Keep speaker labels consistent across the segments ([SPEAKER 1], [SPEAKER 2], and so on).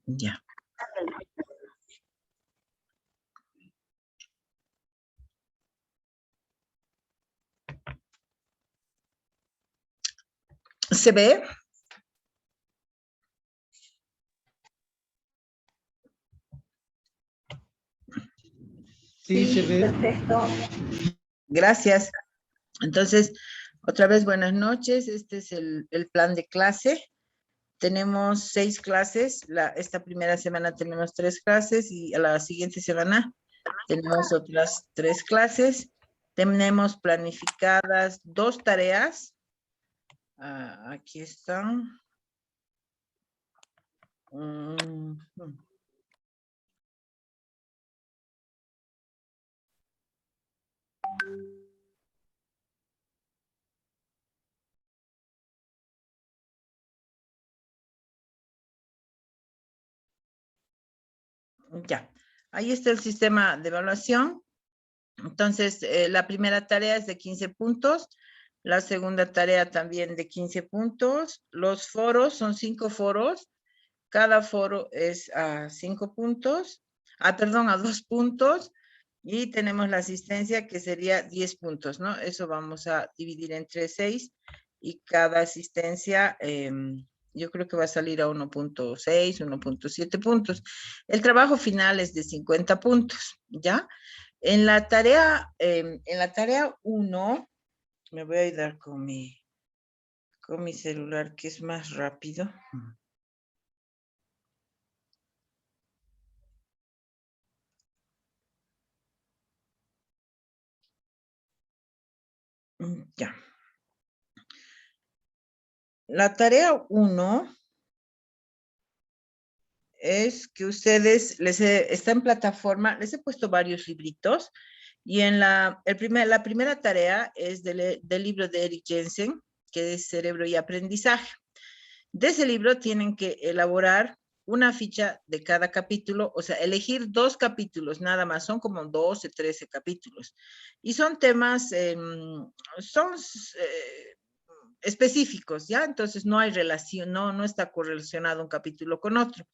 [SPEAKER 1] Ya. ¿Se ve?
[SPEAKER 2] Sí, se ve.
[SPEAKER 1] Perfecto. Gracias. Entonces, otra vez buenas noches. Este es el plan de clase. Tenemos 6 clases. Esta primera semana tenemos 3 clases y a la siguiente semana tenemos otras 3 clases. Tenemos planificadas 2 tareas. Aquí están. Ya, ahí está el sistema de evaluación. Entonces, la primera tarea es de 15 puntos, la segunda tarea también de 15 puntos. Los foros son 5 foros, cada foro es a 5 puntos, perdón, a 2 puntos, y tenemos la asistencia que sería 10 puntos, ¿no? Eso vamos a dividir entre 6 y cada asistencia yo creo que va a salir a 1.6, 1.7 puntos. El trabajo final es de 50 puntos, ¿ya? En la tarea 1, me voy a ayudar con mi celular, que es más rápido. Ya. La tarea 1 es que ustedes, está en plataforma, les he puesto varios libritos, y en la primera tarea es del libro de Eric Jensen, que es Cerebro y Aprendizaje. De ese libro tienen que elaborar una ficha de cada capítulo, o sea, elegir 2 capítulos, nada más, son como 12, 13 capítulos. Y son temas, específicos, ¿ya? Entonces no hay relación, no está correlacionado un capítulo con otro.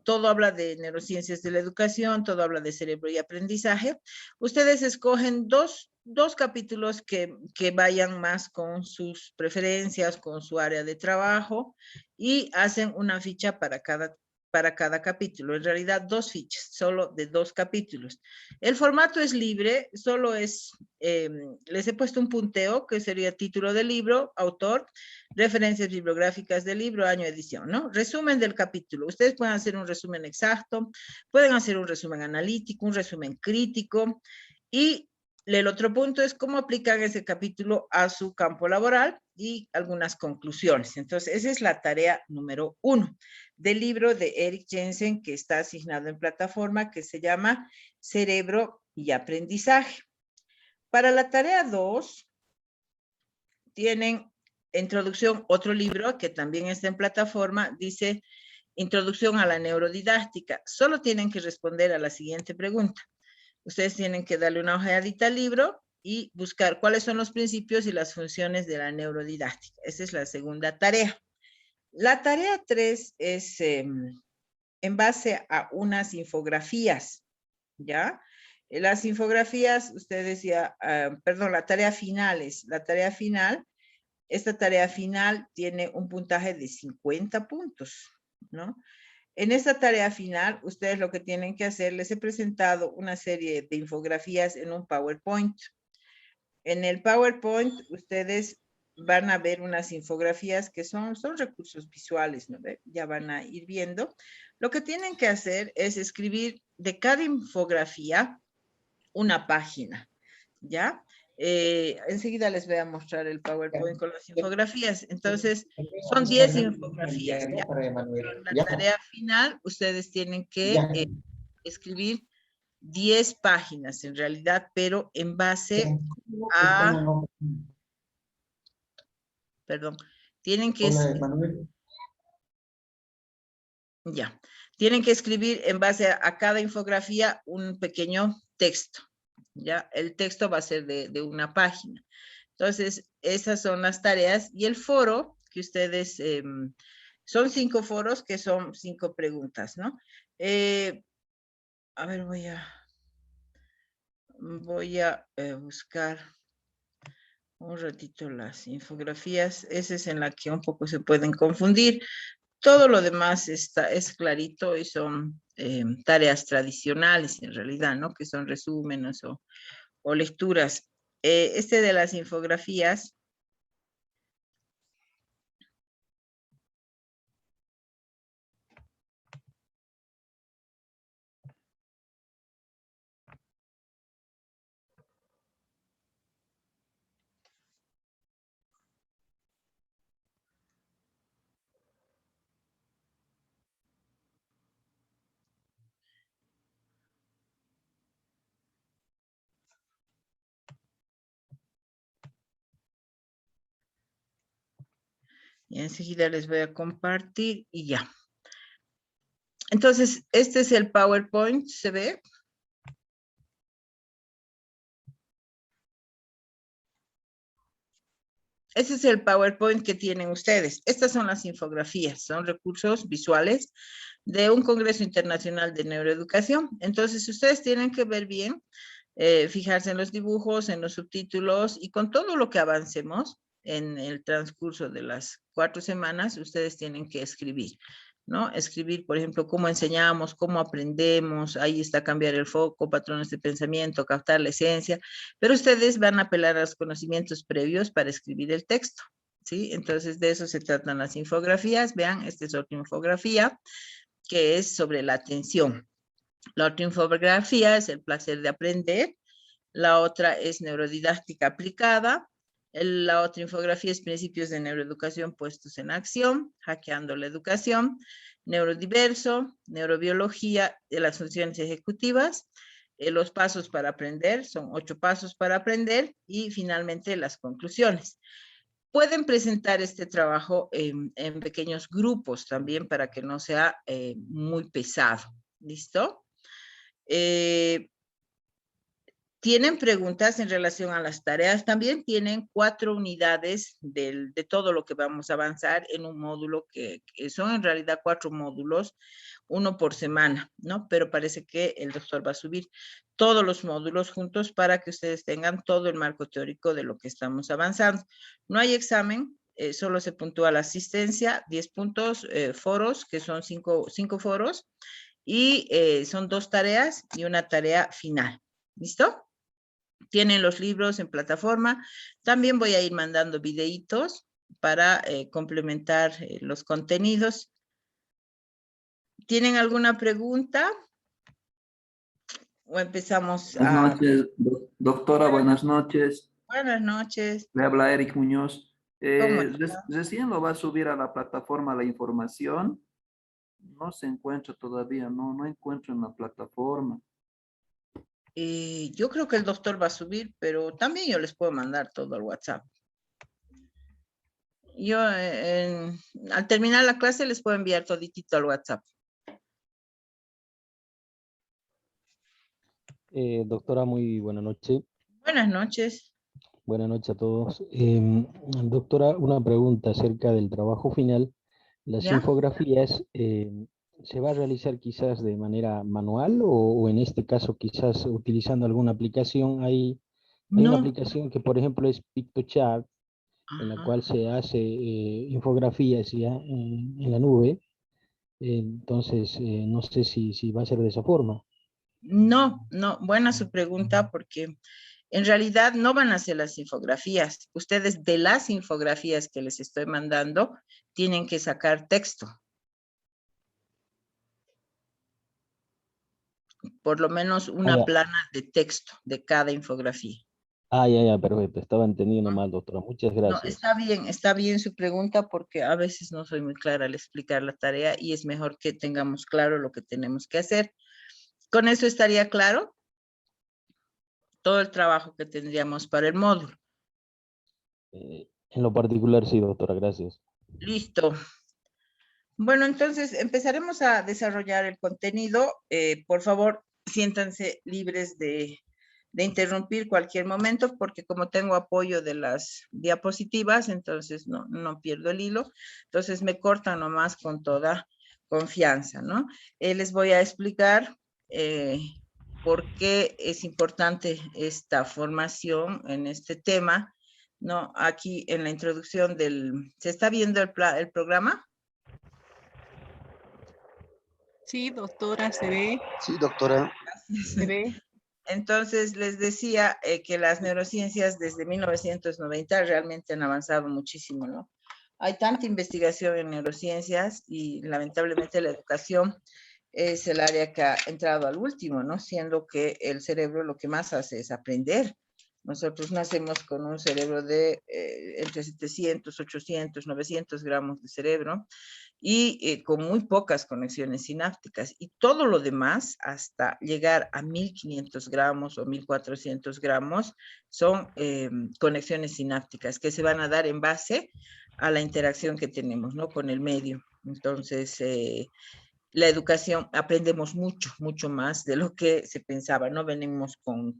[SPEAKER 1] Todo habla de neurociencias de la educación, todo habla de cerebro y aprendizaje. Ustedes escogen dos capítulos que vayan más con sus preferencias, con su área de trabajo, y hacen una ficha para cada capítulo. En realidad, 2 fichas, solo de 2 capítulos. El formato es libre, solo es, les he puesto un punteo que sería título del libro, autor, referencias bibliográficas del libro, año, edición, ¿no? Resumen del capítulo. Ustedes pueden hacer un resumen exacto, pueden hacer un resumen analítico, un resumen crítico, y el otro punto es cómo aplican ese capítulo a su campo laboral y algunas conclusiones. Entonces, esa es la tarea número 1 del libro de Eric Jensen, que está asignado en plataforma, que se llama Cerebro y Aprendizaje. Para la tarea 2, tienen introducción, otro libro que también está en plataforma, dice Introducción a la Neurodidáctica. Solo tienen que responder a la siguiente pregunta. Ustedes tienen que darle una ojeadita al libro y buscar cuáles son los principios y las funciones de la neurodidáctica. Esa es la segunda tarea. La tarea 3 es en base a unas infografías, ¿ya? Las infografías, ustedes ya, perdón, la tarea final es, esta tarea final tiene un puntaje de 50 puntos, ¿no? En esta tarea final, ustedes lo que tienen que hacer, les he presentado una serie de infografías en un PowerPoint. En el PowerPoint, ustedes van a ver unas infografías que son recursos visuales, ¿no? Ya van a ir viendo. Lo que tienen que hacer es escribir de cada infografía una página, ¿ya? Enseguida les voy a mostrar el PowerPoint con las infografías. Entonces, son 10 infografías, ¿ya? En la tarea final, ustedes tienen que escribir 10 páginas en realidad, pero en base a, perdón, tienen que, ya, tienen que escribir en base a cada infografía un pequeño texto, ¿ya? El texto va a ser de una página. Entonces, esas son las tareas y el foro que ustedes Son 5 foros que son 5 preguntas, ¿no? A ver, voy a buscar un ratito las infografías. Esa es en la que un poco se pueden confundir. Todo lo demás es clarito y son tareas tradicionales en realidad, ¿no? Que son resúmenes o lecturas. Este de las infografías. Y enseguida les voy a compartir y ya. Entonces, este es el PowerPoint, ¿se ve? Ese es el PowerPoint que tienen ustedes. Estas son las infografías, son recursos visuales de un Congreso Internacional de Neuroeducación. Entonces, ustedes tienen que ver bien, fijarse en los dibujos, en los subtítulos y con todo lo que avancemos en el transcurso de las 4 semanas, ustedes tienen que escribir, ¿no? Escribir, por ejemplo, cómo enseñamos, cómo aprendemos, ahí está cambiar el foco, patrones de pensamiento, captar la esencia, pero ustedes van a apelar a los conocimientos previos para escribir el texto, ¿sí? Entonces, de eso se tratan las infografías. Vean, esta es otra infografía que es sobre la atención. La otra infografía es el placer de aprender. La otra es neurodidáctica aplicada. La otra infografía es principios de neuroeducación puestos en acción, hackeando la educación, neurodiverso, neurobiología de las funciones ejecutivas, los pasos para aprender, son 8 pasos para aprender, y finalmente las conclusiones. Pueden presentar este trabajo en pequeños grupos también para que no sea muy pesado. ¿Listo? Tienen preguntas en relación a las tareas. También tienen 4 unidades de todo lo que vamos a avanzar en un módulo que son en realidad 4 módulos, uno por semana, ¿no? Pero parece que el doctor va a subir todos los módulos juntos para que ustedes tengan todo el marco teórico de lo que estamos avanzando. No hay examen, solo se puntúa la asistencia, 10 puntos, foros, que son 5 foros, y son 2 tareas y una tarea final. ¿Listo? Tienen los libros en plataforma. También voy a ir mandando videitos para complementar los contenidos. ¿Tienen alguna pregunta? ¿O empezamos
[SPEAKER 3] Buenas
[SPEAKER 1] a...?
[SPEAKER 3] noches, doctora, buenas noches.
[SPEAKER 1] Buenas noches.
[SPEAKER 3] Le habla Eric Muñoz.
[SPEAKER 1] ¿Cómo está?
[SPEAKER 3] Recién lo va a subir a la plataforma la información. No se encuentra todavía, no encuentro en la plataforma.
[SPEAKER 1] Yo creo que el doctor va a subir, pero también yo les puedo mandar todo al WhatsApp. Yo al terminar la clase les puedo enviar toditito al WhatsApp.
[SPEAKER 4] Doctora, muy buena noche.
[SPEAKER 1] Buenas noches.
[SPEAKER 4] Buenas noches a todos. Doctora, una pregunta acerca del trabajo final. Las
[SPEAKER 1] ¿Ya?
[SPEAKER 4] infografías, ¿se va a realizar quizás de manera manual o en este caso quizás utilizando alguna aplicación? Hay una
[SPEAKER 1] No.
[SPEAKER 4] aplicación que, por ejemplo, es PictoChart, en la
[SPEAKER 1] Ajá.
[SPEAKER 4] cual se hace infografías ya en la nube. Entonces, no sé si va a ser de esa forma.
[SPEAKER 1] No, buena su pregunta, porque en realidad no van a hacer las infografías. Ustedes de las infografías que les estoy mandando tienen que sacar texto. Por lo menos una plana de texto de cada infografía.
[SPEAKER 4] Ya, perfecto. Estaba entendiendo mal, doctora. Muchas
[SPEAKER 1] No,
[SPEAKER 4] gracias.
[SPEAKER 1] está bien su pregunta, porque a veces no soy muy clara al explicar la tarea y es mejor que tengamos claro lo que tenemos que hacer. Con eso estaría claro todo el trabajo que tendríamos para el módulo.
[SPEAKER 4] En lo particular, sí, doctora, gracias.
[SPEAKER 1] Listo. Bueno, entonces empezaremos a desarrollar el contenido. Por favor, siéntanse libres de de interrumpir cualquier momento, porque como tengo apoyo de las diapositivas, entonces no pierdo el hilo. Entonces me cortan nomás con toda confianza, ¿no? Les voy a explicar por qué es importante esta formación en este tema, ¿no? Aquí en la introducción ¿se está viendo el programa?
[SPEAKER 5] Sí, doctora, se ve.
[SPEAKER 6] Sí, doctora.
[SPEAKER 5] Se ve.
[SPEAKER 1] Entonces, les decía que las neurociencias desde 1990 realmente han avanzado muchísimo, ¿no? Hay tanta investigación en neurociencias y lamentablemente la educación es el área que ha entrado al último, ¿no? Siendo que el cerebro lo que más hace es aprender. Nosotros nacemos con un cerebro de entre 700, 800, 900 gramos de cerebro y con muy pocas conexiones sinápticas. Y todo lo demás, hasta llegar a 1500 gramos o 1400 gramos, son conexiones sinápticas que se van a dar en base a la interacción que tenemos, ¿no? Con el medio. Entonces, la educación, aprendemos mucho, mucho más de lo que se pensaba, no venimos con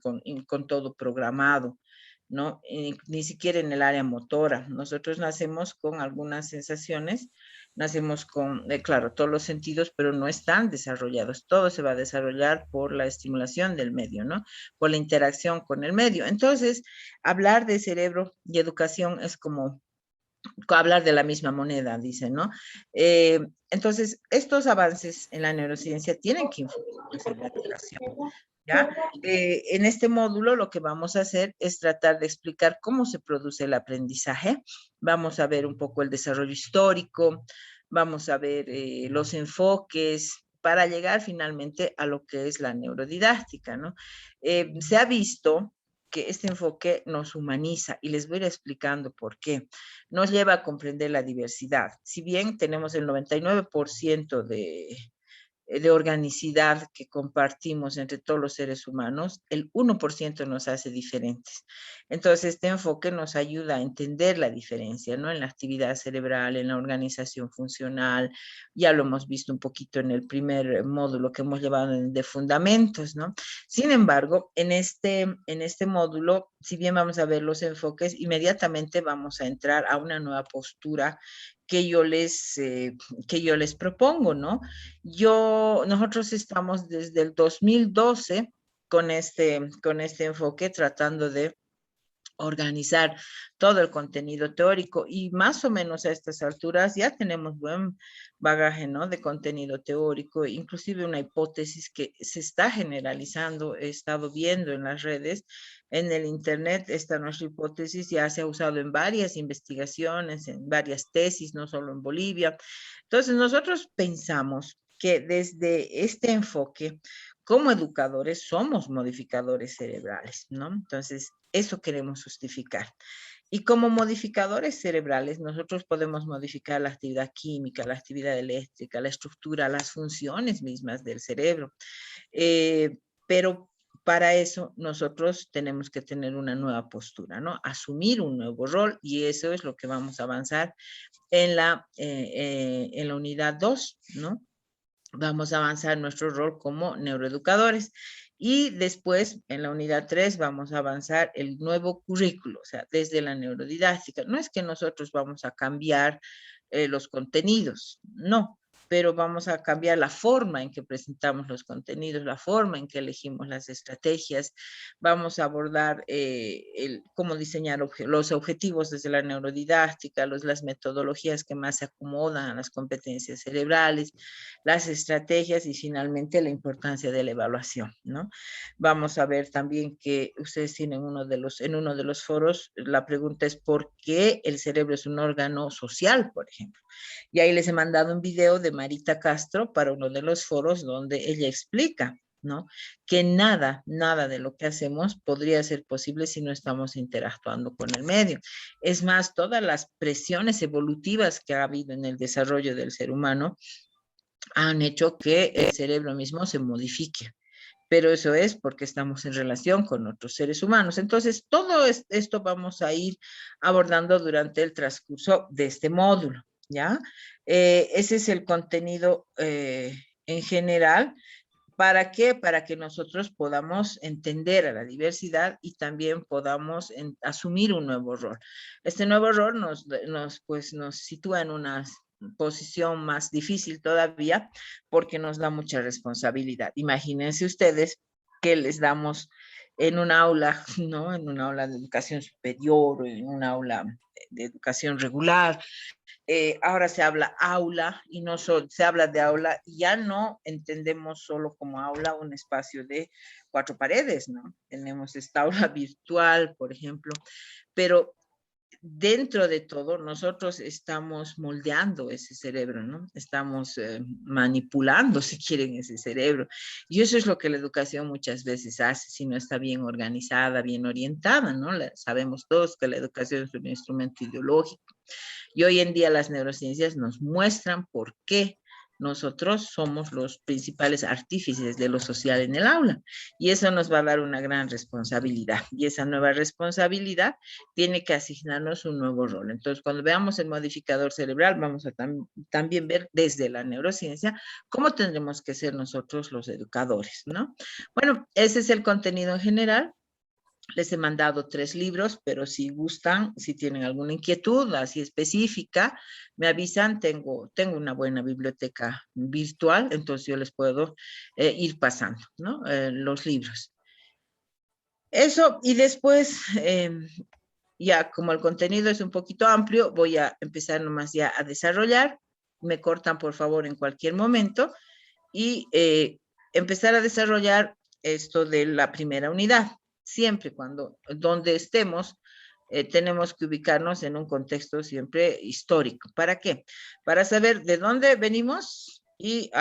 [SPEAKER 1] todo programado, ¿no? Ni siquiera en el área motora. Nosotros nacemos con algunas sensaciones, nacemos con, claro, todos los sentidos, pero no están desarrollados. Todo se va a desarrollar por la estimulación del medio, ¿no? Por la interacción con el medio. Entonces, hablar de cerebro y educación es como hablar de la misma moneda, dicen, ¿no? Entonces, estos avances en la neurociencia tienen que influir en la educación, ¿ya? En este módulo lo que vamos a hacer es tratar de explicar cómo se produce el aprendizaje. Vamos a ver un poco el desarrollo histórico, vamos a ver los enfoques para llegar finalmente a lo que es la neurodidáctica, ¿no? Se ha visto que este enfoque nos humaniza y les voy a ir explicando por qué. Nos lleva a comprender la diversidad. Si bien tenemos el 99% de organicidad que compartimos entre todos los seres humanos, el 1% nos hace diferentes. Entonces, este enfoque nos ayuda a entender la diferencia, ¿no? En la actividad cerebral, en la organización funcional, ya lo hemos visto un poquito en el primer módulo que hemos llevado de fundamentos, ¿no? Sin embargo, en este módulo, si bien vamos a ver los enfoques, inmediatamente vamos a entrar a una nueva postura que yo les propongo, ¿no? Nosotros estamos desde el 2012 con este enfoque tratando de organizar todo el contenido teórico y más o menos a estas alturas ya tenemos buen bagaje, ¿no? De contenido teórico, inclusive una hipótesis que se está generalizando, he estado viendo en las redes, en el internet, esta nuestra hipótesis ya se ha usado en varias investigaciones, en varias tesis, no solo en Bolivia. Entonces nosotros pensamos que desde este enfoque, como educadores, somos modificadores cerebrales, ¿no? Entonces, eso queremos justificar. Y como modificadores cerebrales, nosotros podemos modificar la actividad química, la actividad eléctrica, la estructura, las funciones mismas del cerebro. Pero para eso nosotros tenemos que tener una nueva postura, ¿no? Asumir un nuevo rol y eso es lo que vamos a avanzar en la unidad 2, ¿no? Vamos a avanzar nuestro rol como neuroeducadores. Y después, en la unidad 3, vamos a avanzar el nuevo currículo, o sea, desde la neurodidáctica. No es que nosotros vamos a cambiar los contenidos, no, pero vamos a cambiar la forma en que presentamos los contenidos, la forma en que elegimos las estrategias. Vamos a abordar cómo diseñar los objetivos desde la neurodidáctica, las metodologías que más se acomodan a las competencias cerebrales, las estrategias y finalmente la importancia de la evaluación, ¿no? Vamos a ver también que ustedes tienen en uno de los foros, la pregunta es ¿por qué el cerebro es un órgano social, por ejemplo? Y ahí les he mandado un video de Marita Castro para uno de los foros donde ella explica, ¿no? Que nada de lo que hacemos podría ser posible si no estamos interactuando con el medio. Es más, todas las presiones evolutivas que ha habido en el desarrollo del ser humano han hecho que el cerebro mismo se modifique. Pero eso es porque estamos en relación con otros seres humanos. Entonces, todo esto vamos a ir abordando durante el transcurso de este módulo, ¿ya? Ese es el contenido en general. ¿Para qué? Para que nosotros podamos entender a la diversidad y también podamos asumir un nuevo rol. Este nuevo rol nos sitúa en una posición más difícil todavía porque nos da mucha responsabilidad. Imagínense ustedes que les damos en un aula, ¿no? En un aula de educación superior o en un aula de educación regular. Ahora se habla aula y no se habla de aula y ya no entendemos solo como aula un espacio de 4 paredes, ¿no? Tenemos esta aula virtual, por ejemplo, pero dentro de todo nosotros estamos moldeando ese cerebro, ¿no? Estamos manipulando, si quieren, ese cerebro. Y eso es lo que la educación muchas veces hace si no está bien organizada, bien orientada, ¿no? Sabemos todos que la educación es un instrumento ideológico. Y hoy en día las neurociencias nos muestran por qué nosotros somos los principales artífices de lo social en el aula. Y eso nos va a dar una gran responsabilidad. Y esa nueva responsabilidad tiene que asignarnos un nuevo rol. Entonces, cuando veamos el modificador cerebral, vamos a también ver desde la neurociencia cómo tendremos que ser nosotros los educadores, ¿no? Bueno, ese es el contenido en general. Les he mandado 3 libros, pero si gustan, si tienen alguna inquietud así específica, me avisan. Tengo una buena biblioteca virtual, entonces yo les puedo ir pasando, ¿no? Los libros. Eso, y después, ya como el contenido es un poquito amplio, voy a empezar nomás ya a desarrollar. Me cortan, por favor, en cualquier momento. Y empezar a desarrollar esto de la primera unidad. Siempre donde estemos, tenemos que ubicarnos en un contexto siempre histórico. ¿Para qué? Para saber de dónde venimos y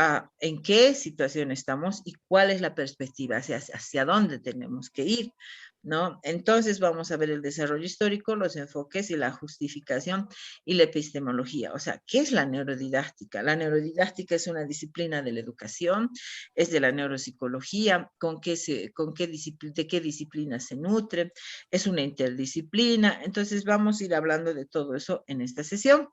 [SPEAKER 1] en qué situación estamos y cuál es la perspectiva, hacia dónde tenemos que ir, ¿no? Entonces vamos a ver el desarrollo histórico, los enfoques y la justificación y la epistemología. O sea, ¿qué es la neurodidáctica? La neurodidáctica es una disciplina de la educación, es de la neuropsicología, de qué disciplina se nutre, es una interdisciplina. Entonces vamos a ir hablando de todo eso en esta sesión.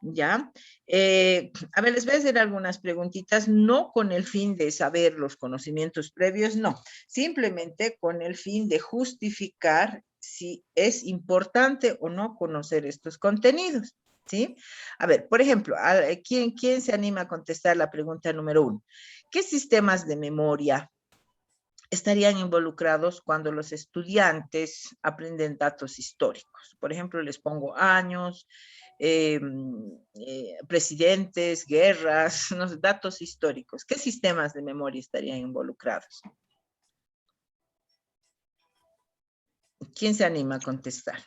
[SPEAKER 1] ¿Ya? A ver, les voy a hacer algunas preguntitas, no con el fin de saber los conocimientos previos, no, simplemente con el fin de justificar si es importante o no conocer estos contenidos, ¿sí? A ver, por ejemplo, ¿quién se anima a contestar la pregunta número 1? ¿Qué sistemas de memoria estarían involucrados cuando los estudiantes aprenden datos históricos? Por ejemplo, les pongo años, presidentes, guerras, los datos históricos. ¿Qué sistemas de memoria estarían involucrados? ¿Quién se anima a contestar?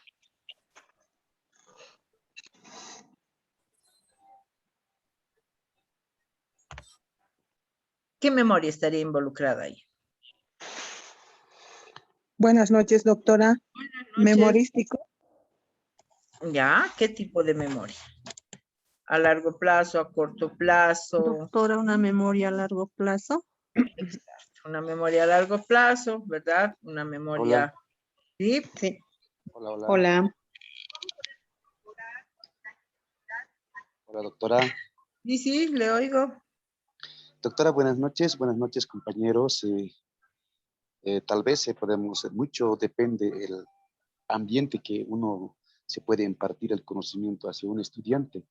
[SPEAKER 1] ¿Qué memoria estaría involucrada ahí?
[SPEAKER 6] Buenas noches, doctora.
[SPEAKER 1] Buenas noches.
[SPEAKER 6] Memorístico.
[SPEAKER 1] ¿Ya? ¿Qué tipo de memoria? ¿A largo plazo, a corto plazo?
[SPEAKER 5] Doctora, una memoria a largo plazo.
[SPEAKER 1] Exacto. Una memoria a largo plazo, ¿verdad? Una memoria...
[SPEAKER 7] Hola.
[SPEAKER 1] ¿Sí?
[SPEAKER 6] Sí.
[SPEAKER 7] Hola, hola.
[SPEAKER 6] Hola.
[SPEAKER 7] Hola, doctora.
[SPEAKER 1] Sí, le oigo.
[SPEAKER 7] Doctora, buenas noches, compañeros. Tal vez podemos, mucho depende del ambiente que uno se puede impartir el conocimiento hacia un estudiante.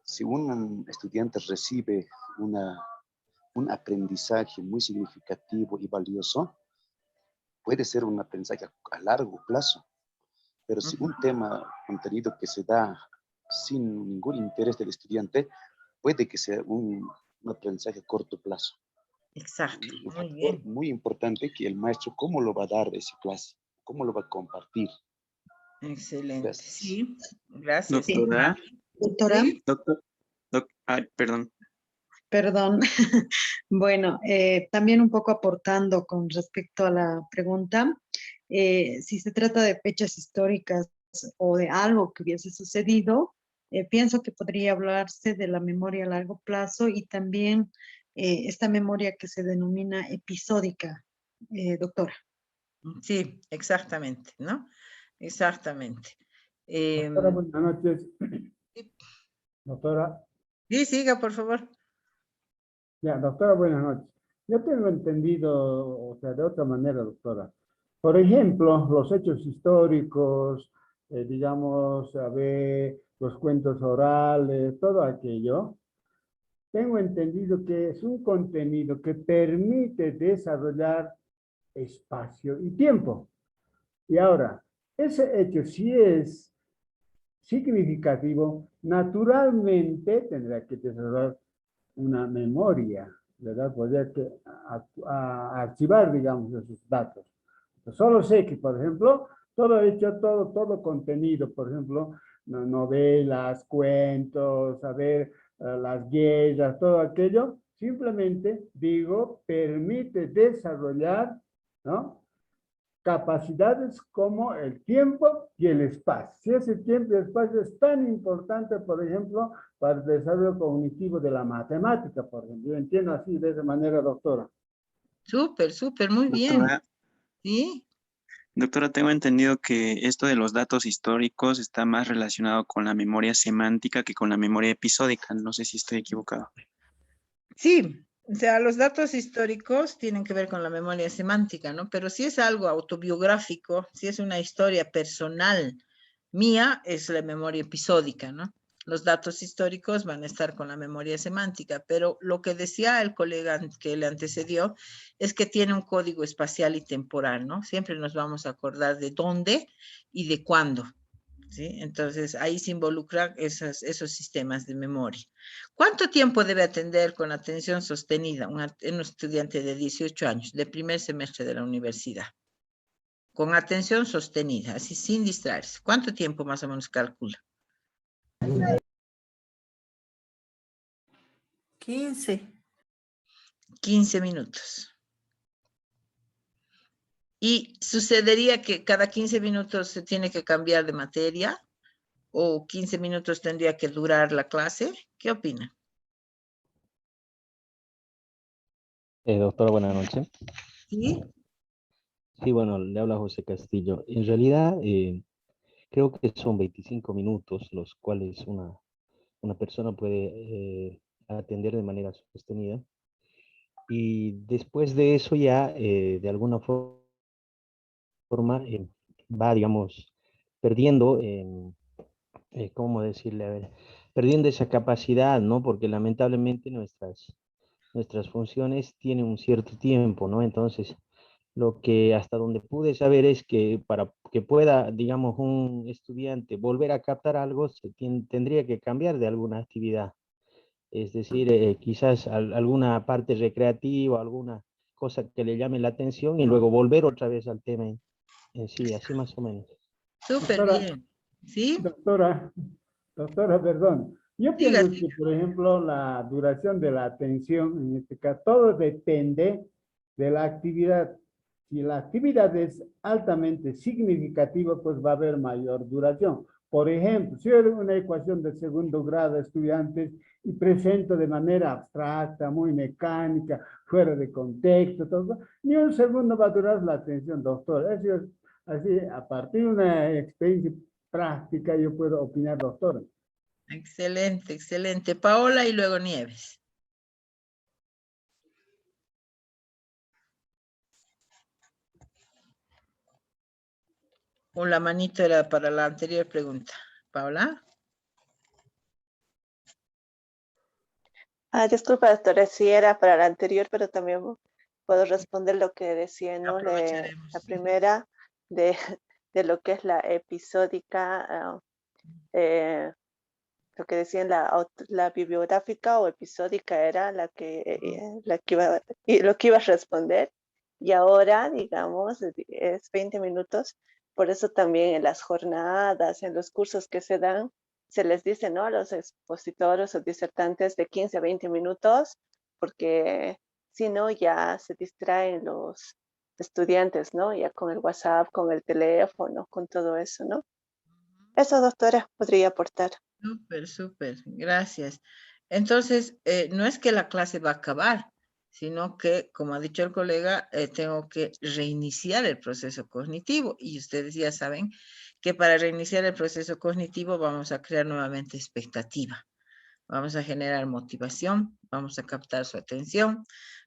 [SPEAKER 7] Si un estudiante recibe un aprendizaje muy significativo y valioso, puede ser un aprendizaje a largo plazo. Pero si un tema, contenido que se da sin ningún interés del estudiante, puede que sea un aprendizaje a corto plazo.
[SPEAKER 1] Exacto,
[SPEAKER 7] Un
[SPEAKER 1] muy
[SPEAKER 7] factor
[SPEAKER 1] bien.
[SPEAKER 7] muy importante que el maestro, cómo lo va a dar esa clase, cómo lo va a compartir.
[SPEAKER 1] Excelente.
[SPEAKER 7] Gracias.
[SPEAKER 1] Sí, gracias.
[SPEAKER 8] Doctora.
[SPEAKER 6] Doctora,
[SPEAKER 1] Sí.
[SPEAKER 8] Ay, perdón.
[SPEAKER 6] perdón. Bueno, también un poco aportando con respecto a la pregunta, si se trata de fechas históricas o de algo que hubiese sucedido, pienso que podría hablarse de la memoria a largo plazo y también esta memoria que se denomina episódica, doctora.
[SPEAKER 1] Sí, exactamente, ¿no? Exactamente.
[SPEAKER 2] Doctora, buenas noches. Doctora,
[SPEAKER 1] Sí, siga, por favor.
[SPEAKER 2] ya, doctora, buenas noches. Yo tengo entendido, o sea, de otra manera, doctora. Por ejemplo, los hechos históricos, digamos, a ver, los cuentos orales, todo aquello, tengo entendido que es un contenido que permite desarrollar espacio y tiempo. Y ahora, ese hecho, si es significativo, naturalmente tendrá que desarrollar una memoria, ¿verdad? Podría que archivar, digamos, esos datos. Solo sé que, por ejemplo, todo hecho, todo contenido, por ejemplo, novelas, cuentos, a ver, las guerras, todo aquello, simplemente digo, permite desarrollar, ¿no? Capacidades como el tiempo y el espacio. Si ese tiempo y el espacio es tan importante, por ejemplo, para el desarrollo cognitivo de la matemática, por ejemplo. Yo entiendo así, de esa manera, doctora.
[SPEAKER 1] Súper, súper, muy bien.
[SPEAKER 8] Doctora,
[SPEAKER 1] ¿Sí?
[SPEAKER 8] doctora, tengo entendido que esto de los datos históricos está más relacionado con la memoria semántica que con la memoria episódica. No sé si estoy equivocado.
[SPEAKER 1] Sí, o sea, los datos históricos tienen que ver con la memoria semántica, ¿no? Pero si es algo autobiográfico, si es una historia personal mía, es la memoria episódica, ¿no? Los datos históricos van a estar con la memoria semántica, pero lo que decía el colega que le antecedió es que tiene un código espacial y temporal, ¿no? Siempre nos vamos a acordar de dónde y de cuándo, ¿sí? Entonces, ahí se involucran esos sistemas de memoria. ¿Cuánto tiempo debe atender con atención sostenida un estudiante de 18 años, de primer semestre de la universidad? Con atención sostenida, así sin distraerse. ¿Cuánto tiempo más o menos calcula?
[SPEAKER 5] 15.
[SPEAKER 1] 15 minutos. ¿Y sucedería que cada 15 minutos se tiene que cambiar de materia? ¿O 15 minutos tendría que durar la clase? ¿Qué opina?
[SPEAKER 4] Doctora, buenas noches.
[SPEAKER 1] ¿Sí?
[SPEAKER 4] Sí, bueno, le habla José Castillo. En realidad, creo que son 25 minutos los cuales una persona puede atender de manera sostenida. Y después de eso ya, de alguna forma, va, digamos, perdiendo, ¿cómo decirle? A ver, perdiendo esa capacidad, ¿no? Porque lamentablemente nuestras funciones tienen un cierto tiempo, ¿no? Entonces, lo que hasta donde pude saber es que para que pueda, digamos, un estudiante volver a captar algo, tendría que cambiar de alguna actividad. Es decir, quizás alguna parte recreativa, alguna cosa que le llame la atención y luego volver otra vez al tema en sí, así más o menos.
[SPEAKER 1] Súper
[SPEAKER 2] Doctora,
[SPEAKER 1] bien. ¿Sí?
[SPEAKER 2] doctora, perdón. Yo
[SPEAKER 1] Diga,
[SPEAKER 2] pienso que, por ejemplo, la duración de la atención, en este caso, todo depende de la actividad. Si la actividad es altamente significativa, pues va a haber mayor duración. Por ejemplo, si hay una ecuación de segundo grado de estudiantes y presento de manera abstracta, muy mecánica, fuera de contexto, todo, ni un segundo va a durar la atención, doctor. Así, a partir de una experiencia práctica, yo puedo opinar, doctor.
[SPEAKER 1] excelente, excelente. Paola y luego Nieves. O la manito era para la anterior pregunta. Paola.
[SPEAKER 9] Disculpa, doctora, sí era para la anterior, pero también puedo responder lo que decía, ¿no?
[SPEAKER 1] Aprovecharemos.
[SPEAKER 9] La primera de, de lo que es la episódica, lo que decían la bibliográfica o episódica era lo que iba a responder. Y ahora, digamos, es 20 minutos. Por eso también en las jornadas, en los cursos que se dan, se les dice, ¿no? A los expositores o disertantes de 15 a 20 minutos, porque si no, ya se distraen los estudiantes, ¿no? Ya con el WhatsApp, con el teléfono, con todo eso, ¿no? Eso, doctora, podría aportar.
[SPEAKER 1] Súper, súper. Gracias. Entonces, no es que la clase va a acabar, sino que, como ha dicho el colega, tengo que reiniciar el proceso cognitivo. Y ustedes ya saben que para reiniciar el proceso cognitivo vamos a crear nuevamente expectativa. Vamos a generar motivación, vamos a captar su atención,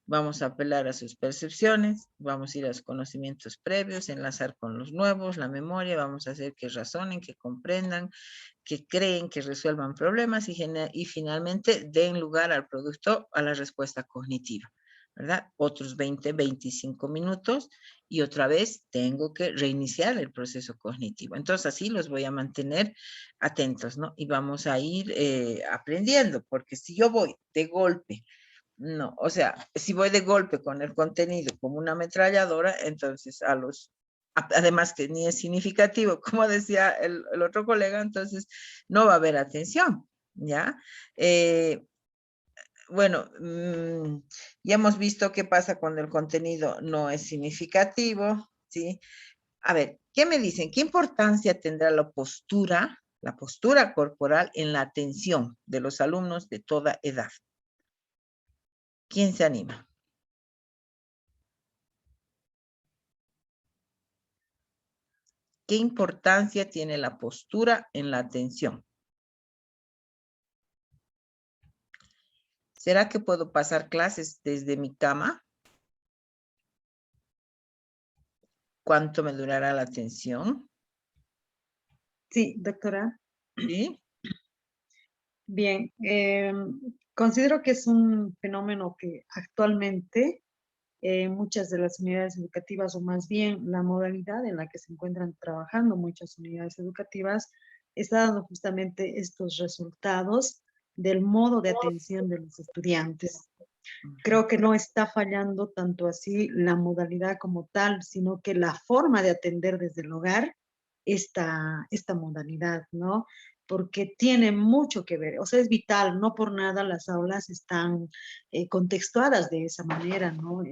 [SPEAKER 1] vamos a apelar a sus percepciones, vamos a ir a los conocimientos previos, enlazar con los nuevos, la memoria, vamos a hacer que razonen, que comprendan, que creen, que resuelvan problemas y finalmente den lugar al producto, a la respuesta cognitiva, ¿verdad? Otros 20, 25 minutos y otra vez tengo que reiniciar el proceso cognitivo. Entonces así los voy a mantener atentos, ¿no? Y vamos a ir aprendiendo, porque si yo voy de golpe, no, o sea, si voy de golpe con el contenido como una ametralladora, entonces además que ni es significativo, como decía el otro colega, entonces no va a haber atención, ¿ya? Bueno, ya hemos visto qué pasa cuando el contenido no es significativo, ¿sí? A ver, ¿qué me dicen? ¿Qué importancia tendrá la postura corporal en la atención de los alumnos de toda edad? ¿Quién se anima? ¿Qué importancia tiene la postura en la atención? ¿Será que puedo pasar clases desde mi cama? ¿Cuánto me durará la atención?
[SPEAKER 6] Sí, doctora.
[SPEAKER 1] ¿Sí?
[SPEAKER 6] Bien, considero que es un fenómeno que actualmente muchas de las unidades educativas, o más bien la modalidad en la que se encuentran trabajando muchas unidades educativas, está dando justamente estos resultados del modo de atención de los estudiantes. Creo que no está fallando tanto así la modalidad como tal, sino que la forma de atender desde el hogar esta modalidad, ¿no? Porque tiene mucho que ver, o sea, es vital, no por nada las aulas están contextuadas de esa manera, ¿no?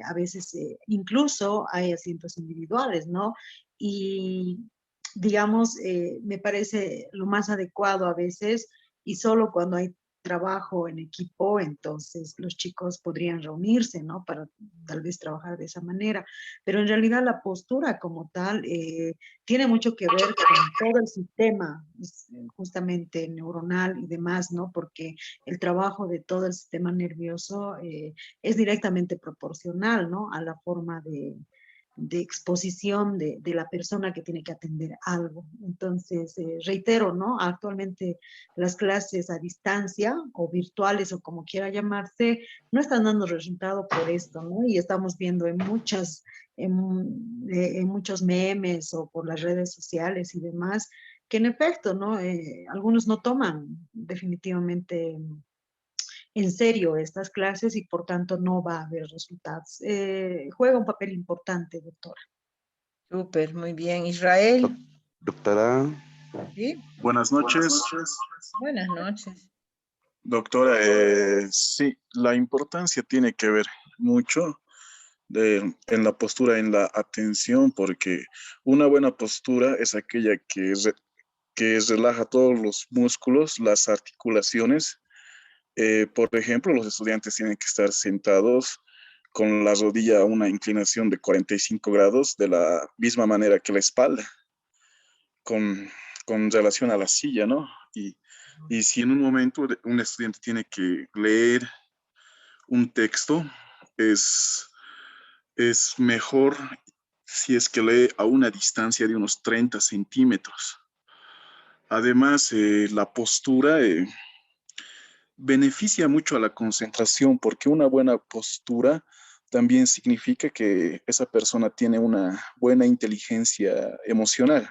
[SPEAKER 6] A veces incluso hay asientos individuales, ¿no? Y digamos, me parece lo más adecuado a veces, y solo cuando hay trabajo en equipo, entonces los chicos podrían reunirse, ¿no? Para tal vez trabajar de esa manera. Pero en realidad la postura como tal tiene mucho que ver con todo el sistema, justamente neuronal y demás, ¿no? Porque el trabajo de todo el sistema nervioso es directamente proporcional, ¿no? A la forma de exposición de la persona que tiene que atender algo. Entonces, reitero, ¿no? Actualmente las clases a distancia o virtuales o como quiera llamarse, no están dando resultado por esto, ¿no? Y estamos viendo en muchos memes o por las redes sociales y demás, que en efecto, ¿no? Algunos no toman definitivamente en serio estas clases y por tanto no va a haber resultados. Juega un papel importante, doctora.
[SPEAKER 1] Súper, muy bien. Israel.
[SPEAKER 7] Doctora,
[SPEAKER 1] ¿Sí?
[SPEAKER 10] Buenas noches,
[SPEAKER 1] Buenas noches.
[SPEAKER 10] doctora. Sí, la importancia tiene que ver mucho en la postura, en la atención, porque una buena postura es aquella que relaja todos los músculos, las articulaciones. Por ejemplo, los estudiantes tienen que estar sentados con la rodilla a una inclinación de 45 grados, de la misma manera que la espalda, con, con relación a la silla, ¿no? Y si en un momento un estudiante tiene que leer un texto, es mejor si es que lee a una distancia de unos 30 centímetros. Además, la postura beneficia mucho a la concentración, porque una buena postura también significa que esa persona tiene una buena inteligencia emocional.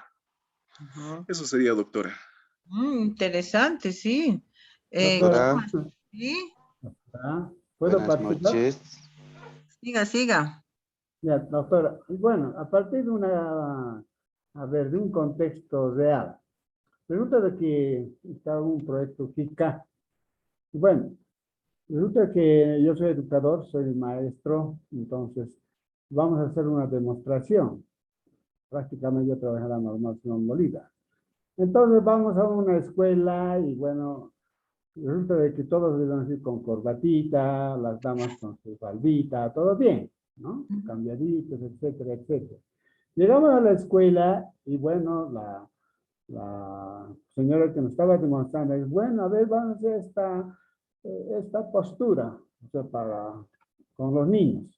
[SPEAKER 10] Eso sería, doctora.
[SPEAKER 1] Interesante, sí.
[SPEAKER 7] doctora,
[SPEAKER 1] ¿Sí?
[SPEAKER 2] ¿Puedo
[SPEAKER 7] buenas
[SPEAKER 2] participar?
[SPEAKER 7] noches.
[SPEAKER 1] Siga.
[SPEAKER 2] Ya, doctora. Bueno, a partir de de un contexto real. Resulta de que está un proyecto FICA. Y bueno, resulta que yo soy educador, soy maestro, entonces vamos a hacer una demostración. Prácticamente yo trabajé en la normal Simón Bolívar. Entonces vamos a una escuela y bueno, resulta de que todos deben ir con corbatita, las damas con su faldita, todo bien, ¿no? Cambiaditos, etcétera, etcétera. Llegamos a la escuela y bueno, la señora que nos estaba demostrando, es bueno, a ver, vamos a hacer esta postura, o sea, con los niños.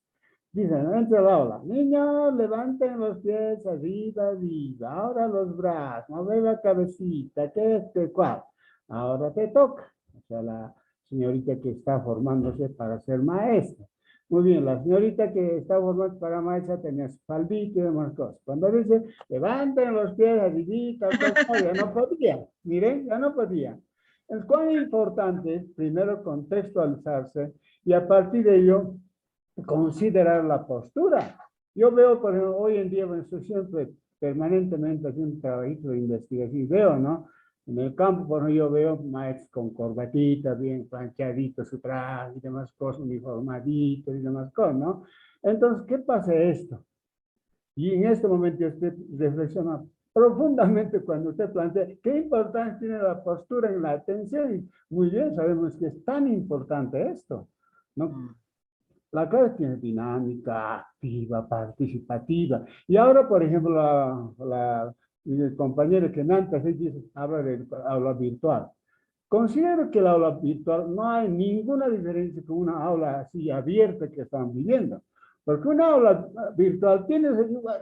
[SPEAKER 2] Dicen, entra al aula, niños, levanten los pies arriba, arriba, ahora los brazos, mueve la cabecita, que cual. Ahora te toca. O sea, la señorita que está formándose para ser maestra. Muy bien, la señorita que está formando para maestra tenía su faldita y demás cosas. Cuando dice, levanten los pies arribita, ya no podía. Miren, ya no podía. Es cuán importante, primero, contextualizarse y a partir de ello, considerar la postura. Yo veo, por ejemplo, hoy en día, bueno, estoy siempre permanentemente haciendo un trabajito de investigación y veo, ¿no? En el campo, por ejemplo, yo veo maestros con corbatita, bien planchadito su traje y demás cosas, uniformaditos y demás cosas, ¿no? Entonces, ¿qué pasa esto? Y en este momento usted reflexiona profundamente cuando usted plantea qué importancia tiene la postura en la atención. Y muy bien, sabemos que es tan importante esto, ¿no? La clase tiene dinámica, activa, participativa. Y ahora, por ejemplo, el compañero que antes habla de aula virtual. Considero que la aula virtual no hay ninguna diferencia con una aula así abierta que están viviendo. Porque una aula virtual tiene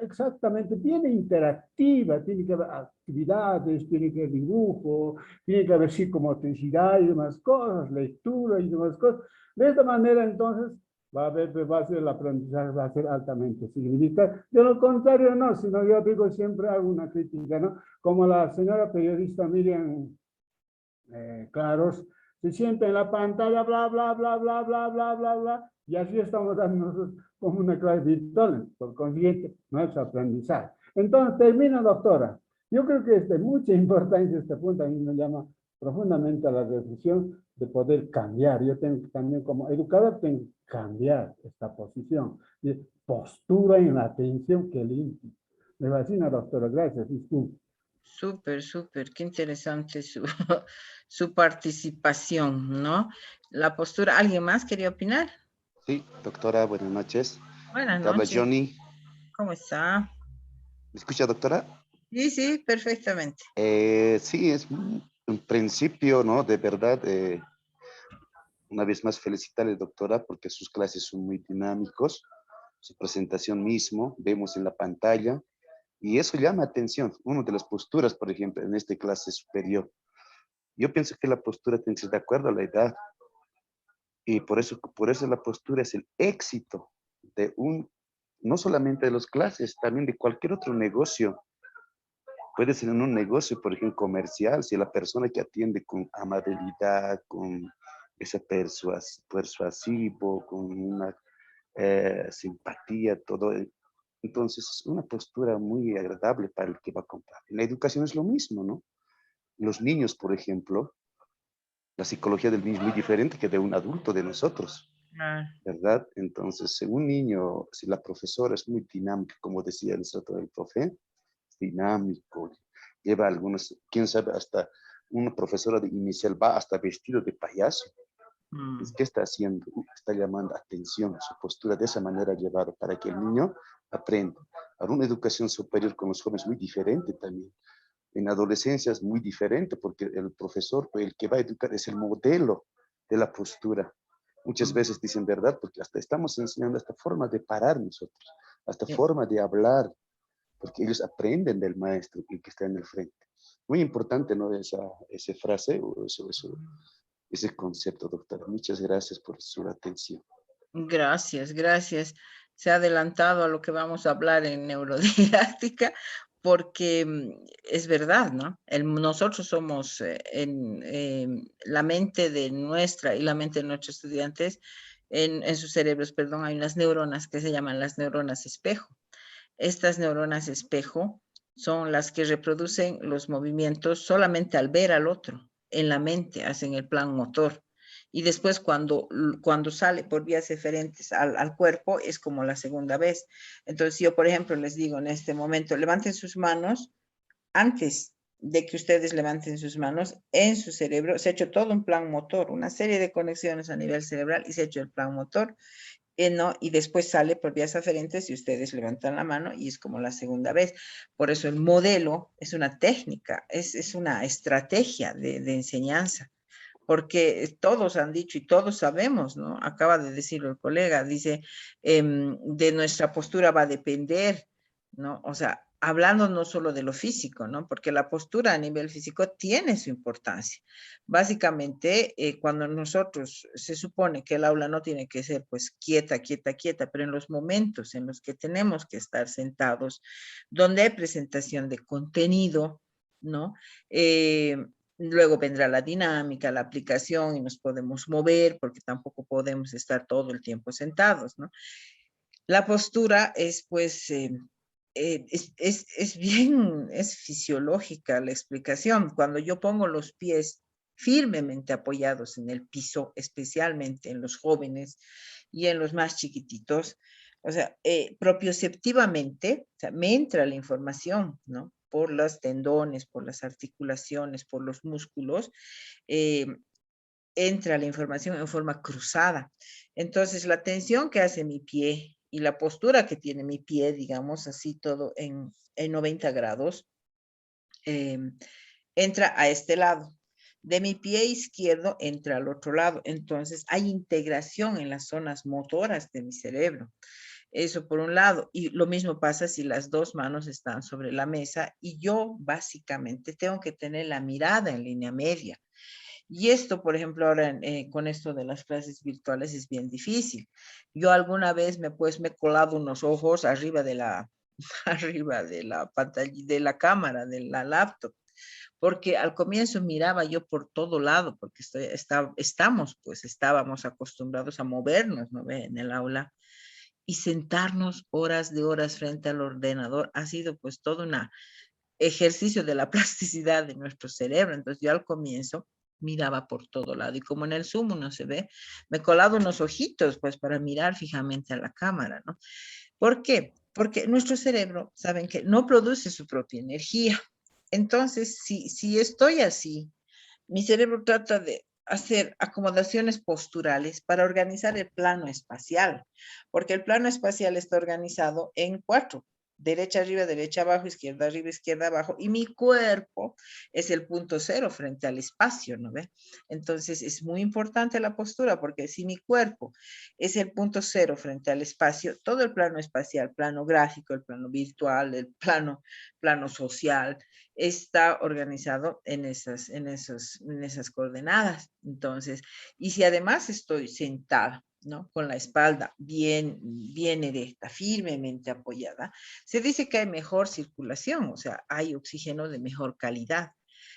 [SPEAKER 2] exactamente, tiene interactiva, tiene que haber actividades, tiene que haber dibujo, tiene que haber psicomotricidad y demás cosas, lectura y demás cosas. De esta manera, entonces, va a ser el aprendizaje, va a ser altamente significativo. De lo contrario, no, sino yo digo, siempre hago una crítica, ¿no? Como la señora periodista Miriam Claros, se sienta en la pantalla, bla, bla, bla, bla, bla, bla, bla, bla, y así estamos dando nosotros como una clase virtual, por consiguiente, nuestro aprendizaje. Entonces, termino, doctora. Yo creo que es de mucha importancia este punto, a mí me llama profundamente a la reflexión de poder cambiar. Yo tengo que también, como educador, tengo que cambiar esta posición, de postura en la atención que limpia. Me fascina, doctora, gracias, disculpe.
[SPEAKER 1] Súper, súper, qué interesante su, su participación, ¿no? La postura, ¿alguien más quería opinar?
[SPEAKER 7] Sí, doctora, buenas noches.
[SPEAKER 1] Buenas
[SPEAKER 7] Te habla
[SPEAKER 1] noches,
[SPEAKER 7] Johnny.
[SPEAKER 1] ¿cómo está?
[SPEAKER 7] ¿Me escucha, doctora?
[SPEAKER 1] Sí, sí, perfectamente.
[SPEAKER 7] Sí, es un principio, ¿no? De verdad, una vez más felicitarle, doctora, porque sus clases son muy dinámicos, su presentación mismo, vemos en la pantalla, y eso llama atención. Una de las posturas, por ejemplo, en esta clase superior. Yo pienso que la postura tiene que ser de acuerdo a la edad, y por eso la postura es el éxito de no solamente de las clases, también de cualquier otro negocio. Puede ser en un negocio, por ejemplo, comercial, si la persona que atiende con amabilidad, con ese persuasivo, con una simpatía, todo. Entonces, es una postura muy agradable para el que va a comprar. En la educación es lo mismo, ¿no? Los niños, por ejemplo, la psicología del niño es muy diferente que de un adulto, de nosotros, ¿verdad? Entonces, un niño, si la profesora es muy dinámica, como decía el trato del profe, dinámico, lleva algunos, quién sabe, hasta una profesora de inicial va hasta vestido de payaso. ¿Qué está haciendo? Está llamando atención, su postura de esa manera llevar para que el niño aprenda. Ahora, una educación superior con los jóvenes es muy diferente también. En adolescencia es muy diferente porque el profesor, el que va a educar, es el modelo de la postura. Muchas veces dicen verdad porque hasta estamos enseñando esta forma de parar nosotros, hasta forma de hablar, porque ellos aprenden del maestro, el que está en el frente. Muy importante, ¿no? Esa frase o ese concepto, doctora. Muchas gracias por su atención.
[SPEAKER 1] Gracias, gracias. Se ha adelantado a lo que vamos a hablar en neurodidáctica, porque es verdad, ¿no? Nosotros somos la mente de nuestra y la mente de nuestros estudiantes, en sus cerebros, perdón, hay unas neuronas que se llaman las neuronas espejo. Estas neuronas espejo son las que reproducen los movimientos solamente al ver al otro en la mente, hacen el plan motor. Y después cuando sale por vías eferentes al cuerpo es como la segunda vez. Entonces yo, por ejemplo, les digo en este momento, levanten sus manos. Antes de que ustedes levanten sus manos, en su cerebro se ha hecho todo un plan motor, una serie de conexiones a nivel cerebral y se ha hecho el plan motor. ¿no? Y después sale por vías aferentes y ustedes levantan la mano y es como la segunda vez. Por eso el modelo es una técnica, es una estrategia de enseñanza, porque todos han dicho y todos sabemos, ¿no? Acaba de decirlo el colega, dice, de nuestra postura va a depender, ¿no? O sea, hablando no solo de lo físico, ¿no? Porque la postura a nivel físico tiene su importancia. Básicamente, cuando nosotros se supone que el aula no tiene que ser pues quieta, quieta, quieta, pero en los momentos en los que tenemos que estar sentados, donde hay presentación de contenido, ¿no? Luego vendrá la dinámica, la aplicación y nos podemos mover porque tampoco podemos estar todo el tiempo sentados, ¿no? La postura es pues, es fisiológica la explicación. Cuando yo pongo los pies firmemente apoyados en el piso, especialmente en los jóvenes y en los más chiquititos, o sea, propioceptivamente, o sea, me entra la información, ¿no? Por los tendones, por las articulaciones, por los músculos, eh, entra la información en forma cruzada. Entonces, la tensión que hace mi pie y la postura que tiene mi pie, digamos así, todo en 90 grados, entra a este lado. De mi pie izquierdo entra al otro lado. Entonces, hay integración en las zonas motoras de mi cerebro. Eso por un lado. Y lo mismo pasa si las dos manos están sobre la mesa y yo básicamente tengo que tener la mirada en línea media. Y esto, por ejemplo, ahora con esto de las clases virtuales es bien difícil. Yo alguna vez me he colado unos ojos arriba de la, arriba de la pantalla, de la cámara, de la laptop, porque al comienzo miraba yo por todo lado, porque estábamos acostumbrados a movernos, ¿no ve? En el aula. Y sentarnos horas de horas frente al ordenador ha sido pues todo un ejercicio de la plasticidad de nuestro cerebro. Entonces yo al comienzo miraba por todo lado y como en el Zoom uno se ve, me he colado unos ojitos pues para mirar fijamente a la cámara, ¿no? ¿Por qué? Porque nuestro cerebro, saben que no produce su propia energía. Entonces, si estoy así, mi cerebro trata de hacer acomodaciones posturales para organizar el plano espacial, porque el plano espacial está organizado en 4. Derecha arriba, derecha abajo, izquierda arriba, izquierda abajo, y mi cuerpo es el punto cero frente al espacio, ¿no ve? Entonces es muy importante la postura, porque si mi cuerpo es el punto cero frente al espacio, todo el plano espacial, plano gráfico, el plano virtual, el plano social, está organizado en esas coordenadas. Entonces, y si además estoy sentada, ¿no? Con la espalda bien erecta, firmemente apoyada, se dice que hay mejor circulación, o sea, hay oxígeno de mejor calidad.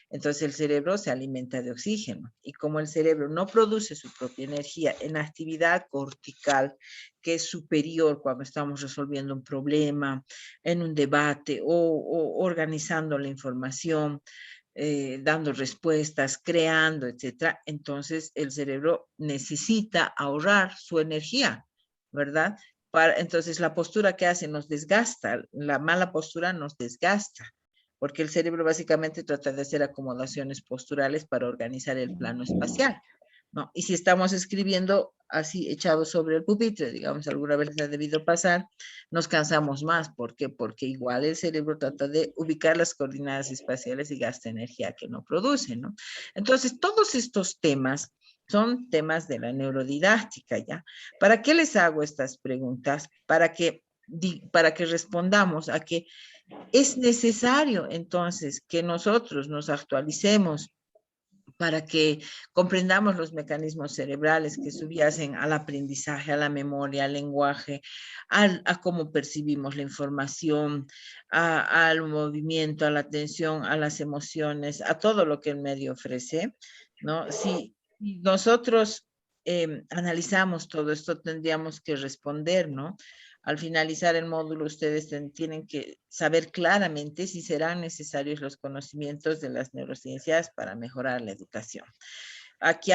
[SPEAKER 1] Entonces el cerebro se alimenta de oxígeno y como el cerebro no produce su propia energía en actividad cortical, que es superior cuando estamos resolviendo un problema, en un debate o organizando la información, dando respuestas, creando, etcétera, entonces el cerebro necesita ahorrar su energía, ¿verdad? Entonces la postura que hace nos desgasta, la mala postura nos desgasta, porque el cerebro básicamente trata de hacer acomodaciones posturales para organizar el plano espacial, ¿no? Y si estamos escribiendo así echados sobre el pupitre, digamos, alguna vez les ha debido pasar, nos cansamos más. ¿Por qué? Porque igual el cerebro trata de ubicar las coordenadas espaciales y gasta energía que no produce, ¿no? Entonces, todos estos temas son temas de la neurodidáctica, ¿ya? ¿Para qué les hago estas preguntas? Para que respondamos a que es necesario entonces que nosotros nos actualicemos para que comprendamos los mecanismos cerebrales que subyacen al aprendizaje, a la memoria, al lenguaje, a cómo percibimos la información, al movimiento, a la atención, a las emociones, a todo lo que el medio ofrece, ¿no? Si nosotros analizamos todo esto, tendríamos que responder, ¿no? Al finalizar el módulo, ustedes tienen que saber claramente si serán necesarios los conocimientos de las neurociencias para mejorar la educación. Aquí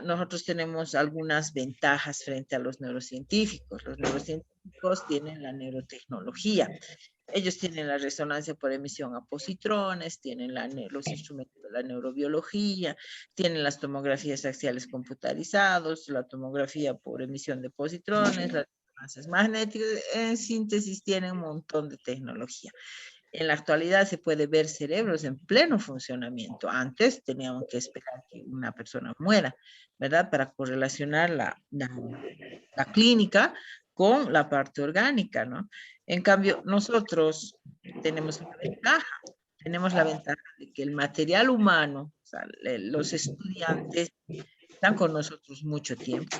[SPEAKER 1] nosotros tenemos algunas ventajas frente a los neurocientíficos. Los neurocientíficos tienen la neurotecnología. Ellos tienen la resonancia por emisión a positrones, tienen los instrumentos de la neurobiología, tienen las tomografías axiales computarizados, la tomografía por emisión de positrones, las resonancias magnéticas. En síntesis, tienen un montón de tecnología. En la actualidad se puede ver cerebros en pleno funcionamiento. Antes teníamos que esperar que una persona muera, ¿verdad? Para correlacionar la clínica con la parte orgánica, ¿no? En cambio, nosotros tenemos una ventaja. Tenemos la ventaja de que el material humano, o sea, los estudiantes están con nosotros mucho tiempo.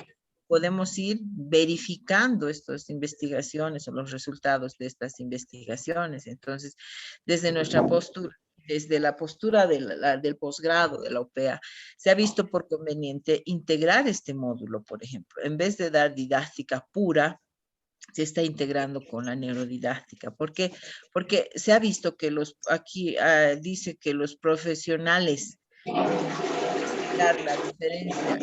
[SPEAKER 1] Podemos ir verificando estas investigaciones o los resultados de estas investigaciones. Entonces, desde nuestra postura, desde la postura del posgrado de la UPEA, se ha visto por conveniente integrar este módulo, por ejemplo. En vez de dar didáctica pura, se está integrando con la neurodidáctica. ¿Por qué? Porque se ha visto que aquí dice que los profesionales, la diferencia.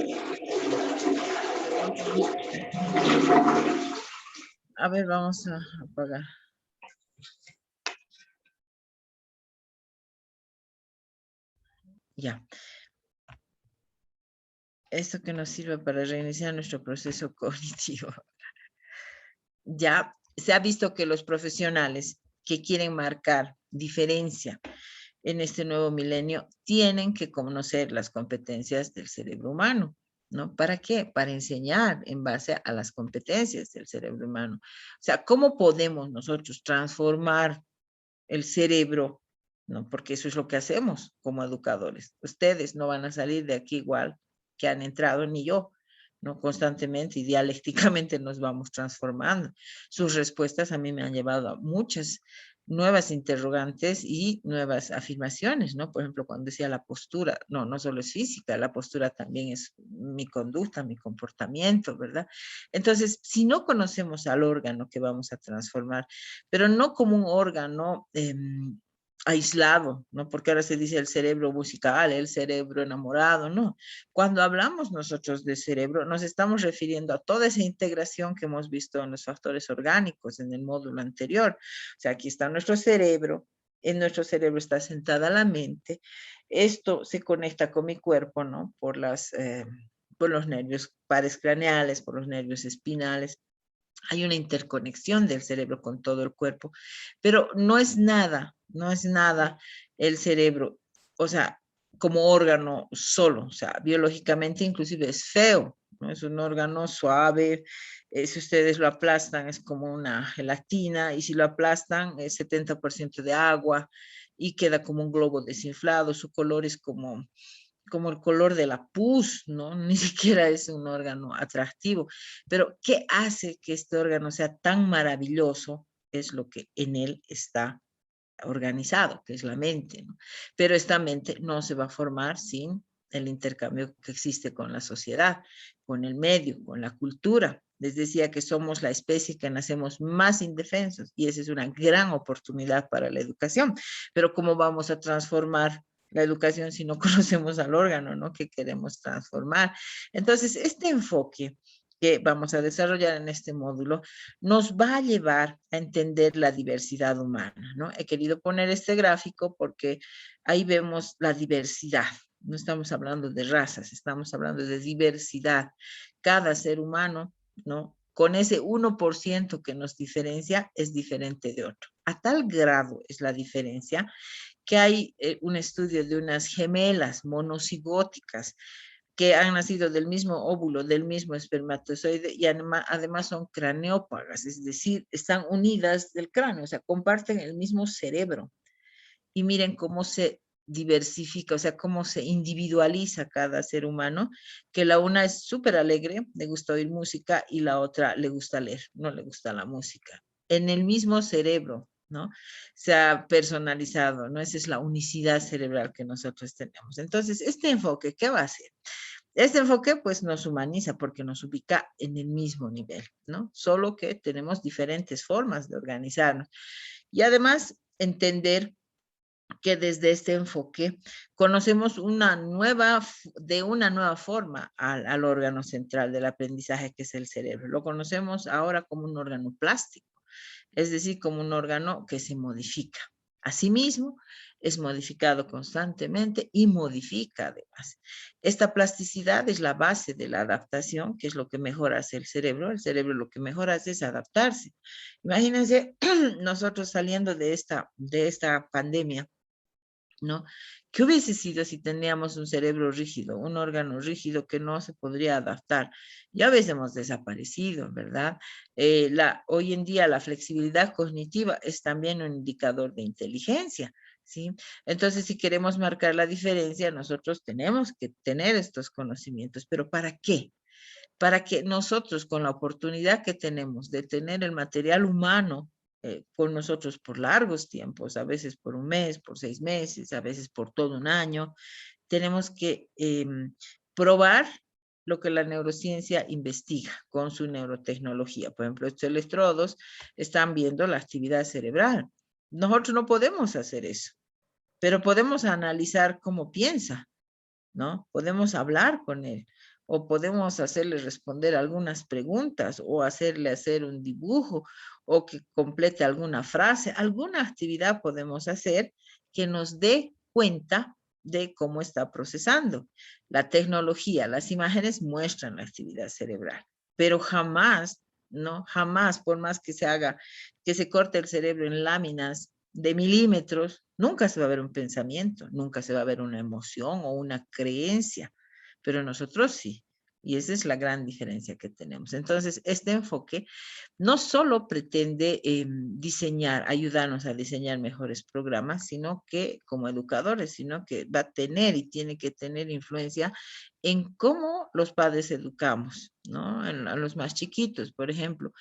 [SPEAKER 1] A ver, vamos a apagar. Ya. Esto que nos sirve para reiniciar nuestro proceso cognitivo. Ya se ha visto que los profesionales que quieren marcar diferencia en este nuevo milenio tienen que conocer las competencias del cerebro humano, ¿no? ¿Para qué? Para enseñar en base a las competencias del cerebro humano. O sea, ¿cómo podemos nosotros transformar el cerebro? ¿No? Porque eso es lo que hacemos como educadores. Ustedes no van a salir de aquí igual que han entrado, ni yo, ¿no? Constantemente y dialécticamente nos vamos transformando. Sus respuestas a mí me han llevado a muchas nuevas interrogantes y nuevas afirmaciones, ¿no? Por ejemplo, cuando decía la postura, no solo es física, la postura también es mi conducta, mi comportamiento, ¿verdad? Entonces, si no conocemos al órgano que vamos a transformar, pero no como un órgano aislado, ¿no? Porque ahora se dice el cerebro musical, el cerebro enamorado, ¿no? Cuando hablamos nosotros de cerebro, nos estamos refiriendo a toda esa integración que hemos visto en los factores orgánicos en el módulo anterior. O sea, aquí está nuestro cerebro, en nuestro cerebro está sentada la mente, esto se conecta con mi cuerpo, ¿no? Por los nervios pares craneales, por los nervios espinales. Hay una interconexión del cerebro con todo el cuerpo, pero no es nada el cerebro, o sea, como órgano solo, o sea, biológicamente inclusive es feo, ¿no? Es un órgano suave, si ustedes lo aplastan es como una gelatina, y si lo aplastan es 70% de agua y queda como un globo desinflado, su color es como el color de la pus, ¿no? Ni siquiera es un órgano atractivo. Pero ¿qué hace que este órgano sea tan maravilloso? Es lo que en él está organizado, que es la mente, ¿no? Pero esta mente no se va a formar sin el intercambio que existe con la sociedad, con el medio, con la cultura. Les decía que somos la especie que nacemos más indefensos y esa es una gran oportunidad para la educación. Pero ¿cómo vamos a transformar la educación si no conocemos al órgano, ¿no? Que queremos transformar? Entonces, este enfoque que vamos a desarrollar en este módulo nos va a llevar a entender la diversidad humana, ¿no? He querido poner este gráfico porque ahí vemos la diversidad. No estamos hablando de razas, estamos hablando de diversidad. Cada ser humano, ¿no? Con ese 1% que nos diferencia, es diferente de otro. A tal grado es la diferencia que hay un estudio de unas gemelas monocigóticas que han nacido del mismo óvulo, del mismo espermatozoide y además son craneópagas, es decir, están unidas del cráneo, o sea, comparten el mismo cerebro. Y miren cómo se diversifica, o sea, cómo se individualiza cada ser humano, que la una es súper alegre, le gusta oír música, y la otra le gusta leer, no le gusta la música. En el mismo cerebro, ¿no? Se ha personalizado, ¿no? Esa es la unicidad cerebral que nosotros tenemos. Entonces, este enfoque, ¿qué va a hacer? Este enfoque pues nos humaniza porque nos ubica en el mismo nivel, ¿no? Solo que tenemos diferentes formas de organizarnos. Y además entender que desde este enfoque conocemos de una nueva forma al órgano central del aprendizaje, que es el cerebro. Lo conocemos ahora como un órgano plástico. es decir, como un órgano que se modifica. Asimismo, es modificado constantemente y modifica además. Esta plasticidad es la base de la adaptación, que es lo que mejor hace el cerebro. El cerebro lo que mejor hace es adaptarse. Imagínense nosotros saliendo de esta pandemia, ¿no? ¿Qué hubiese sido si teníamos un cerebro rígido, un órgano rígido que no se podría adaptar? Ya hubiésemos desaparecido, ¿verdad? Hoy en día la flexibilidad cognitiva es también un indicador de inteligencia, ¿sí? Entonces, si queremos marcar la diferencia, nosotros tenemos que tener estos conocimientos. ¿Pero para qué? Para que nosotros, con la oportunidad que tenemos de tener el material humano con nosotros por largos tiempos, a veces por un mes, por 6 meses, a veces por todo un año, tenemos que probar lo que la neurociencia investiga con su neurotecnología. Por ejemplo, estos electrodos están viendo la actividad cerebral. Nosotros no podemos hacer eso, pero podemos analizar cómo piensa, ¿no? Podemos hablar con él, o podemos hacerle responder algunas preguntas, o hacerle hacer un dibujo, o que complete alguna frase. Alguna actividad podemos hacer que nos dé cuenta de cómo está procesando. La tecnología, las imágenes muestran la actividad cerebral, pero jamás, ¿no? Jamás, por más que se haga, que se corte el cerebro en láminas de milímetros, nunca se va a ver un pensamiento, nunca se va a ver una emoción o una creencia, pero nosotros sí. Y esa es la gran diferencia que tenemos. Entonces, este enfoque no solo pretende ayudarnos a diseñar mejores programas, sino que como educadores, sino que va a tener y tiene que tener influencia en cómo los padres educamos, ¿no? A los más chiquitos, por ejemplo.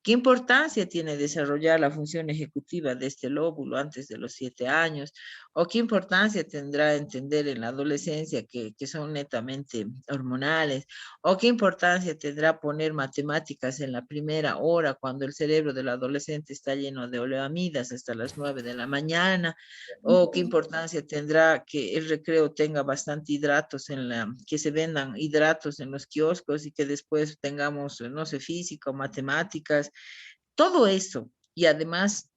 [SPEAKER 1] ¿Qué importancia tiene desarrollar la función ejecutiva de este lóbulo antes de los 7 años? ¿O qué importancia tendrá entender en la adolescencia que son netamente hormonales? ¿O qué importancia tendrá poner matemáticas en la primera hora cuando el cerebro del adolescente está lleno de oleoamidas hasta las 9 de la mañana? ¿O qué importancia tendrá que el recreo tenga bastante hidratos que se vendan hidratos en los kioscos y que después tengamos, no sé, física o matemáticas? Todo eso, y además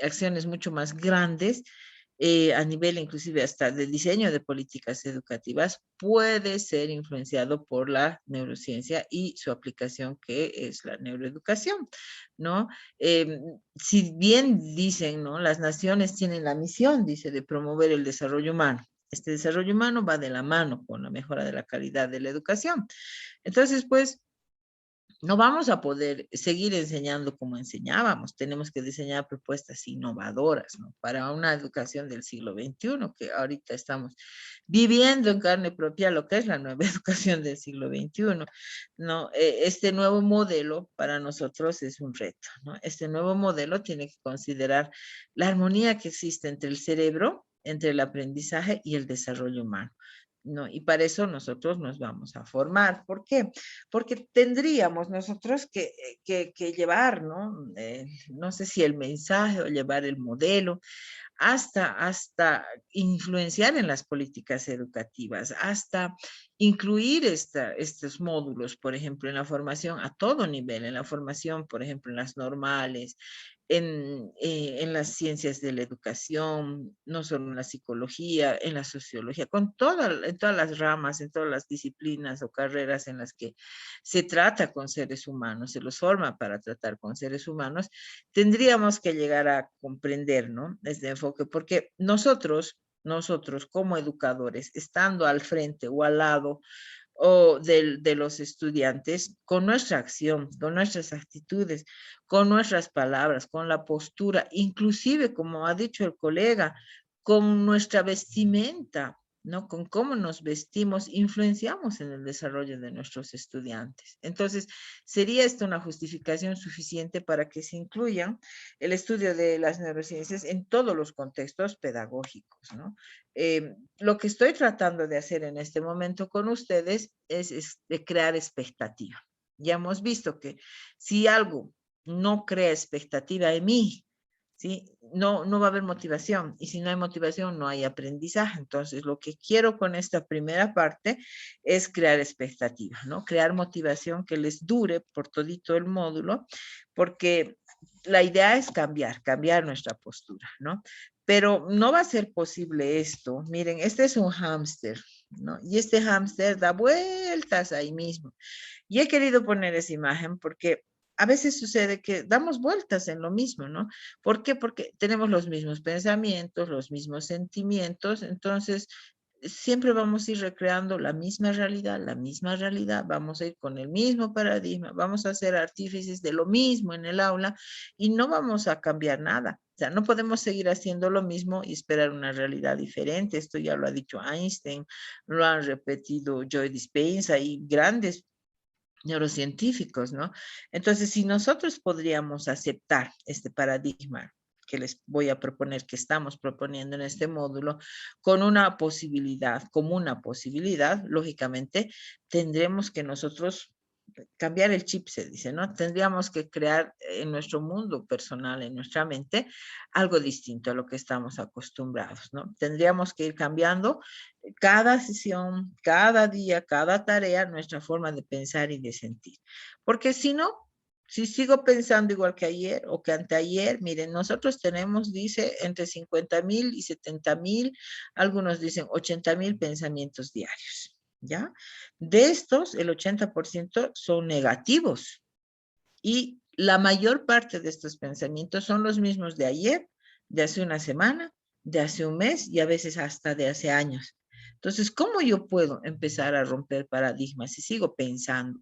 [SPEAKER 1] acciones mucho más grandes, a nivel inclusive hasta de diseño de políticas educativas, puede ser influenciado por la neurociencia y su aplicación, que es la neuroeducación, ¿no? Si bien dicen, ¿no? Las naciones tienen la misión, dice, de promover el desarrollo humano. Este desarrollo humano va de la mano con la mejora de la calidad de la educación. Entonces, pues, no vamos a poder seguir enseñando como enseñábamos. Tenemos que diseñar propuestas innovadoras, ¿no? Para una educación del siglo XXI, que ahorita estamos viviendo en carne propia lo que es la nueva educación del siglo XXI, ¿no? Este nuevo modelo para nosotros es un reto, ¿no? Este nuevo modelo tiene que considerar la armonía que existe entre el cerebro, entre el aprendizaje y el desarrollo humano, ¿no? Y para eso nosotros nos vamos a formar. ¿Por qué? Porque tendríamos nosotros que llevar, ¿no? No sé si el mensaje o llevar el modelo, hasta influenciar en las políticas educativas, hasta incluir estos módulos, por ejemplo, en la formación a todo nivel, en la formación, por ejemplo, en las normales, en las ciencias de la educación, no solo en la psicología, en la sociología, en todas las ramas, en todas las disciplinas o carreras en las que se trata con seres humanos, se los forma para tratar con seres humanos, tendríamos que llegar a comprender, ¿no? Este enfoque, porque nosotros como educadores, estando al frente o al lado o de los estudiantes, con nuestra acción, con nuestras actitudes, con nuestras palabras, con la postura, inclusive, como ha dicho el colega, con nuestra vestimenta, ¿no? Con cómo nos vestimos, influenciamos en el desarrollo de nuestros estudiantes. Entonces, ¿sería esto una justificación suficiente para que se incluya el estudio de las neurociencias en todos los contextos pedagógicos, ¿no? Lo que estoy tratando de hacer en este momento con ustedes es de crear expectativa. Ya hemos visto que si algo no crea expectativa en mí, ¿sí? No va a haber motivación, y si no hay motivación no hay aprendizaje. Entonces, lo que quiero con esta primera parte es crear expectativa, ¿no? Crear motivación que les dure por todito el módulo, porque la idea es cambiar nuestra postura, ¿no? Pero no va a ser posible esto. Miren, este es un hámster, ¿no? Y este hámster da vueltas ahí mismo. Y he querido poner esa imagen porque a veces sucede que damos vueltas en lo mismo, ¿no? ¿Por qué? Porque tenemos los mismos pensamientos, los mismos sentimientos, entonces siempre vamos a ir recreando la misma realidad, vamos a ir con el mismo paradigma, vamos a ser artífices de lo mismo en el aula y no vamos a cambiar nada. O sea, no podemos seguir haciendo lo mismo y esperar una realidad diferente. Esto ya lo ha dicho Einstein, lo han repetido Joe Dispenza y grandes neurocientíficos, ¿no? Entonces, si nosotros podríamos aceptar este paradigma que les voy a proponer, que estamos proponiendo en este módulo, con una posibilidad, como una posibilidad, lógicamente, tendremos que nosotros cambiar el chip, se dice, ¿no? Tendríamos que crear en nuestro mundo personal, en nuestra mente, algo distinto a lo que estamos acostumbrados, ¿no? Tendríamos que ir cambiando cada sesión, cada día, cada tarea, nuestra forma de pensar y de sentir. Porque si no, si sigo pensando igual que ayer o que anteayer, miren, nosotros tenemos, dice, entre 50,000 y 70,000, algunos dicen 80,000 pensamientos diarios. ¿Ya? De estos, el 80% son negativos y la mayor parte de estos pensamientos son los mismos de ayer, de hace una semana, de hace un mes y a veces hasta de hace años. Entonces, ¿cómo yo puedo empezar a romper paradigmas si sigo pensando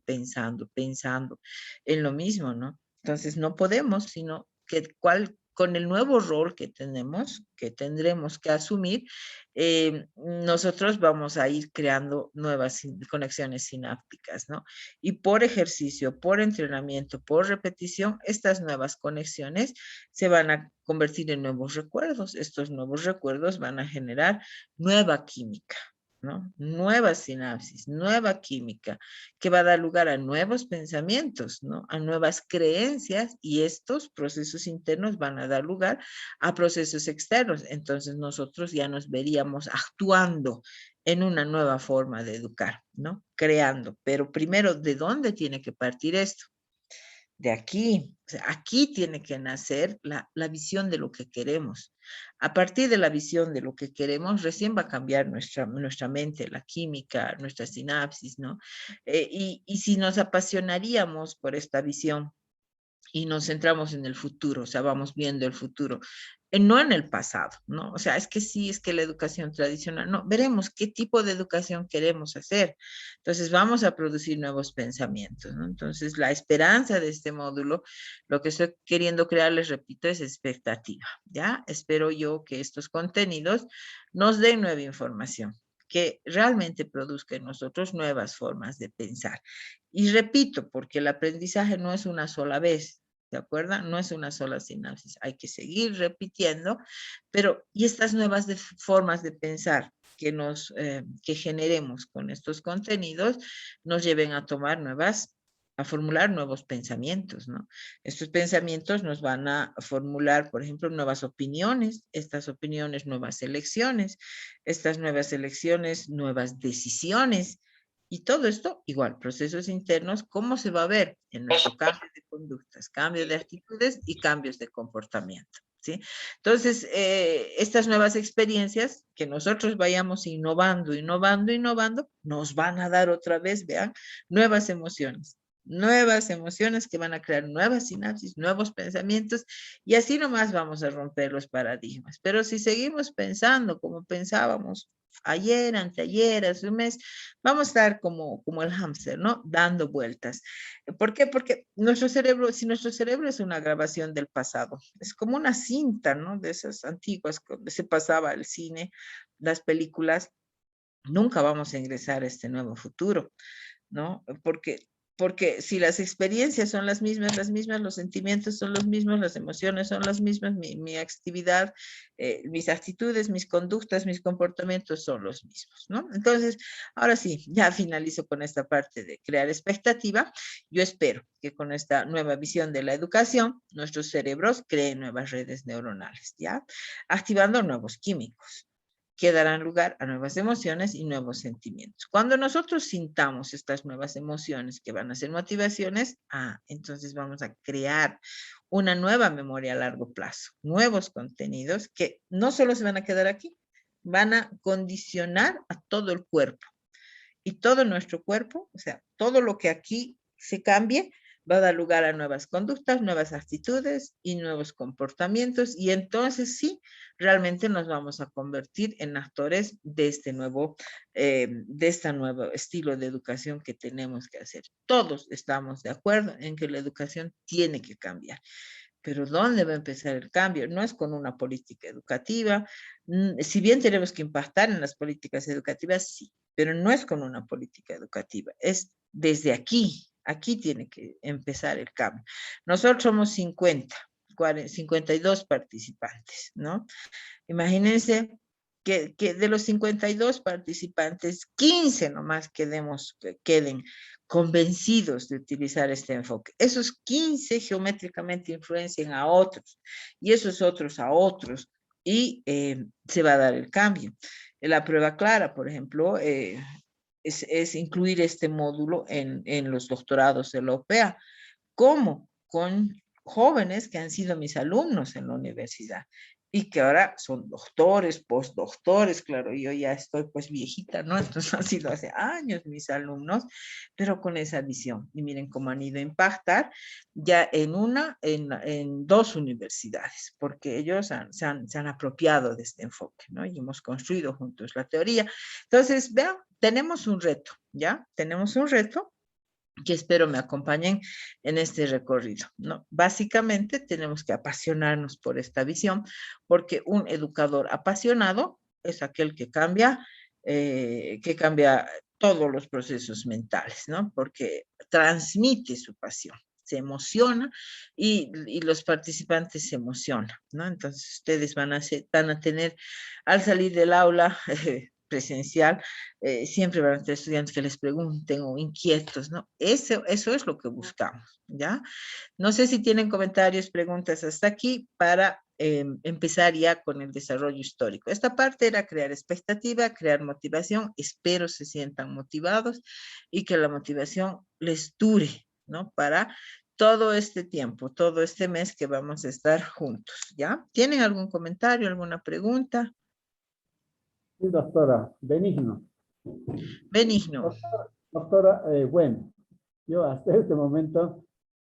[SPEAKER 1] en lo mismo, ¿no? Entonces, no podemos, sino que con el nuevo rol que tenemos, que tendremos que asumir, nosotros vamos a ir creando nuevas conexiones sinápticas, ¿no? Y por ejercicio, por entrenamiento, por repetición, estas nuevas conexiones se van a convertir en nuevos recuerdos. Estos nuevos recuerdos van a generar nueva química, ¿no? Nueva sinapsis, nueva química, que va a dar lugar a nuevos pensamientos, ¿no? A nuevas creencias y estos procesos internos van a dar lugar a procesos externos. Entonces nosotros ya nos veríamos actuando en una nueva forma de educar, ¿no? Creando. Pero primero, ¿de dónde tiene que partir esto? De aquí. O sea, aquí tiene que nacer la visión de lo que queremos. A partir de la visión de lo que queremos, recién va a cambiar nuestra mente, la química, nuestra sinapsis, ¿no? Y si nos apasionaríamos por esta visión y nos centramos en el futuro, o sea, vamos viendo el futuro, no en el pasado, ¿no? O sea, es que sí, es que la educación tradicional, no, veremos qué tipo de educación queremos hacer. Entonces, vamos a producir nuevos pensamientos, ¿no? Entonces, la esperanza de este módulo, lo que estoy queriendo crear, les repito, es expectativa, ¿ya? Espero yo que estos contenidos nos den nueva información, que realmente produzca en nosotros nuevas formas de pensar. Y repito, porque el aprendizaje no es una sola vez, ¿de acuerdo? No es una sola sinapsis, hay que seguir repitiendo, pero y estas nuevas formas de pensar que generemos con estos contenidos nos lleven a tomar a formular nuevos pensamientos, ¿no? Estos pensamientos nos van a formular, por ejemplo, nuevas opiniones, estas opiniones, nuevas elecciones, estas nuevas elecciones, nuevas decisiones, y todo esto, igual, procesos internos, ¿cómo se va a ver en nuestro cambio de conductas, cambio de actitudes y cambios de comportamiento? ¿Sí? Entonces, estas nuevas experiencias que nosotros vayamos innovando, nos van a dar otra vez, vean, nuevas emociones que van a crear nuevas sinapsis, nuevos pensamientos, y así nomás vamos a romper los paradigmas. Pero si seguimos pensando como pensábamos ayer, anteayer, hace un mes, vamos a estar como el hámster, ¿no? Dando vueltas. ¿Por qué? Porque si nuestro cerebro es una grabación del pasado, es como una cinta, ¿no? De esas antiguas, donde se pasaba el cine, las películas, nunca vamos a ingresar a este nuevo futuro, ¿no? Porque si las experiencias son las mismas, los sentimientos son los mismos, las emociones son las mismas, mi actividad, mis actitudes, mis conductas, mis comportamientos son los mismos, ¿no? Entonces, ahora sí, ya finalizo con esta parte de crear expectativa. Yo espero que con esta nueva visión de la educación, nuestros cerebros creen nuevas redes neuronales, ¿ya? Activando nuevos químicos que darán lugar a nuevas emociones y nuevos sentimientos. Cuando nosotros sintamos estas nuevas emociones que van a ser motivaciones, entonces vamos a crear una nueva memoria a largo plazo, nuevos contenidos que no solo se van a quedar aquí, van a condicionar a todo el cuerpo. Y todo nuestro cuerpo, o sea, todo lo que aquí se cambie, va a dar lugar a nuevas conductas, nuevas actitudes y nuevos comportamientos. Y entonces sí, realmente nos vamos a convertir en actores de este nuevo estilo de educación que tenemos que hacer. Todos estamos de acuerdo en que la educación tiene que cambiar. Pero ¿dónde va a empezar el cambio? No es con una política educativa. Si bien tenemos que impactar en las políticas educativas, sí, pero no es con una política educativa. Es desde aquí. Aquí tiene que empezar el cambio. Nosotros somos 52 participantes, ¿no? Imagínense que de los 52 participantes, 15 nomás queden convencidos de utilizar este enfoque. Esos 15 geométricamente influencian a otros y esos otros a otros y se va a dar el cambio. La prueba clara, por ejemplo, es incluir este módulo en los doctorados de la OPEA. ¿Cómo? Con jóvenes que han sido mis alumnos en la universidad y que ahora son doctores, postdoctores, claro, yo ya estoy pues viejita, ¿no? Entonces han sido hace años mis alumnos, pero con esa visión. Y miren cómo han ido a impactar ya en 2 universidades, porque ellos se han apropiado de este enfoque, ¿no? Y hemos construido juntos la teoría. Entonces, vean, tenemos un reto, ¿ya? Tenemos un reto que espero me acompañen en este recorrido, ¿no? Básicamente tenemos que apasionarnos por esta visión, porque un educador apasionado es aquel que cambia todos los procesos mentales, ¿no? Porque transmite su pasión, se emociona y los participantes se emocionan, ¿no? Entonces ustedes van a tener al salir del aula presencial, siempre van a tener estudiantes que les pregunten o inquietos, ¿no? Eso es lo que buscamos, ¿ya? No sé si tienen comentarios, preguntas hasta aquí para empezar ya con el desarrollo histórico. Esta parte era crear expectativa, crear motivación. Espero se sientan motivados y que la motivación les dure, ¿no? Para todo este tiempo, todo este mes que vamos a estar juntos, ¿ya? ¿Tienen algún comentario, alguna pregunta?
[SPEAKER 2] Sí, doctora, benigno.
[SPEAKER 1] Benigno.
[SPEAKER 2] Doctora, bueno, yo hasta este momento